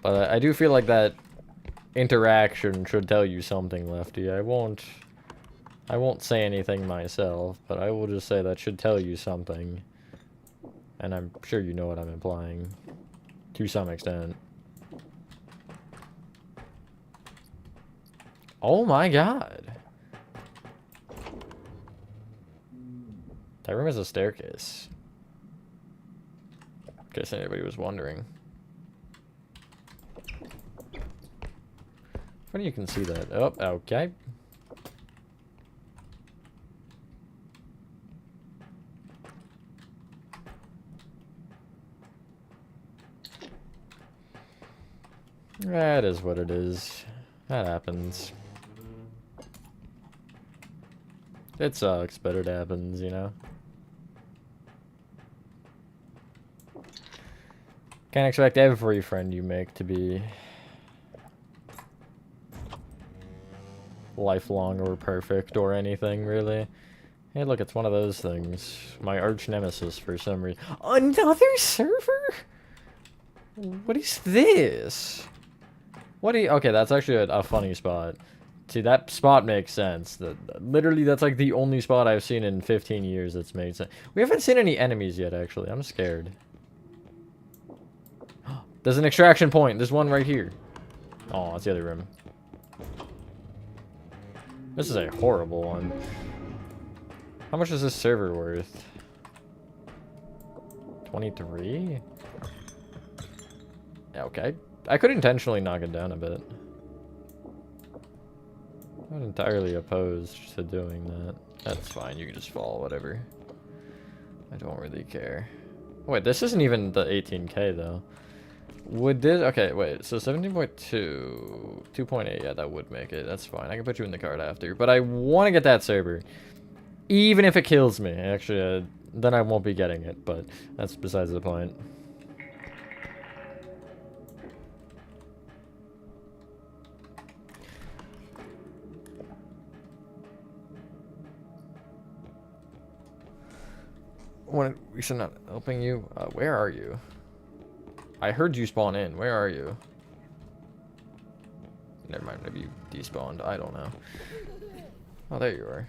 But I do feel like that interaction should tell you something, Lefty. I won't say anything myself, but I will just say that should tell you something. And I'm sure you know what I'm implying. To some extent. Oh my god. That room has a staircase. In case anybody was wondering. Funny you can see that. Oh, okay. That is what it is. That happens. It sucks, but it happens, you know? Can't expect every friend you make to be lifelong or perfect or anything, really. Hey, look, it's one of those things. My arch nemesis for some reason. Another server? What is this? What do you... Okay, that's actually a funny spot. See, that spot makes sense. Literally, that's like the only spot I've seen in 15 years that's made sense. We haven't seen any enemies yet, actually. I'm scared. There's an extraction point. There's one right here. Oh, that's the other room. This is a horrible one. How much is this server worth? 23? Yeah, okay. I could intentionally knock it down a bit. I'm not entirely opposed to doing that. That's fine, you can just fall, whatever. I don't really care. Wait, this isn't even the 18k though. Would this... Okay, wait, so 17.2... 2.8, yeah, that would make it. That's fine, I can put you in the card after. But I want to get that server. Even if it kills me. Actually, then I won't be getting it, but that's besides the point. We should not helping you. Where are you? I heard you spawn in. Where are you? Never mind. Maybe you despawned. I don't know. Oh, there you are.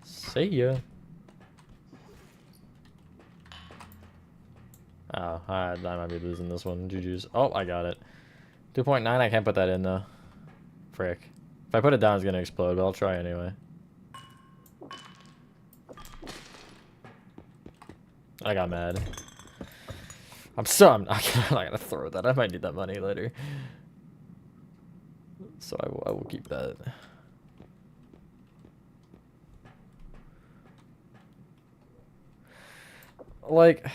See ya. Oh, I might be losing this one. GG's. Oh, I got it. 2.9, I can't put that in though. Frick. If I put it down, it's gonna explode, but I'll try anyway. I got mad. I'm not gonna throw that. I might need that money later. So I will keep that. Like...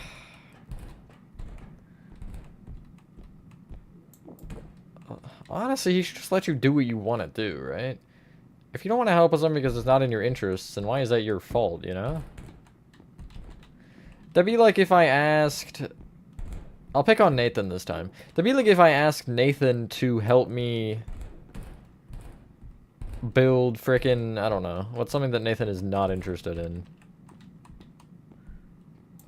Honestly, he should just let you do what you want to do, right? If you don't want to help someone because it's not in your interests, then why is that your fault, you know? That'd be like if I asked... I'll pick on Nathan this time. That'd be like if I asked Nathan to help me build frickin'... I don't know. What's something that Nathan is not interested in?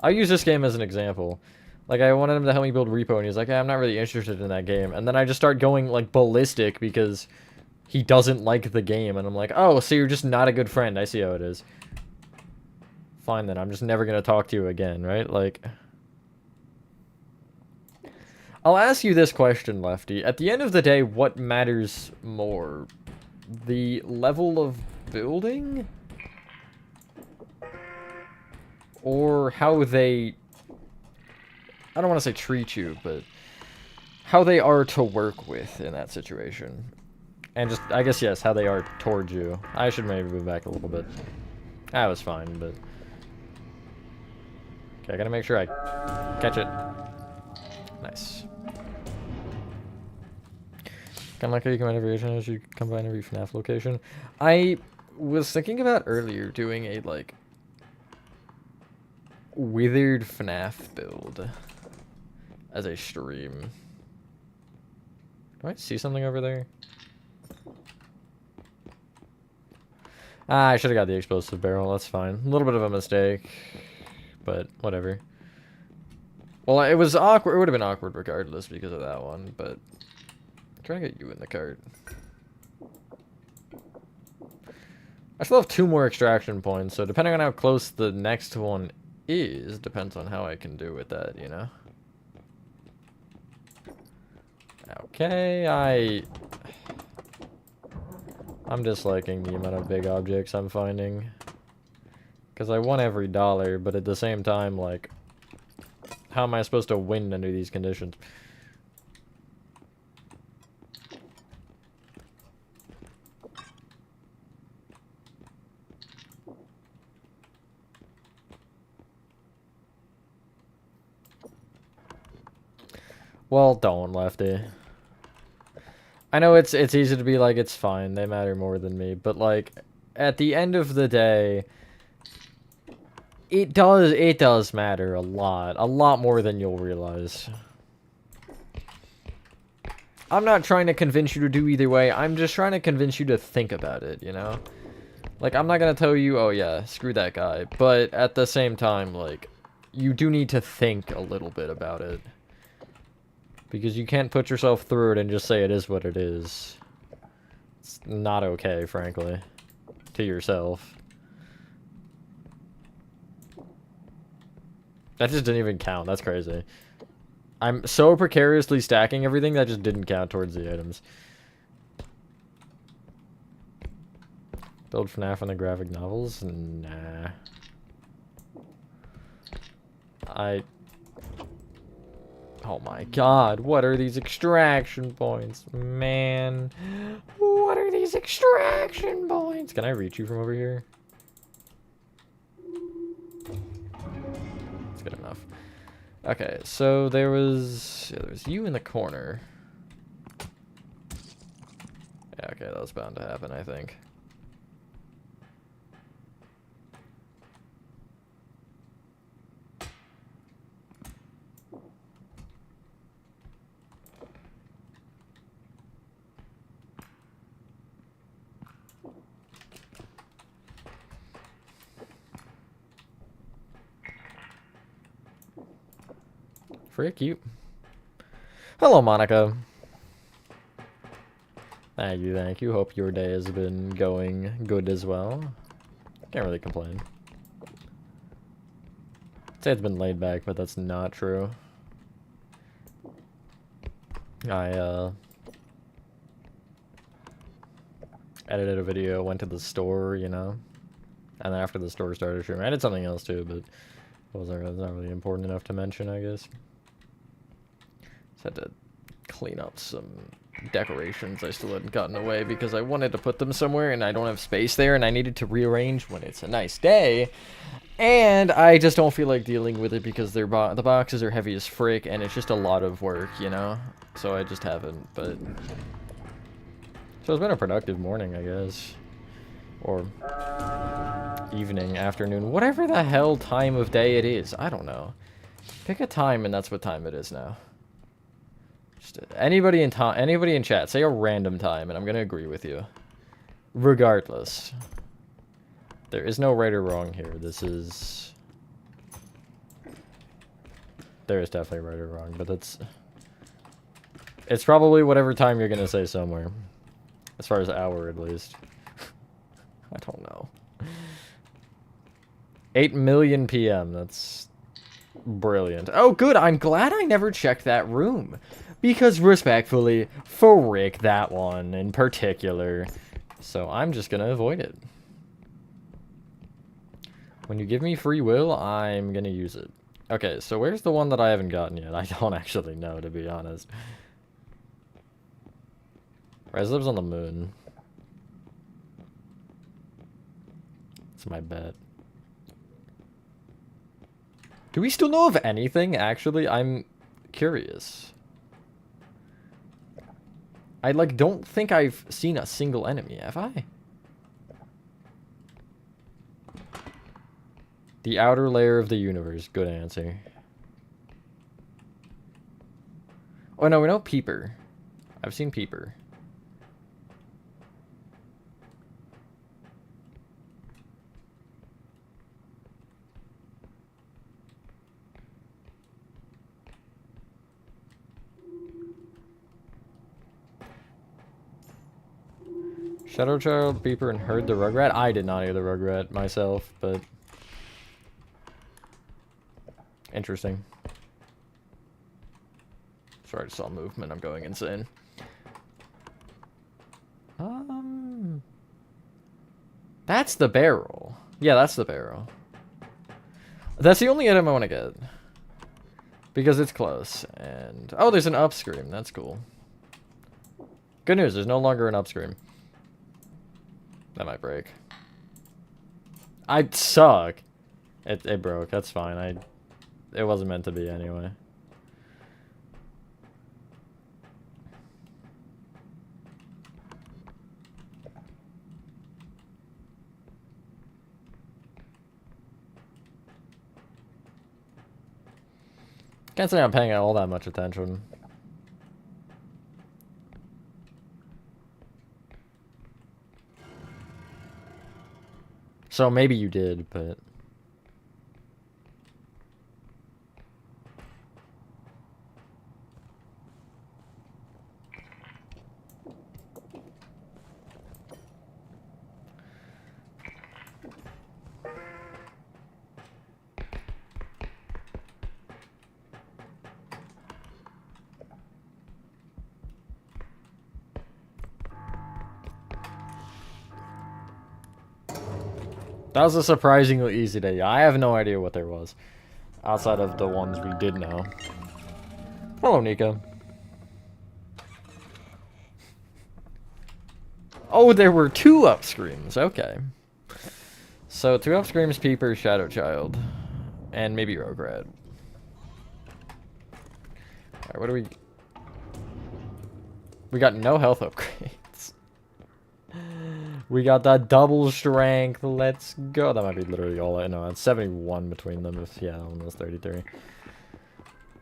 I'll use this game as an example. Like, I wanted him to help me build R.E.P.O, and he's like, hey, I'm not really interested in that game. And then I just start going, like, ballistic because he doesn't like the game. And I'm like, oh, so you're just not a good friend. I see how it is. Fine, then. I'm just never going to talk to you again, right? Like... I'll ask you this question, Lefty. At the end of the day, what matters more? The level of building? Or how they... I don't want to say treat you, but how they are to work with in that situation. And just, I guess, yes, how they are towards you. I should maybe move back a little bit. That was fine, but... Okay, I gotta make sure I catch it. Nice. Kind of like how you combine every region as you combine every FNAF location. I was thinking about earlier doing a, like, withered FNAF build as a stream. Do I see something over there? Ah, I should have got the explosive barrel. That's fine. A little bit of a mistake, but whatever. Well, it was awkward. It would have been awkward regardless because of that one, but I'm trying to get you in the cart. I still have 2 more extraction points, so depending on how close the next one is, depends on how I can do with that, you know? Okay, I'm disliking the amount of big objects I'm finding. Because I want every dollar, but at the same time, like, how am I supposed to win under these conditions? Well, don't, Lefty. I know it's easy to be like, it's fine, they matter more than me, but like, at the end of the day, it does matter a lot more than you'll realize. I'm not trying to convince you to do either way, I'm just trying to convince you to think about it, you know? Like, I'm not gonna tell you, oh yeah, screw that guy, but at the same time, like, you do need to think a little bit about it. Because you can't put yourself through it and just say it is what it is. It's not okay, frankly. To yourself. That just didn't even count, that's crazy. I'm so precariously stacking everything that just didn't count towards the items. Build FNAF on the graphic novels? Nah. Oh my god, what are these extraction points? Man. What are these extraction points? Can I reach you from over here? That's good enough. Okay, so there was you in the corner. Yeah, okay, that was bound to happen, I think. Frick you. Hello, Monica. Thank you, thank you. Hope your day has been going good as well. Can't really complain. I'd say it's been laid back, but that's not true. I, edited a video, went to the store, you know? And then after the store started streaming, I did something else too, but it wasn't not really important enough to mention, I guess. Just had to clean up some decorations I still hadn't gotten away because I wanted to put them somewhere and I don't have space there and I needed to rearrange when it's a nice day. And I just don't feel like dealing with it because the boxes are heavy as frick and it's just a lot of work, you know? So I just haven't, but... So it's been a productive morning, I guess. Or evening, afternoon, whatever the hell time of day it is. I don't know. Pick a time and that's what time it is now. Just anybody in chat, say a random time and I'm gonna agree with you. Regardless. There is no right or wrong here. This is... There is definitely right or wrong, but that's... It's probably whatever time you're gonna say somewhere. As far as hour, at least. I don't know. 8 million PM, that's... brilliant. Oh, good, I'm glad I never checked that room. Because, respectfully, frick that one in particular. So I'm just gonna avoid it. When you give me free will, I'm gonna use it. Okay, so where's the one that I haven't gotten yet? I don't actually know, to be honest. Rez lives on the moon. That's my bet. Do we still know of anything, actually? I'm curious. I, like, don't think I've seen a single enemy, have I? The outer layer of the universe. Good answer. Oh, no, we know Peeper. I've seen Peeper. Shadow Child, Peeper, and heard the Rugrat? I did not hear the Rugrat myself, but... Interesting. Sorry, I just saw movement. I'm going insane. That's the barrel. Yeah, that's the barrel. That's the only item I want to get. Because it's close. And... Oh, there's an upscream. That's cool. Good news, there's no longer an upscream. That might break. I suck. It broke. That's fine. It wasn't meant to be anyway. Can't say I'm paying all that much attention. So maybe you did, but... That was a surprisingly easy day. I have no idea what there was. Outside of the ones we did know. Hello, Nico. Oh, there were 2 up screams. Okay. So, 2 up screams, Peeper, Shadow Child. And maybe Rograd. Alright, what do we... We got no health upgrades. We got that double strength. Let's go. That might be literally all I know. It's 71 between them. If, yeah, almost 33.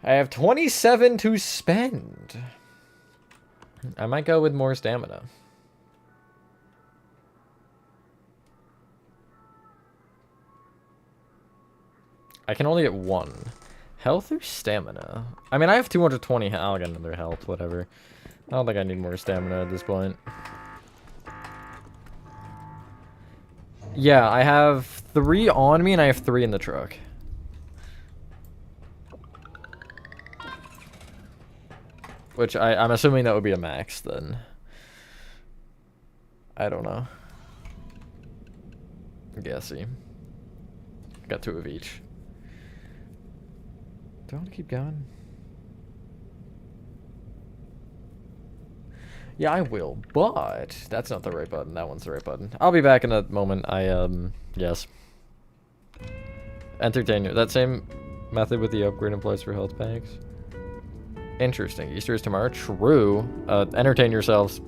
I have 27 to spend. I might go with more stamina. I can only get 1. Health or stamina? I mean, I have 220. I'll get another health, whatever. I don't think I need more stamina at this point. Yeah, I have 3 on me and I have 3 in the truck. Which I'm assuming that would be a max then. I don't know. Guessy. Got 2 of each. Do I want to keep going? Yeah, I will, but that's not the right button. That one's the right button. I'll be back in a moment. Yes. Entertain you. That same method with the upgrade applies for health packs. Interesting. Easter is tomorrow. True. Entertain yourselves.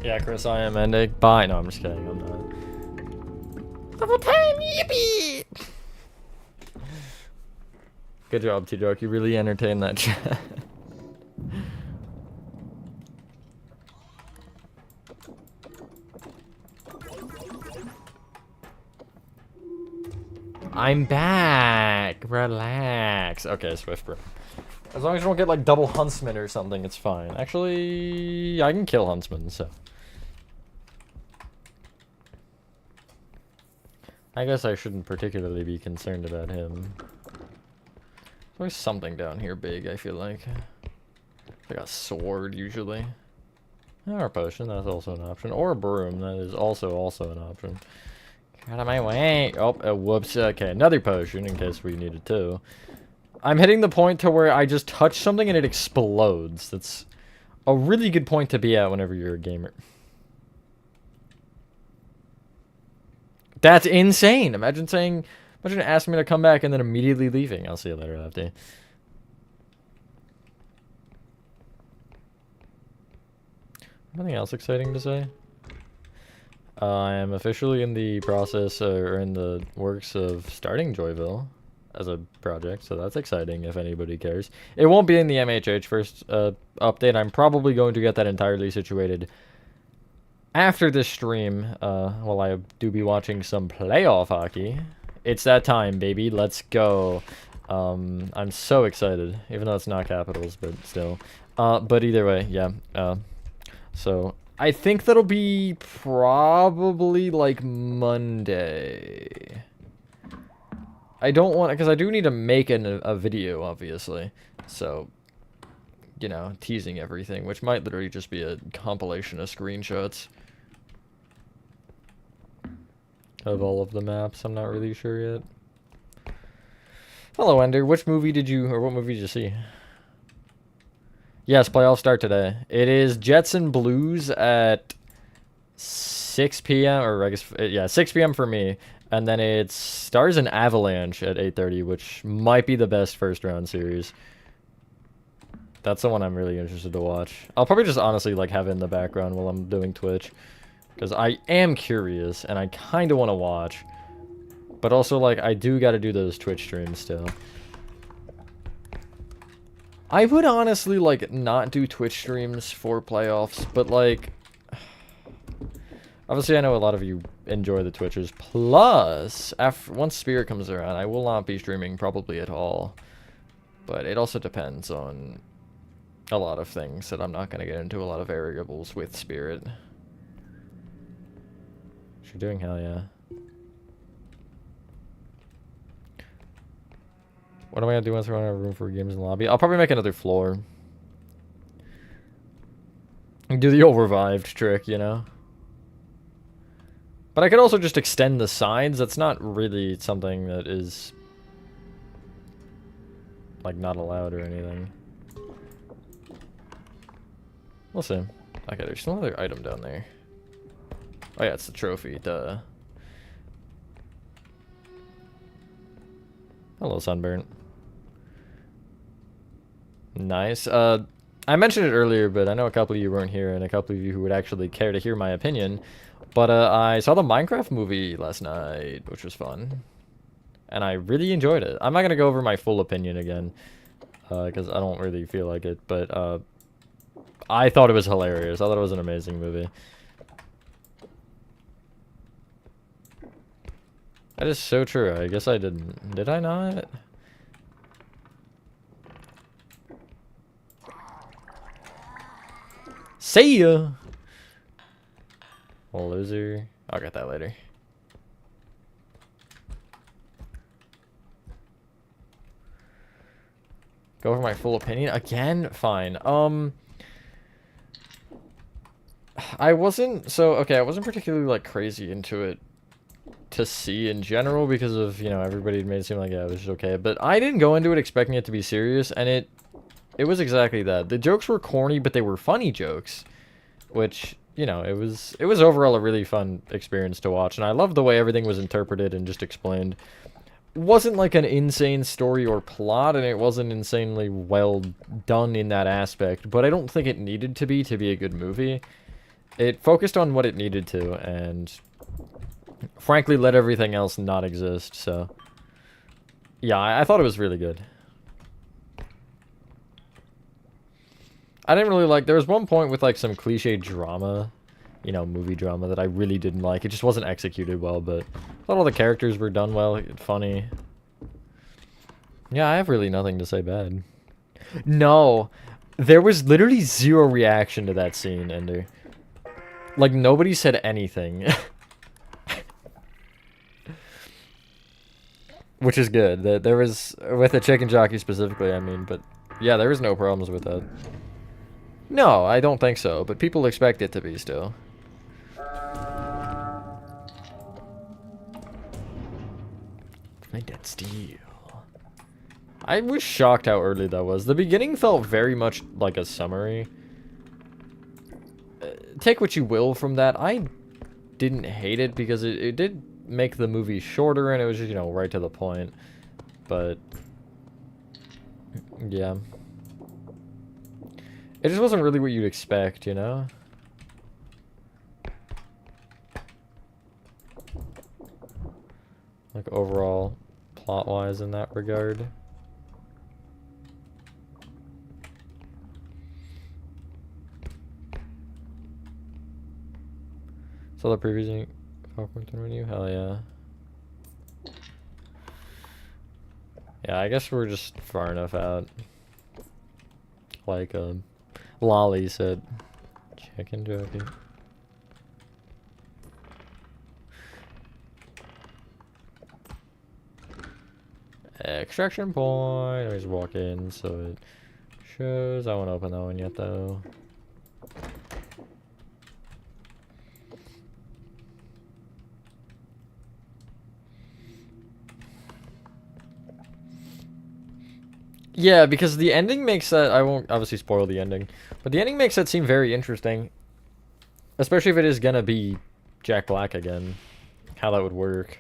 Yeah, Chris, I am ending. Bye. No, I'm just kidding. I'm not. Level 10, yippee! Good job, T-Joke. You really entertained that chat. I'm back. Relax. Okay, Swift bro. As long as you don't get like double Huntsman or something, it's fine. Actually, I can kill Huntsman, so. I guess I shouldn't particularly be concerned about him. There's always something down here big, I feel like. Like a sword, usually. Or a potion, that's also an option. Or a broom, that is also an option. Out of my way. Oh, whoops. Okay, another potion in case we needed to. I'm hitting the point to where I just touch something and it explodes. That's a really good point to be at whenever you're a gamer. That's insane. Imagine asking me to come back and then immediately leaving. I'll see you later, Lefty. Anything else exciting to say? I am officially in the process, or in the works of starting Joyville as a project, so that's exciting if anybody cares. It won't be in the MHH first update. I'm probably going to get that entirely situated after this stream, while I do be watching some playoff hockey. It's that time, baby. Let's go. I'm so excited, even though it's not Capitals, but still. But either way, yeah. So I think that'll be probably like Monday. I don't want, because I do need to make a video, obviously. So, you know, teasing everything, which might literally just be a compilation of screenshots of all of the maps. I'm not really sure yet. Hello, Ender. Which movie did you, or what movie did you see? Yes, playoffs start today. It is Jets and Blues at 6 p.m. or I guess, yeah, 6 p.m. for me. And then it's Stars and Avalanche at 8:30, which might be the best first round series. That's the one I'm really interested to watch. I'll probably just honestly like have it in the background while I'm doing Twitch, because I am curious and I kind of want to watch. But also, like, I do got to do those Twitch streams still. I would honestly, like, not do Twitch streams for playoffs, but, like, obviously I know a lot of you enjoy the Twitchers. Plus, once Spirit comes around, I will not be streaming probably at all. But it also depends on a lot of things that I'm not going to get into, a lot of variables with Spirit. What you're doing, hell yeah. What am I going to do once we're in a room for games in the lobby? I'll probably make another floor. Do the old revived trick, you know? But I could also just extend the sides. That's not really something that is, like, not allowed or anything. We'll see. Okay, there's still another item down there. Oh yeah, it's the trophy, duh. Hello, Sunburnt. Nice. I mentioned it earlier, but I know a couple of you weren't here, and a couple of you who would actually care to hear my opinion. But I saw the Minecraft movie last night, which was fun. And I really enjoyed it. I'm not going to go over my full opinion again, because I don't really feel like it. But I thought it was hilarious. I thought it was an amazing movie. That is so true. I guess I didn't. Did I not? See ya! Loser. I'll get that later. Go over my full opinion again? Fine. I wasn't particularly like crazy into it to see in general because of, you know, everybody made it seem like, yeah, it was just okay. But I didn't go into it expecting it to be serious, and it was exactly that. The jokes were corny, but they were funny jokes, which, you know, it was overall a really fun experience to watch, and I loved the way everything was interpreted and just explained. Wasn't like an insane story or plot, and it wasn't insanely well done in that aspect, but I don't think it needed to be a good movie. It focused on what it needed to, and frankly let everything else not exist, so yeah, I thought it was really good. I didn't really like, there was one point with like some cliche drama, you know, movie drama that I really didn't like. It just wasn't executed well, but I thought all the characters were done well, funny. Yeah, I have really nothing to say bad. No, there was literally zero reaction to that scene, Ender. Like, nobody said anything. Which is good. There was, with the chicken jockey specifically, I mean, but yeah, there was no problems with that. No, I don't think so, but people expect it to be still. Dead Steel. I was shocked how early that was. The beginning felt very much like a summary. Take what you will from that. I didn't hate it because it did make the movie shorter and it was just, you know, right to the point. But yeah. It just wasn't really what you'd expect, you know? Like overall plot-wise in that regard. So the previous Falcon menu? Hell yeah. Yeah, I guess we're just far enough out. Like, Lolly said. Chicken jockey. Extraction point. I just walk in, so it shows. I won't open that one yet, though. Yeah, because the ending makes that... I won't obviously spoil the ending, but the ending makes that seem very interesting. Especially if it is gonna be Jack Black again. How that would work.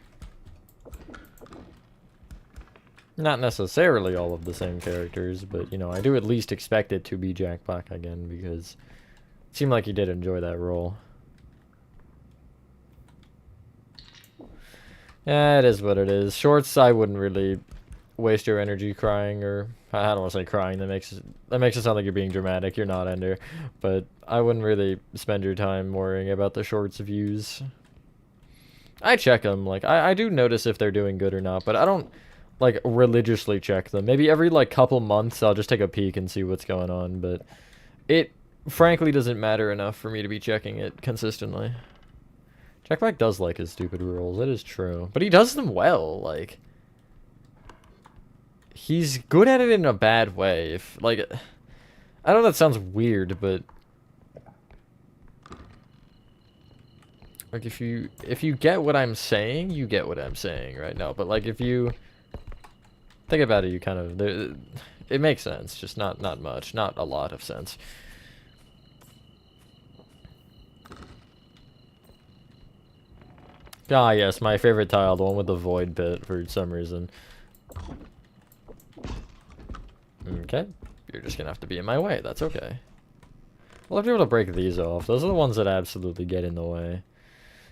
Not necessarily all of the same characters, but, you know, I do at least expect it to be Jack Black again, because it seemed like he did enjoy that role. Yeah, it is what it is. Shorts, I wouldn't really waste your energy crying, or... I don't want to say crying, that makes it sound like you're being dramatic. You're not, Ender. But I wouldn't really spend your time worrying about the shorts views. I check them. Like, I do notice if they're doing good or not, but I don't... like, religiously check them. Maybe every, like, couple months I'll just take a peek and see what's going on, but it, frankly, doesn't matter enough for me to be checking it consistently. Jack Black does like his stupid rules, it is true. But he does them well, like... he's good at it in a bad way. If, like... I know that sounds weird, but... like, if you get what I'm saying, you get what I'm saying right now. But, like, if you... think about it, you kind of... it makes sense, just not much. Not a lot of sense. Ah, yes, my favorite tile, the one with the void bit for some reason. Okay, you're just gonna have to be in my way, that's okay. I'll have to be able to break these off. Those are the ones that absolutely get in the way.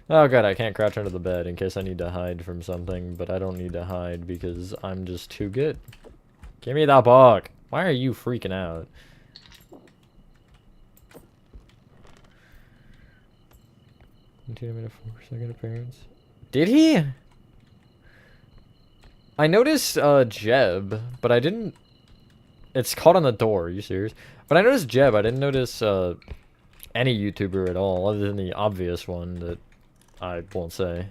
Oh god, I can't crouch under the bed in case I need to hide from something, but I don't need to hide because I'm just too good. Give me that bug! Why are you freaking out? Continue made a 4-second appearance. Did he? I noticed Jeb, but I didn't... it's caught on the door, are you serious? But I noticed Jeb, I didn't notice any YouTuber at all, other than the obvious one that I won't say.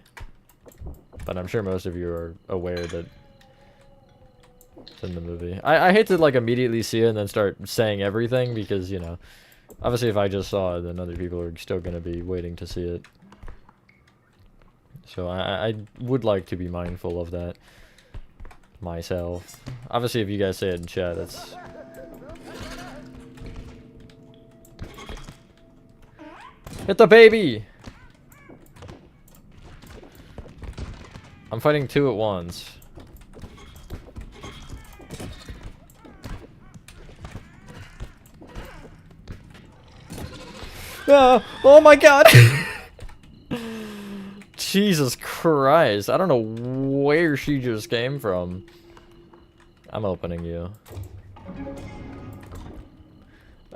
But I'm sure most of you are aware that it's in the movie. I hate to, like, immediately see it and then start saying everything, because, you know, obviously if I just saw it, then other people are still going to be waiting to see it. So I would like to be mindful of that myself. Obviously if you guys say it in chat, that's... hit the baby! I'm fighting two at once. Ah, oh my god! Jesus Christ, I don't know where she just came from. I'm opening you.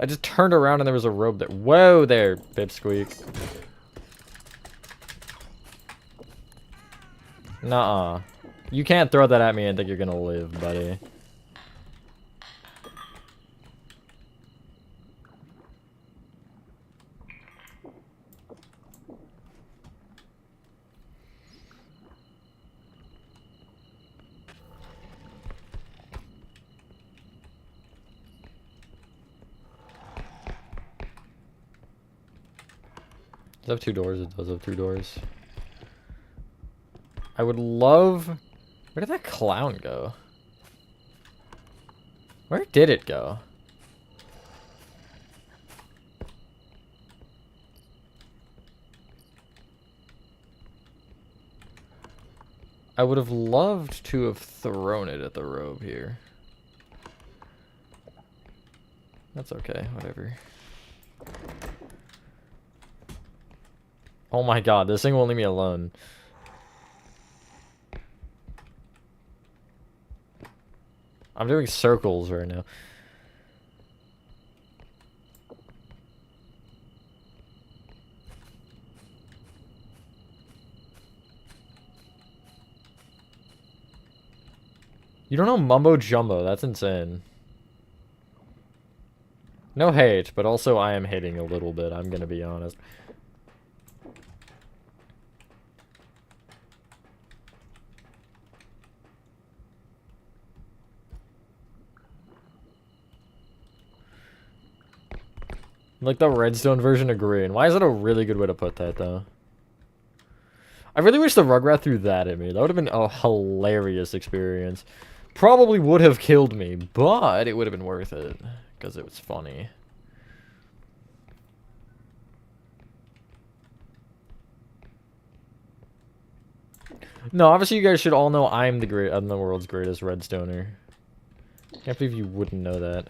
I just turned around and there was a robe there. Whoa there, Pipsqueak. Nuh-uh. You can't throw that at me and think you're gonna live, buddy. Does it have two doors? It does have two doors. I would love Where did that clown go? Where did it go? I would have loved to have thrown it at the robe here. That's okay, whatever. Oh my god, this thing won't leave me alone. I'm doing circles right now. You don't know Mumbo Jumbo, that's insane. No hate, but also I am hating a little bit, I'm gonna be honest. Like the redstone version of green. Why is that a really good way to put that, though? I really wish the Rugrat threw that at me. That would have been a hilarious experience. Probably would have killed me, but it would have been worth it. Because it was funny. No, obviously you guys should all know I'm the world's greatest redstoner. Can't believe you wouldn't know that.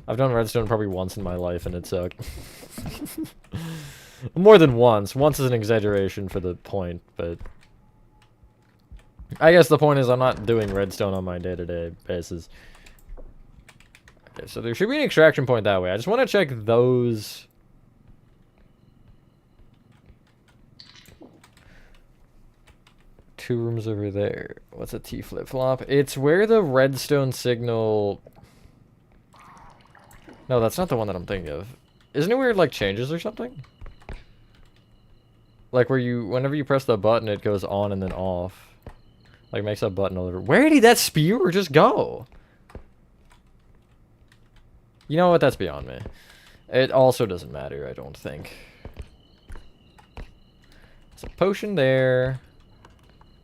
I've done redstone probably once in my life and it sucked. More than once. Once is an exaggeration for the point, but... I guess the point is I'm not doing redstone on my day-to-day basis. Okay, so there should be an extraction point that way. I just want to check those... Two rooms over there. What's a T flip-flop? It's where the redstone signal... No, that's not the one that I'm thinking of. Isn't it where it, like, changes or something? Like, where you... Whenever you press the button, it goes on and then off. Like, makes that button over. Where did that spewer just go? You know what? That's beyond me. It also doesn't matter, I don't think. There's a potion there.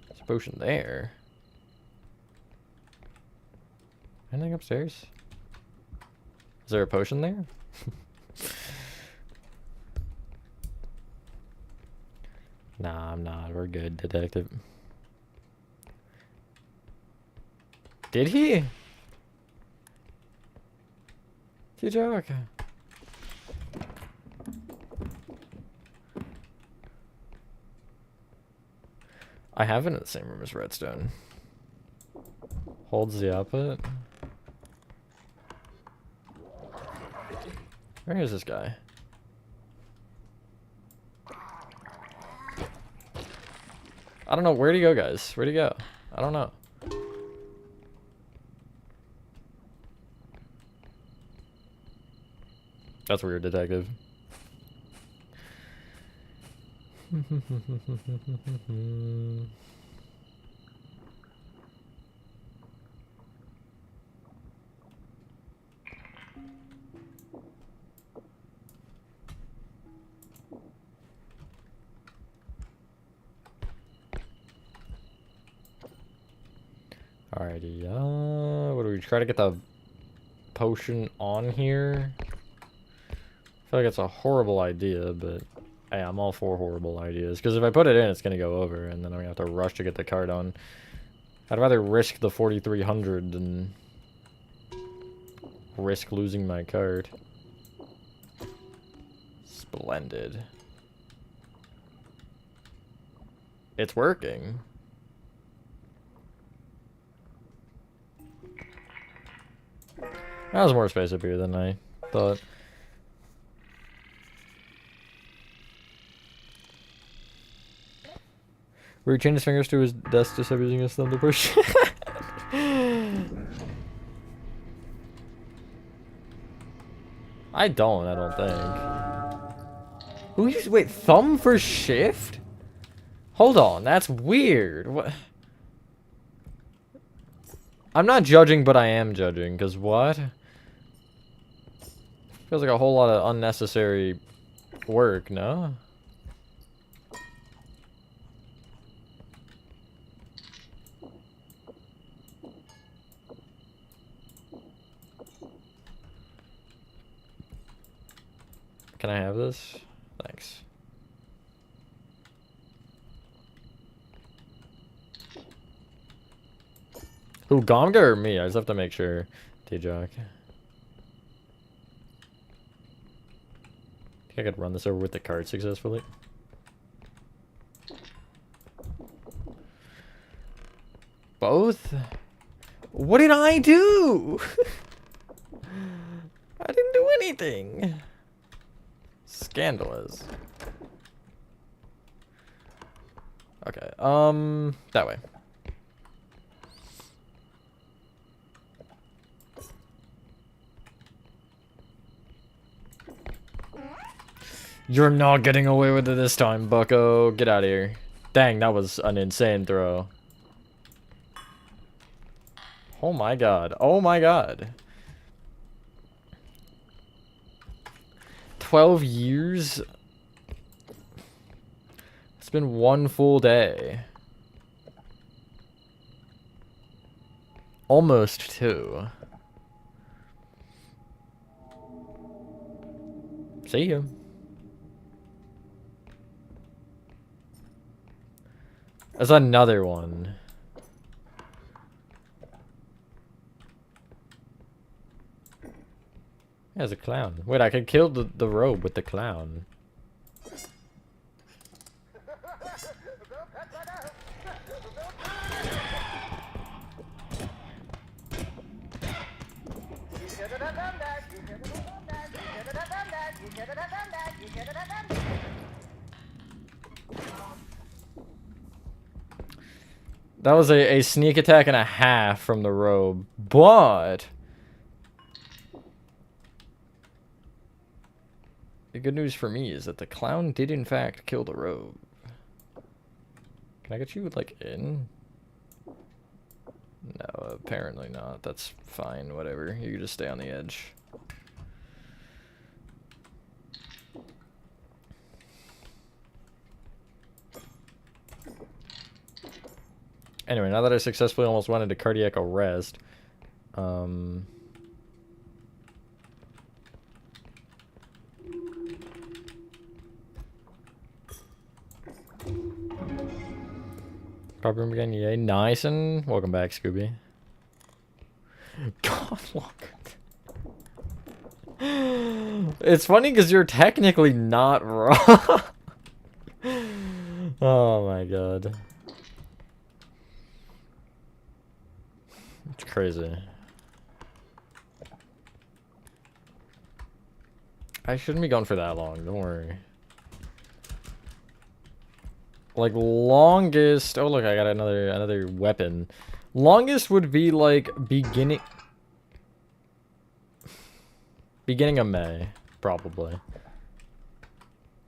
There's a potion there. Anything upstairs? Is there a potion there? Nah, I'm not. We're good, detective. Did he? You joke. I have it in the same room as redstone. Holds the output. Where is this guy? I don't know. Where'd he go, guys? Where'd he go? I don't know. That's weird, detective. Alrighty, what do we try to get the potion on here? I feel like it's a horrible idea, but hey, I'm all for horrible ideas. Because if I put it in, it's going to go over, and then I'm going to have to rush to get the card on. I'd rather risk the 4,300 than risk losing my card. Splendid. It's working. That was more space up here than I thought. Where he chained his fingers to his desk just using his thumb to push. I don't think. Who used, wait, thumb for shift? Hold on, that's weird. What? I'm not judging, but I am judging, because what? Feels like a whole lot of unnecessary work, no? Can I have this? Thanks. Who, Gonga or me? I just have to make sure. T-Jock. Think I could run this over with the card successfully. Both? What did I do? I didn't do anything. Scandalous. Okay, that way. You're not getting away with it this time, bucko. Get out of here. Dang, that was an insane throw. Oh my god. Oh my god. 12 years? It's been one full day. Almost two. See ya. There's another one. There's a clown. Wait, I could kill the robe with the clown. That was a sneak attack and a half from the robe, but the good news for me is that the clown did in fact kill the robe. Can I get you, like, in? No, apparently not. That's fine, whatever. You can just stay on the edge. Anyway, now that I successfully almost went into cardiac arrest, probably again, yay, nice, and welcome back, Scooby. God, look. It's funny because you're technically not wrong. Oh my god. It's crazy. I shouldn't be going for that long, don't worry. Like, longest... Oh, look, I got another weapon. Longest would be, like, beginning of May, probably.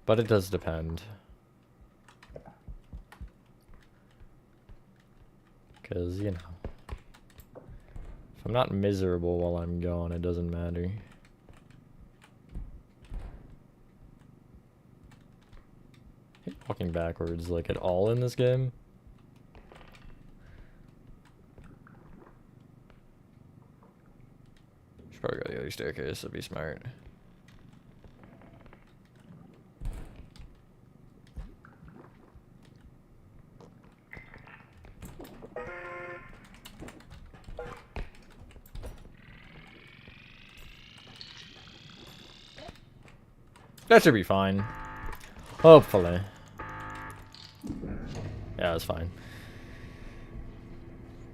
But it does depend. Because, you know. If I'm not miserable while I'm gone, it doesn't matter. I hate walking backwards, like, at all in this game. Should probably go the other staircase, that'd be smart. That should be fine. Hopefully. Yeah, it's fine.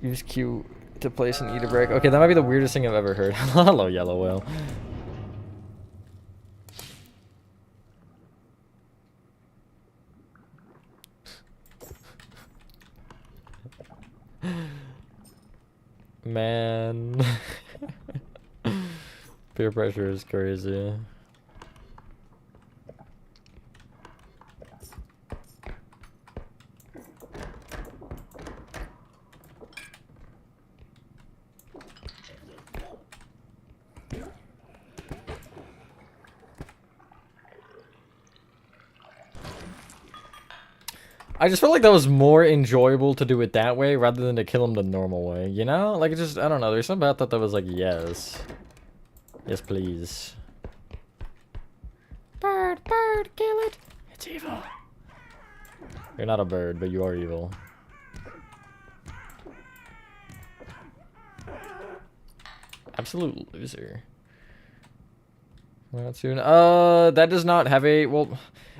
Use Q to place and eat a break. Okay, that might be the weirdest thing I've ever heard. Hello, yellow whale. Man. Peer pressure is crazy. I just felt like that was more enjoyable to do it that way rather than to kill him the normal way, you know? Like, it just, I don't know, there's something about that was like, yes. Yes, please. It's evil. You're not a bird, but you are evil. Absolute loser. Not soon. That does not have a... Well,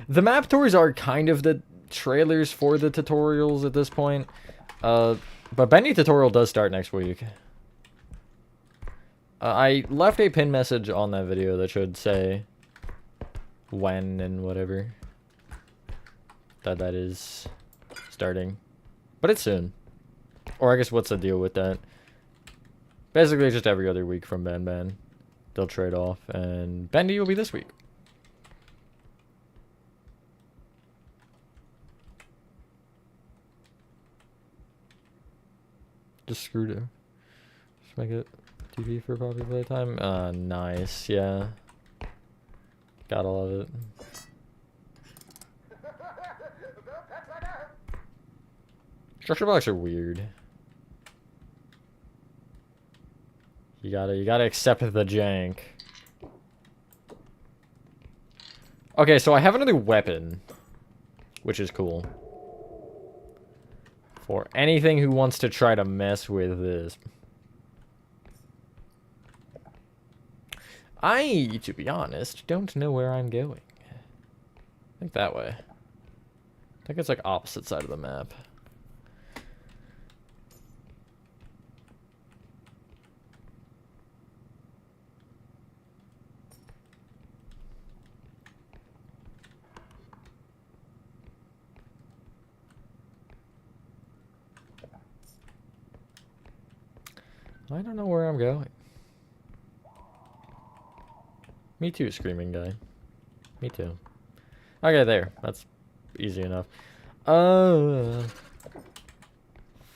the map tours are kind of the trailers for the tutorials at this point. But Bendy tutorial does start next week. I left a pin message on that video that should say when and whatever that is starting. But it's soon. Or I guess what's the deal with that? Basically just every other week from Ban. They'll trade off, and Bendy will be this week. Just screwed it. Just make it TV for popular playtime. Nice, yeah. Gotta love it. Structure blocks are weird. You gotta accept the jank. Okay, so I have another weapon, which is cool. For anything who wants to try to mess with this. I, to be honest, don't know where I'm going. I think that way. I think it's like opposite side of the map. I don't know where I'm going. Me too, screaming guy. Me too. Okay, there. That's easy enough.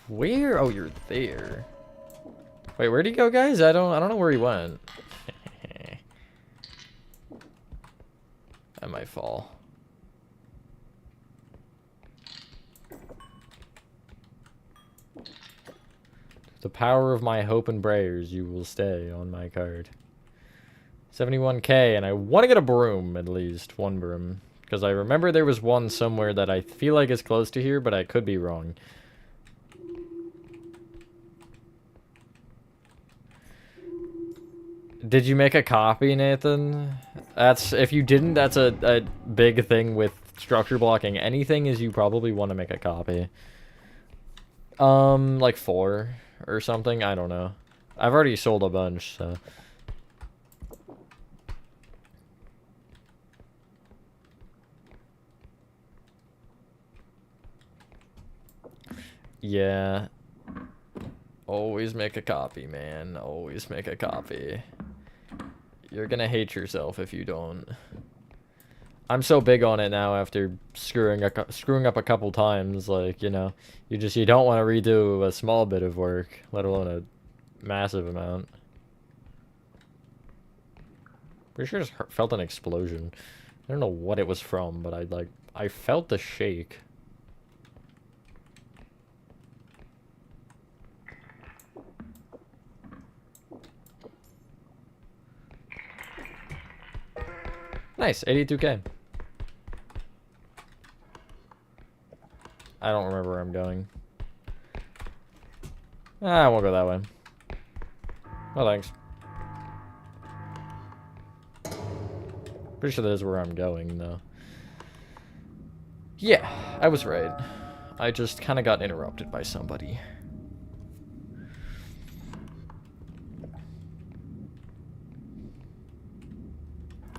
Where? Oh, you're there. Wait, where'd he go, guys? I don't know where he went. I might fall. The power of my hope and prayers, you will stay on my card. 71k, and I want to get a broom, at least. One broom. Because I remember there was one somewhere that I feel like is close to here, but I could be wrong. Did you make a copy, Nathan? That's, if you didn't, that's a big thing with structure blocking anything, is you probably want to make a copy. Like 4 or something, I don't know. I've already sold a bunch, so. Yeah. Always make a copy, man. Always make a copy. You're gonna hate yourself if you don't. I'm so big on it now after screwing up a couple times, like, you know, you don't want to redo a small bit of work, let alone a massive amount. Pretty sure I just felt an explosion. I don't know what it was from, but I felt the shake. Nice, 82k. I don't remember where I'm going. I won't go that way. Oh, thanks. Pretty sure that is where I'm going, though. Yeah, I was right. I just kind of got interrupted by somebody.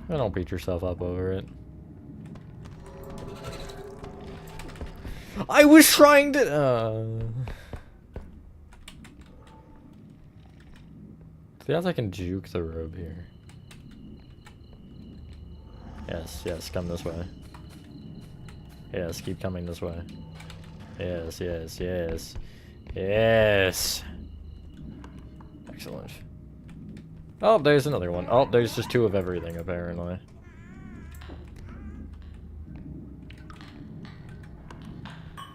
Don't beat yourself up over it. I was trying to... See if I can juke the robe here. Yes, yes, come this way. Yes, keep coming this way. Yes, yes, yes. Yes! Excellent. Oh, there's another one. Oh, there's just 2 of everything, apparently.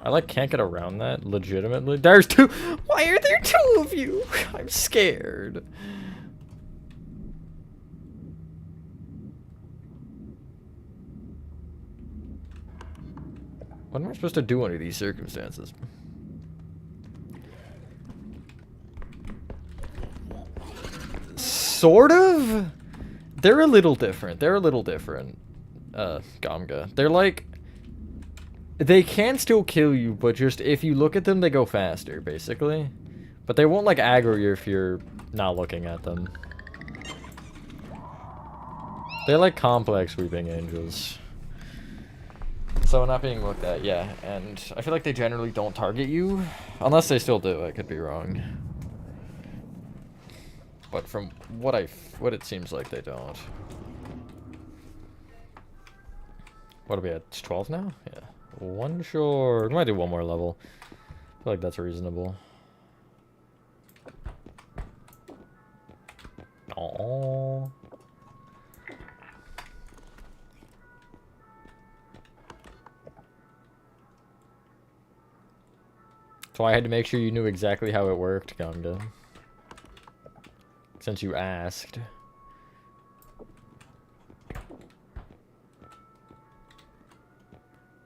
I, can't get around that, legitimately. There's 2! Why are there 2 of you? I'm scared. What am I supposed to do under these circumstances? Sort of? They're a little different. Gamga. They're like... They can still kill you, but just if you look at them, they go faster, basically. But they won't, like, aggro you if you're not looking at them. They're like complex weeping angels. So not being looked at, yeah. And I feel like they generally don't target you. Unless they still do, I could be wrong. But from what it seems like they don't. What are we at? It's 12 now? Yeah. One short. We might do one more level. I feel like that's reasonable. Aww. So I had to make sure you knew exactly how it worked, Gangda. Since you asked.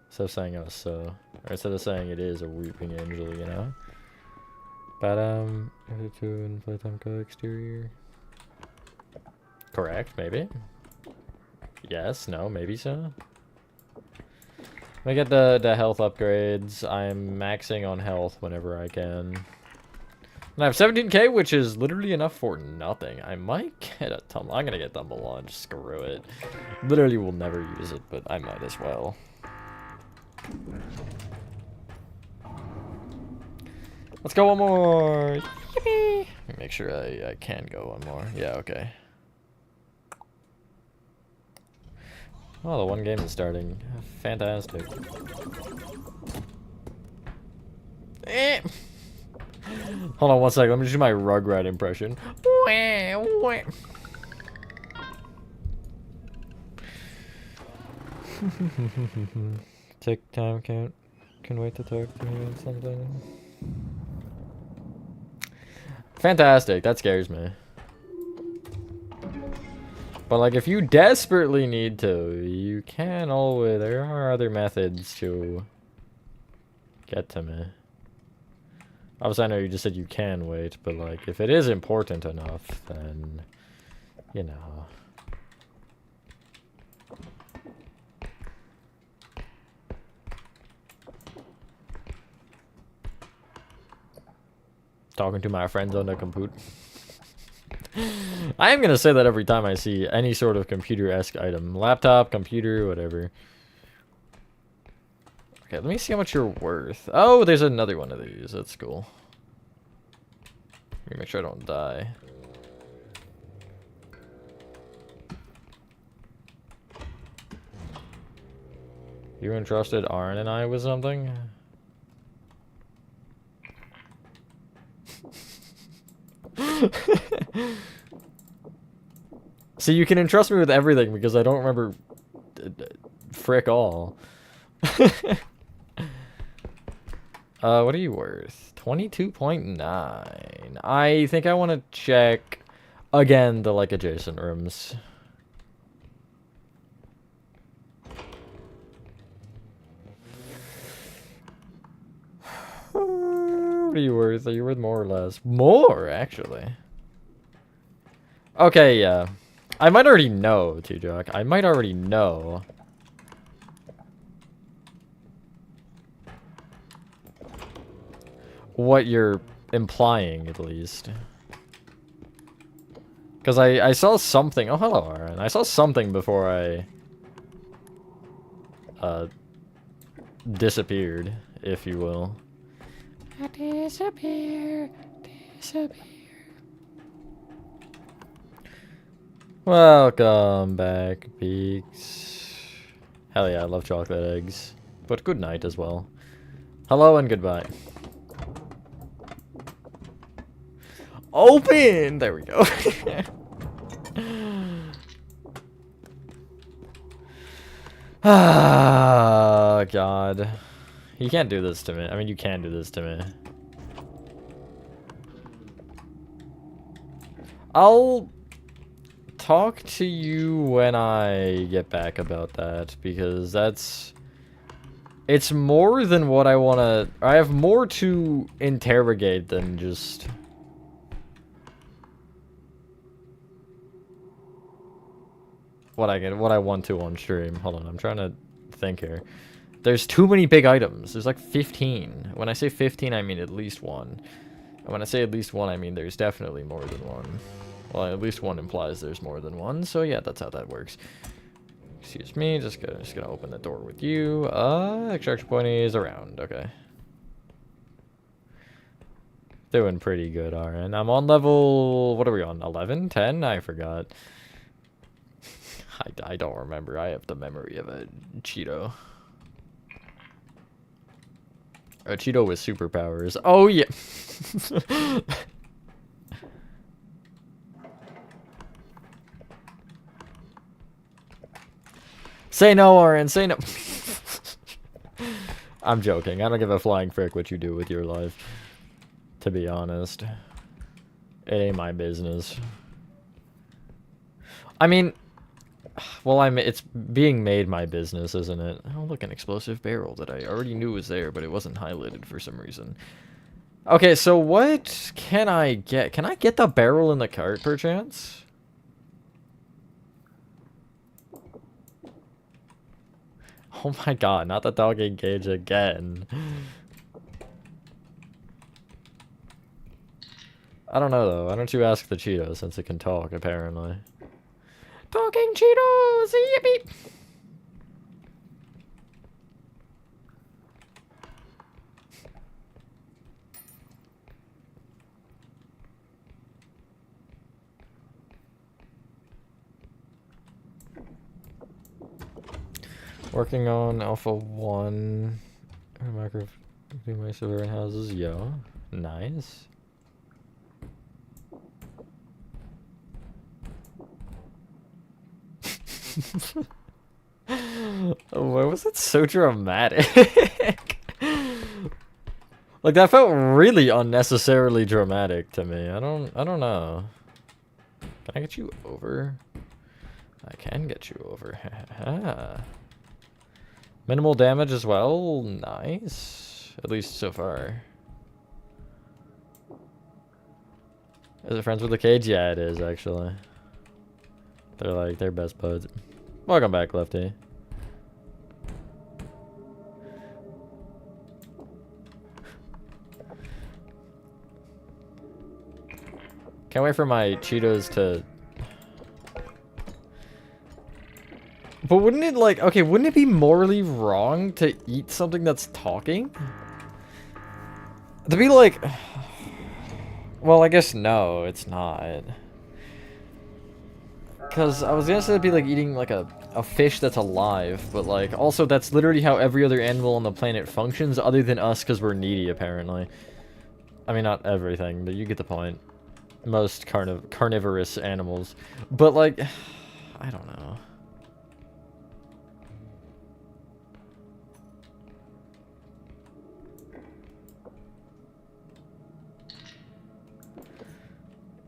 So saying us so. Or instead of saying it is a weeping angel, you know? But two and playtime co exterior. Correct, maybe. Yes, no, maybe so. Let me get the health upgrades. I'm maxing on health whenever I can. And I have 17k, which is literally enough for nothing. I might get a tumble. I'm gonna get tumble launch. Screw it. Literally will never use it, but I might as well. Let's go one more. Yippee! Let me make sure I can go one more. Yeah, okay. Oh, the one game is starting. Fantastic. Hold on one second. Let me just do my Rugrat impression. Take time count. Can wait to talk to me or something. Fantastic. That scares me. But like, if you desperately need to, you can always. There are other methods to get to me. Obviously, I know you just said you can wait, but like, if it is important enough, then, you know. Talking to my friends on the computer. I am gonna say that every time I see any sort of computer-esque item. Laptop, computer, whatever. Okay, let me see how much you're worth. Oh, there's another one of these. That's cool. Let me make sure I don't die. You entrusted Arn and I with something? See, you can entrust me with everything because I don't remember frick all. What are you worth? 22.9. I think I want to check again the like adjacent rooms. What are you worth? Are you worth more or less? More, actually. Okay, yeah. I might already know, T-Jock. I might already know. What you're implying, at least. Because I saw something. Oh, hello, Aaron. I saw something before I disappeared, if you will. Disappear. Welcome back, Peaks. Hell yeah, I love chocolate eggs. But good night as well. Hello and goodbye. Open! There we go. Ah, God. You can't do this to me. I mean, you can do this to me. I'll talk to you when I get back about that, because that's It's more than what I want to... I have more to interrogate than just... what I want to on stream. Hold on, I'm trying to think here. There's too many big items. There's like 15. When I say 15, I mean at least one. And when I say at least one, I mean there's definitely more than one. Well, at least one implies there's more than one. So yeah, that's how that works. Excuse me, just gonna open the door with you. Extraction point is around. Okay. Doing pretty good, RN. I'm on level... what are we on? 11? 10? I forgot. I don't remember. I have the memory of a Cheeto. A Cheeto with superpowers. Oh, yeah. Say no, RN. Say no. I'm joking. I don't give a flying frick what you do with your life. To be honest. It ain't my business. I mean... well, it's being made my business, isn't it? Oh, look, an explosive barrel that I already knew was there, but it wasn't highlighted for some reason. Okay, so what can I get? Can I get the barrel in the cart, perchance? Oh my god, not the dog engage again. I don't know, though. Why don't you ask the Cheeto, since it can talk, apparently. Talking Cheetos! Yippee! Working on Alpha 1. Micro my civilian houses, yo. Nice. Why was that so dramatic? Like, that felt really unnecessarily dramatic to me. I don't know. Can I get you over? I can get you over. Minimal damage as well. Nice. At least so far. Is it friends with the cage? Yeah, it is, actually. They're best buds. Welcome back, Lefty. Can't wait for my Cheetos to... but wouldn't it, like... okay, wouldn't it be morally wrong to eat something that's talking? To be like... well, I guess no, it's not. Because I was gonna say it'd be like eating like a fish that's alive, but like, also that's literally how every other animal on the planet functions, other than us, because we're needy, apparently. I mean, not everything, but you get the point. Most carnivorous animals. But like, I don't know.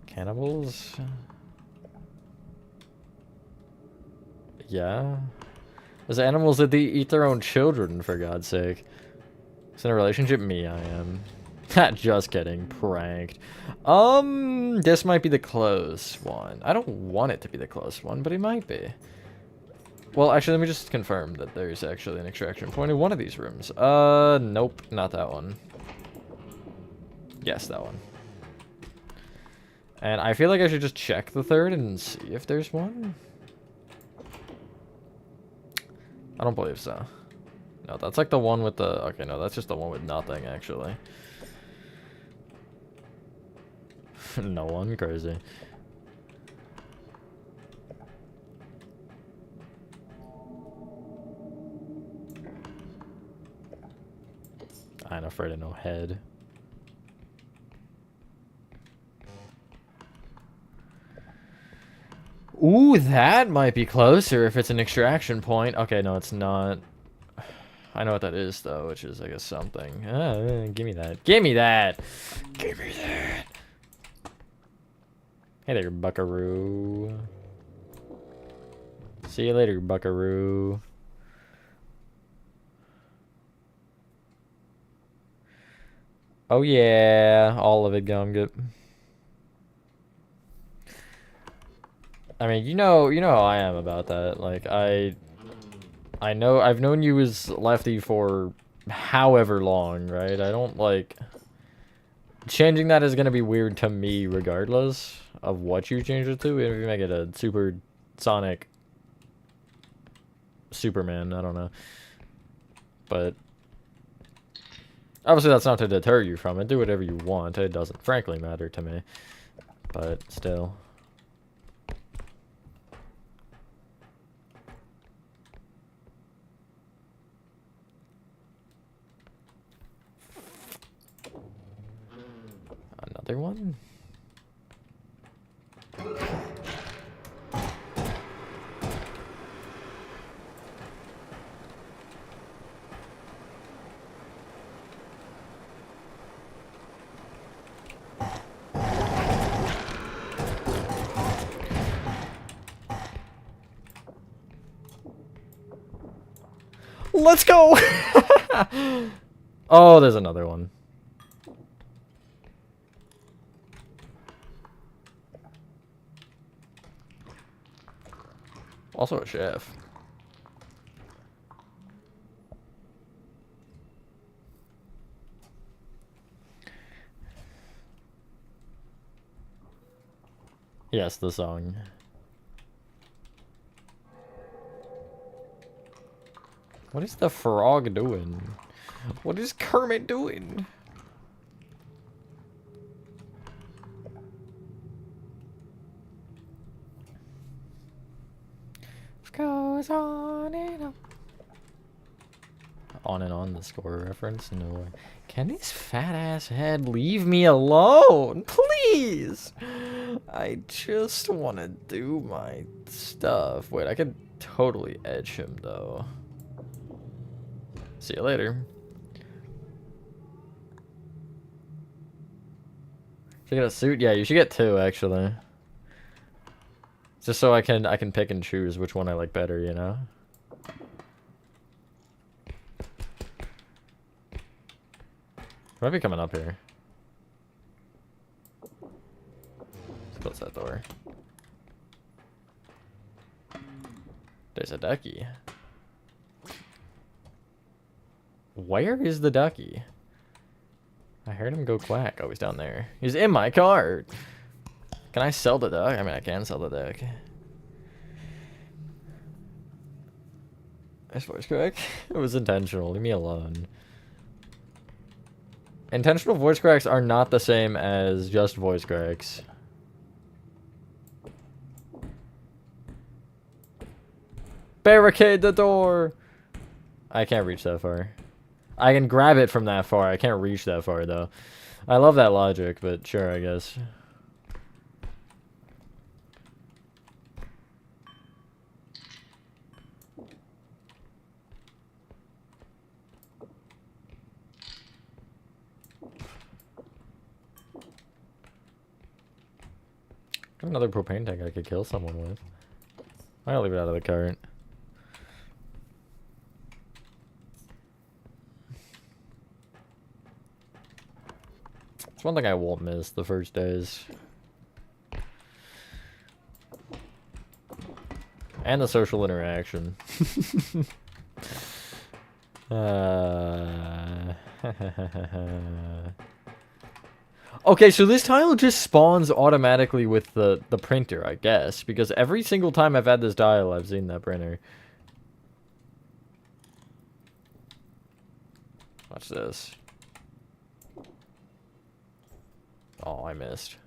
Cannibals? Yeah. There's animals that they eat their own children, for God's sake. Is in a relationship? Me, I am. Just kidding. Pranked. This might be the close one. I don't want it to be the close one, but it might be. Well, actually, let me just confirm that there's actually an extraction point in one of these rooms. Nope, not that one. Yes, that one. And I feel like I should just check the third and see if there's one. I don't believe so. No, that's like the one with the... okay, no, that's just the one with nothing, actually. No one? Crazy. I ain't afraid of no head. Ooh, that might be closer if it's an extraction point. Okay, no, it's not. I know what that is, though, which is, I guess, something. Give me that. Give me that! Give me that! Hey there, buckaroo. See you later, buckaroo. Oh yeah, all of it, Gumgut. I mean, you know how I am about that. Like, I know, I've known you as Lefty for however long, right? I don't, like... Changing that is gonna be weird to me regardless of what you change it to. If you make it a Super Sonic Superman, I don't know. But... Obviously, that's not to deter you from it. Do whatever you want. It doesn't, frankly, matter to me. But, still... Another one? Let's go! Oh, there's another one. Also a chef. Yes, the song. What is the frog doing? What is Kermit doing? Goes on and on. On and on, the score reference? No way. Can his fat ass head leave me alone? Please! I just want to do my stuff. Wait, I could totally edge him, though. See you later. Should I get a suit? Yeah, you should get two, actually. Just so I can pick and choose which one I like better, you know? Might be coming up here. Let's close that door. There's a ducky. Where is the ducky? I heard him go quack. Oh, he's down there. He's in my car. Can I sell the duck? I mean, I can sell the duck. Nice voice crack. It was intentional. Leave me alone. Intentional voice cracks are not the same as just voice cracks. Barricade the door! I can't reach that far. I can grab it from that far. I can't reach that far, though. I love that logic, but sure, I guess. Got another propane tank I could kill someone with. I'll leave it out of the cart. It's one thing I won't miss the first days. And the social interaction. Okay, so this tile just spawns automatically with the printer, I guess. Because every single time I've had this tile, I've seen that printer. Watch this. Oh, I missed.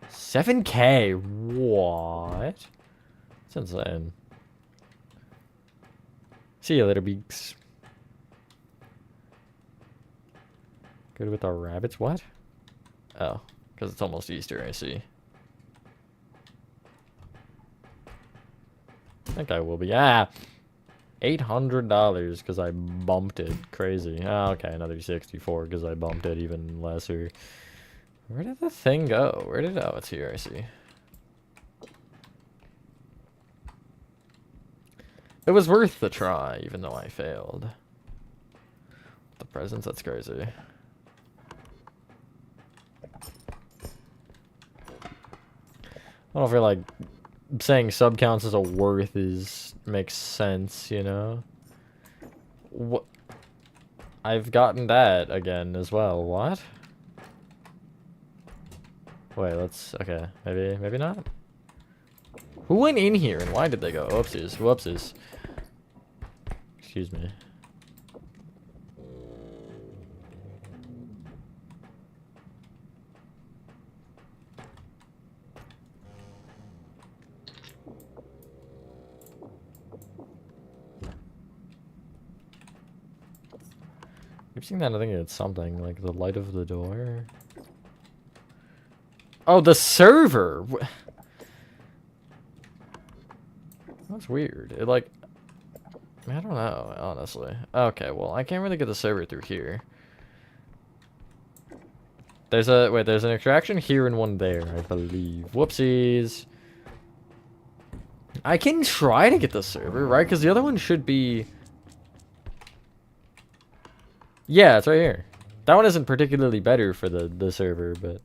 7K? What? That's insane. See you later, Beaks. Good with our rabbits? What? Oh, because it's almost Easter, I see. I think I will be. Ah! $800 because I bumped it. Crazy. Oh, okay, another 64 because I bumped it even lesser. Where did the thing go? Where did it? Oh, it's here, I see. It was worth the try, even though I failed. The presents? That's crazy. I don't feel like saying sub counts as a worth makes sense, you know? What? I've gotten that again as well. What? Wait, okay. Maybe not? Who went in here and why did they go? Whoopsies, whoopsies. Excuse me. You've seen that? I think it's something like the light of the door. Oh, the server. That's weird. It like, I don't know, honestly. Okay, well, I can't really get the server through here. There's an extraction here and one there, I believe. Whoopsies. I can try to get the server, right? Because the other one should be... Yeah, it's right here. That one isn't particularly better for the server, but...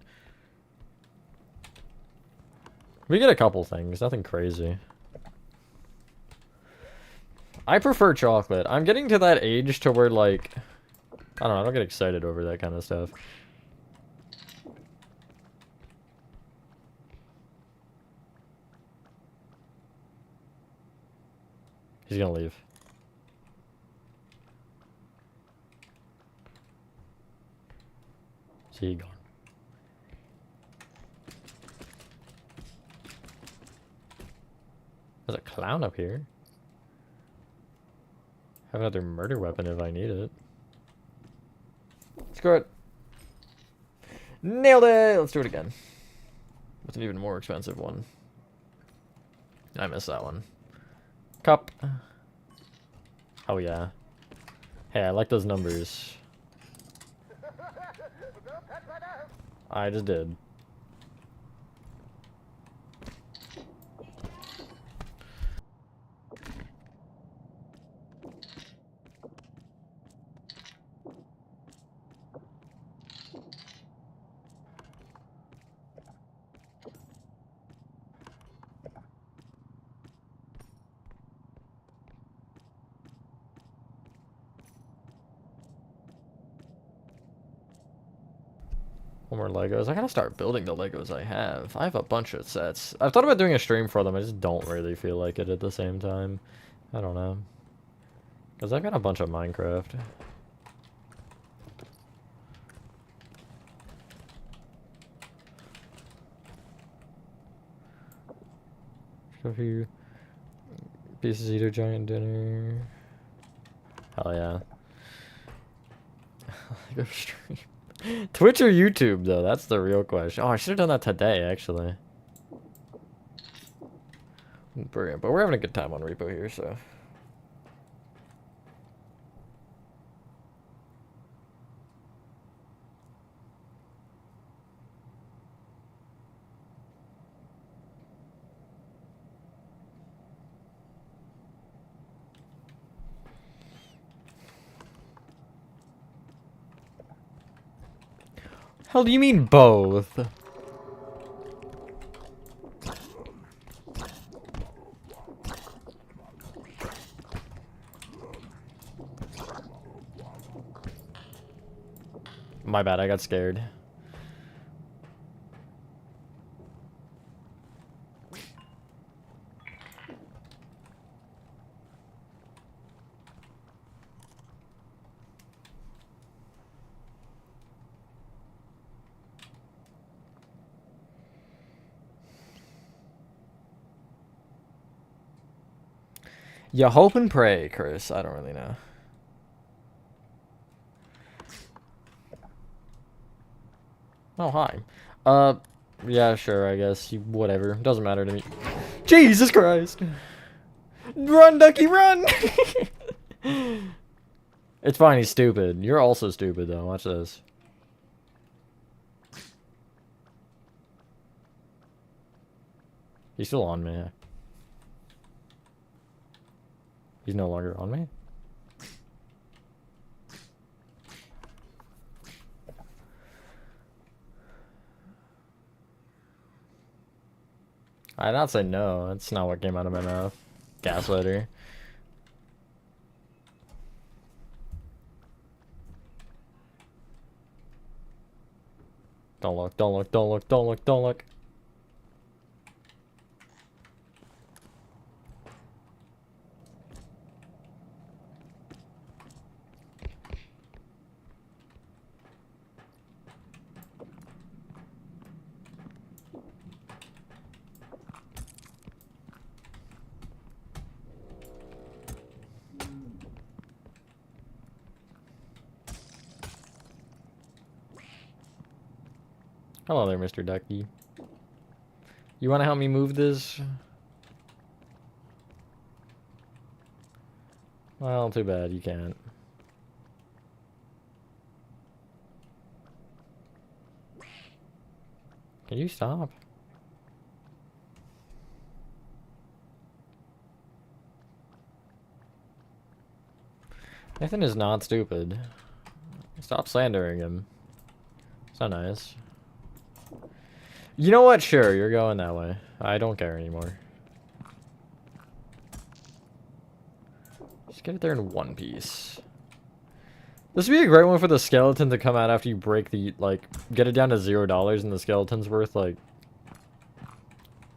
We get a couple things, nothing crazy. I prefer chocolate. I'm getting to that age to where, like... I don't know, I don't get excited over that kind of stuff. He's gonna leave. See you gone. There's a clown up here. Have another murder weapon if I need it. Screw it. Nailed it! Let's do it again. With an even more expensive one. I missed that one. Cup. Oh yeah. Hey, I like those numbers. I just did. More Legos. I gotta start building the Legos I have. I have a bunch of sets. I've thought about doing a stream for them. I just don't really feel like it at the same time. I don't know. Because I've got a bunch of Minecraft. A few pieces eater giant dinner. Hell yeah. Lego stream. Twitch or YouTube, though? That's the real question. Oh, I should have done that today, actually. Brilliant. But we're having a good time on R.E.P.O here, so... Hell do you mean both? My bad, I got scared. You hope and pray, Chris. I don't really know. Oh, hi. Yeah, sure, I guess. Whatever. Doesn't matter to me. Jesus Christ! Run, ducky, run! It's fine, he's stupid. You're also stupid, though. Watch this. He's still on me. He's no longer on me? I'd not say no. That's not what came out of my mouth. Gaslighter. Don't look, don't look, don't look, don't look, don't look. Hello there, Mr. Ducky. You want to help me move this? Well, too bad, you can't. Can you stop? Nathan is not stupid. Stop slandering him. It's not nice. You know what? Sure, you're going that way. I don't care anymore. Just get it there in one piece. This would be a great one for the skeleton to come out after you break the, like, get it down to $0 and the skeleton's worth, like,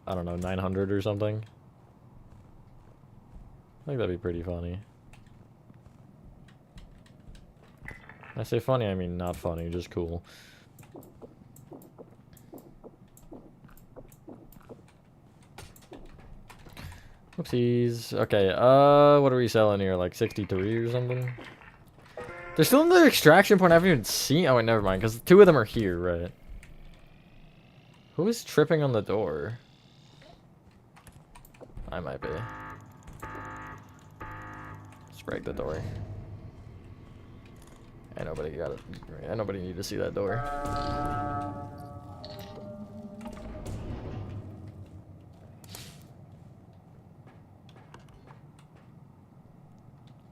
I don't know, 900 or something. I think that'd be pretty funny. When I say funny, I mean not funny, just cool. Oopsies. Okay, what are we selling here? Like 63 or something? There's still another extraction point I haven't even seen. Oh, wait, never mind, because 2 of them are here, right? Who is tripping on the door? I might be. Let's break the door. And nobody got it. And nobody need to see that door.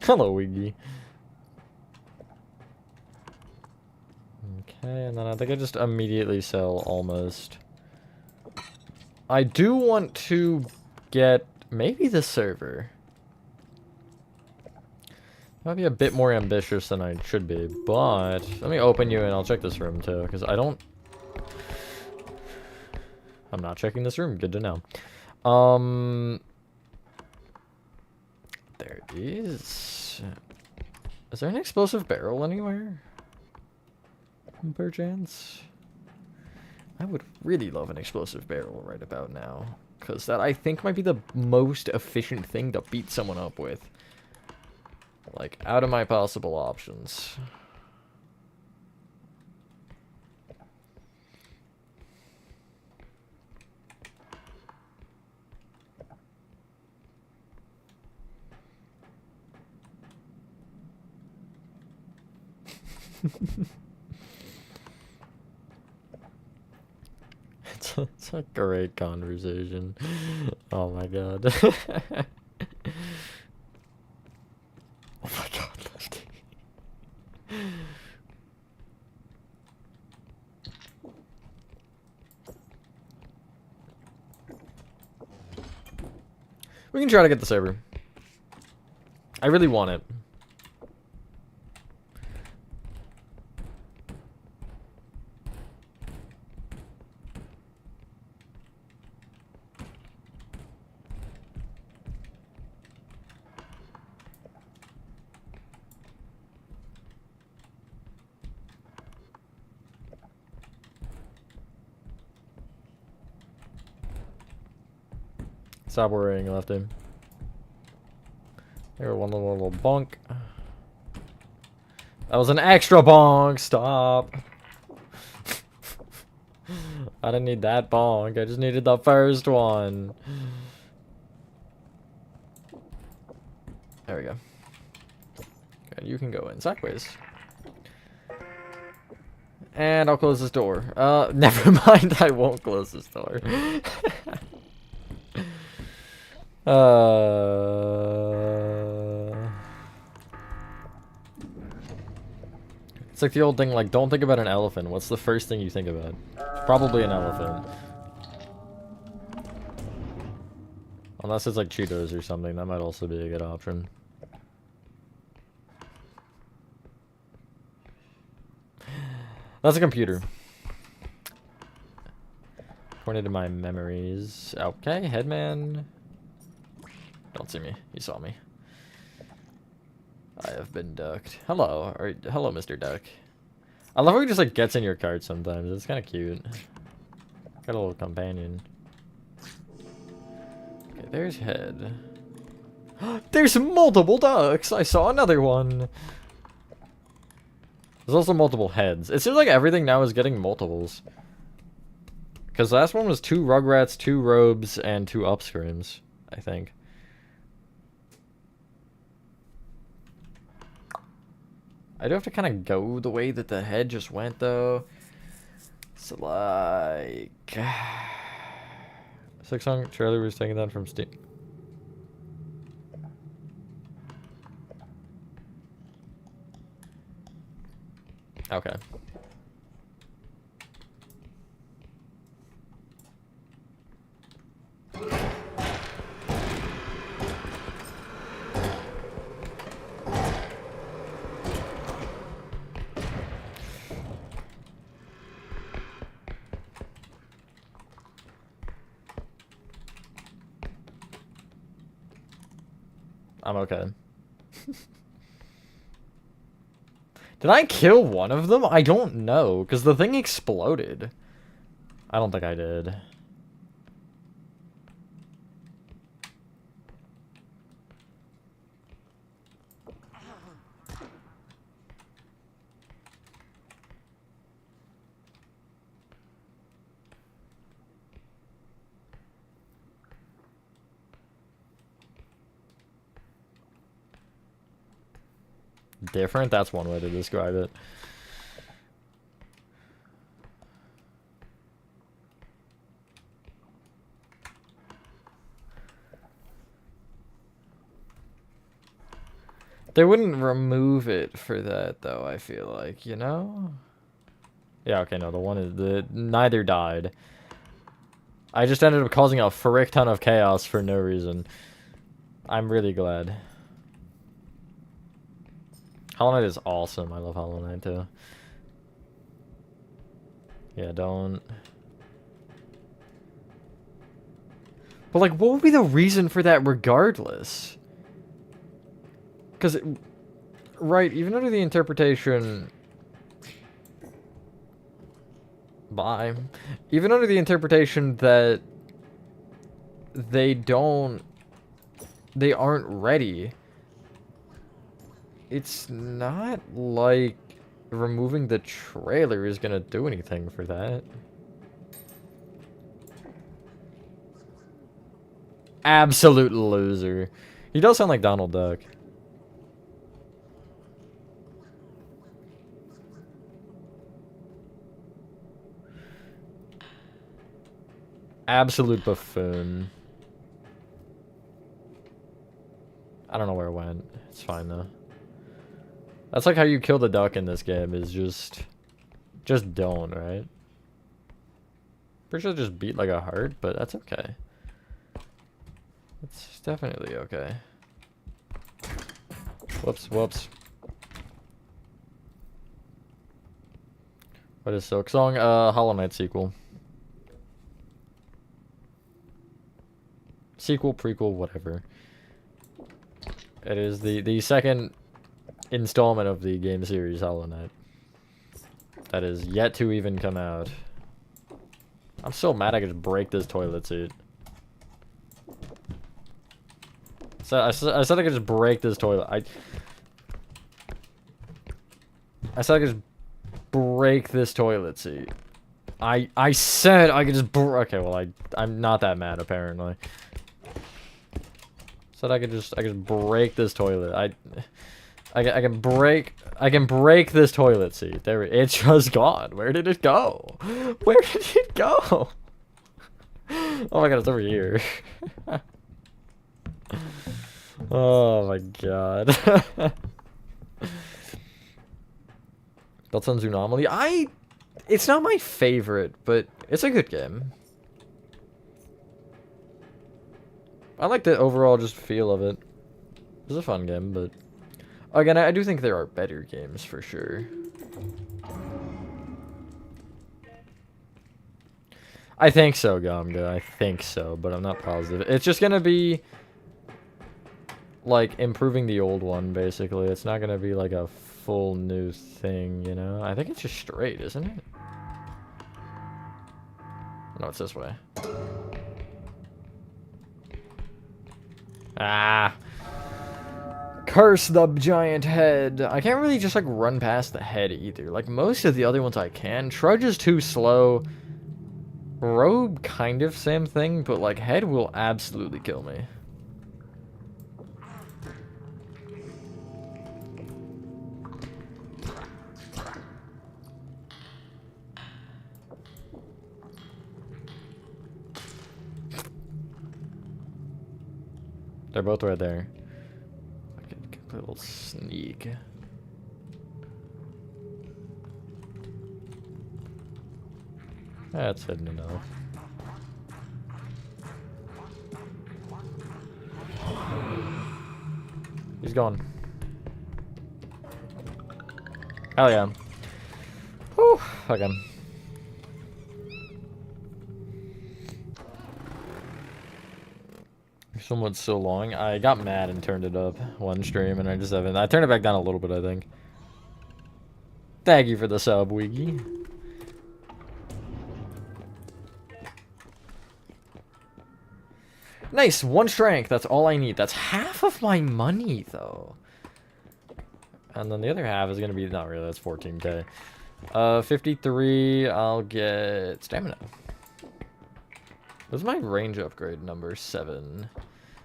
Hello, Wiggy. Okay, and then I think I just immediately sell almost. I do want to get maybe the server. Might be a bit more ambitious than I should be, but let me open you and I'll check this room too, because I'm not checking this room. Good to know. There it is. Is there an explosive barrel anywhere? Perchance? I would really love an explosive barrel right about now, because that I think might be the most efficient thing to beat someone up with. Like, out of my possible options. It's a great conversation. Oh my god. Oh my god, Lefty. We can try to get the server. I really want it. Stop worrying, Lefty. There, one little bonk. That was an extra bonk. Stop. I didn't need that bonk. I just needed the first one. There we go. Okay, you can go in sideways. And I'll close this door. Never mind. I won't close this door. It's like the old thing, like, don't think about an elephant. What's the first thing you think about? Probably an elephant. Unless it's like Cheetos or something, that might also be a good option. That's a computer. Pointed to my memories. Okay, Headman. Don't see me. He saw me. I have been ducked. Hello. Hello, Mr. Duck. I love how he just like gets in your cart sometimes. It's kind of cute. Got a little companion. Okay, there's Head. There's multiple ducks! I saw another one! There's also multiple heads. It seems like everything now is getting multiples. Because last one was 2 Rugrats, 2 Robes, and 2 Upscreams, I think. I do have to kind of go the way that the head just went, though. So, like... 6-song trailer was taken down from Steam. Okay. I'm okay. Did I kill one of them? I don't know, because the thing exploded. I don't think I did. Different? That's one way to describe it. They wouldn't remove it for that, though, I feel like, you know? Yeah, okay, no, the one is... neither died. I just ended up causing a frick ton of chaos for no reason. I'm really glad. Hollow Knight is awesome. I love Hollow Knight, too. Yeah, don't... But, like, what would be the reason for that regardless? Because, right, even under the interpretation... Bye. Even under the interpretation that they aren't ready, it's not like removing the trailer is gonna do anything for that. Absolute loser. He does sound like Donald Duck. Absolute buffoon. I don't know where it went. It's fine though. That's like how you kill the duck in this game, is just don't, right? Pretty sure just beat like a heart, but that's okay. It's definitely okay. Whoops, whoops. What is Silk Song? Hollow Knight sequel. Sequel, prequel, whatever. It is the second installment of the game series Hollow Knight. That is yet to even come out. I'm so mad I could just break this toilet seat. So I said I could just break this toilet. I said I could just break this toilet seat. I said I could just okay, well I'm not that mad apparently. Said I could just break this toilet. I can break this toilet seat. There it's just gone. Where did it go? Where did it go? Oh my god, it's over here. Oh my god. Bloodsun's Anomaly. It's not my favorite, but it's a good game. I like the overall just feel of it. It's a fun game, but again, I do think there are better games for sure. I think so, Gamga. I think so, but I'm not positive. It's just gonna be like improving the old one, basically. It's not gonna be like a full new thing, you know? I think it's just straight, isn't it? No, it's this way. Ah! Curse the giant head. I can't really just like run past the head either. Like most of the other ones I can. Trudge is too slow. Robe, kind of same thing, but like head will absolutely kill me. They're both right there. I could get a little sneak. That's hidden enough. He's gone. Hell yeah. Whew, okay. Someone's so long. I got mad and turned it up one stream, and I just haven't. I turned it back down a little bit, I think. Thank you for the sub, Wiggy. Nice, 1 strength. That's all I need. That's half of my money, though. And then the other half is gonna be not really. That's 14k. 53. I'll get stamina. What's my range upgrade number? 7.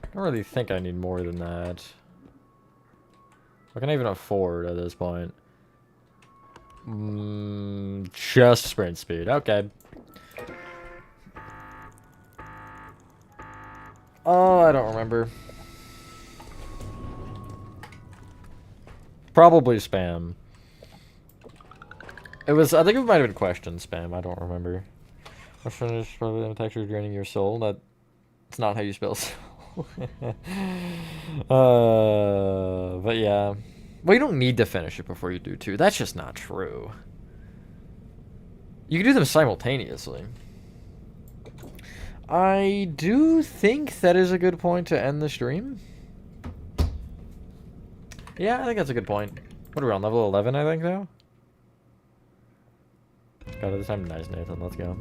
I don't really think I need more than that. What can I even afford at this point? Just sprint speed. Okay. Oh, I don't remember. Probably spam. It was, I think it might have been question spam. I don't remember. Question is probably the texture draining your soul. That's not how you spell soul. But yeah. Well, you don't need to finish it before you do 2. That's just not true. You can do them simultaneously. I do think that is a good point to end the stream. Yeah, I think that's a good point. What are we on, level 11, I think, now? God, this time, nice, Nathan. Let's go.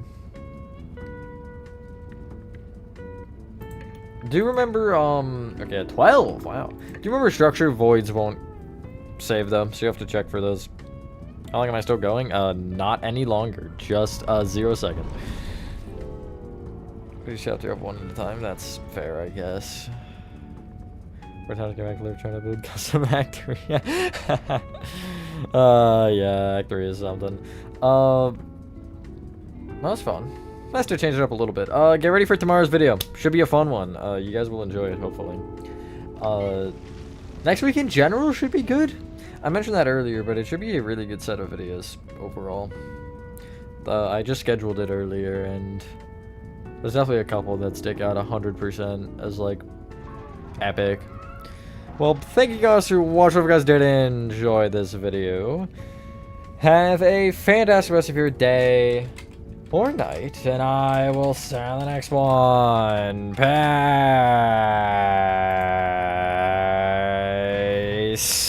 Do you remember, okay, 12, wow. Do you remember structure? Voids won't save them, so you have to check for those. How long am I still going? Not any longer. Just, 0 seconds. We just have to have one at a time. That's fair, I guess. We're trying to get back live trying to build custom Act 3. Yeah, Act 3 is something. That was fun. Nice to change it up a little bit. Get ready for tomorrow's video. Should be a fun one. You guys will enjoy it, hopefully. Next week in general should be good. I mentioned that earlier, but it should be a really good set of videos overall. I just scheduled it earlier, and there's definitely a couple that stick out 100% as, like, epic. Well, thank you guys for watching. If you guys did enjoy this video, have a fantastic rest of your day or night, and I will see you on the next one. Peace.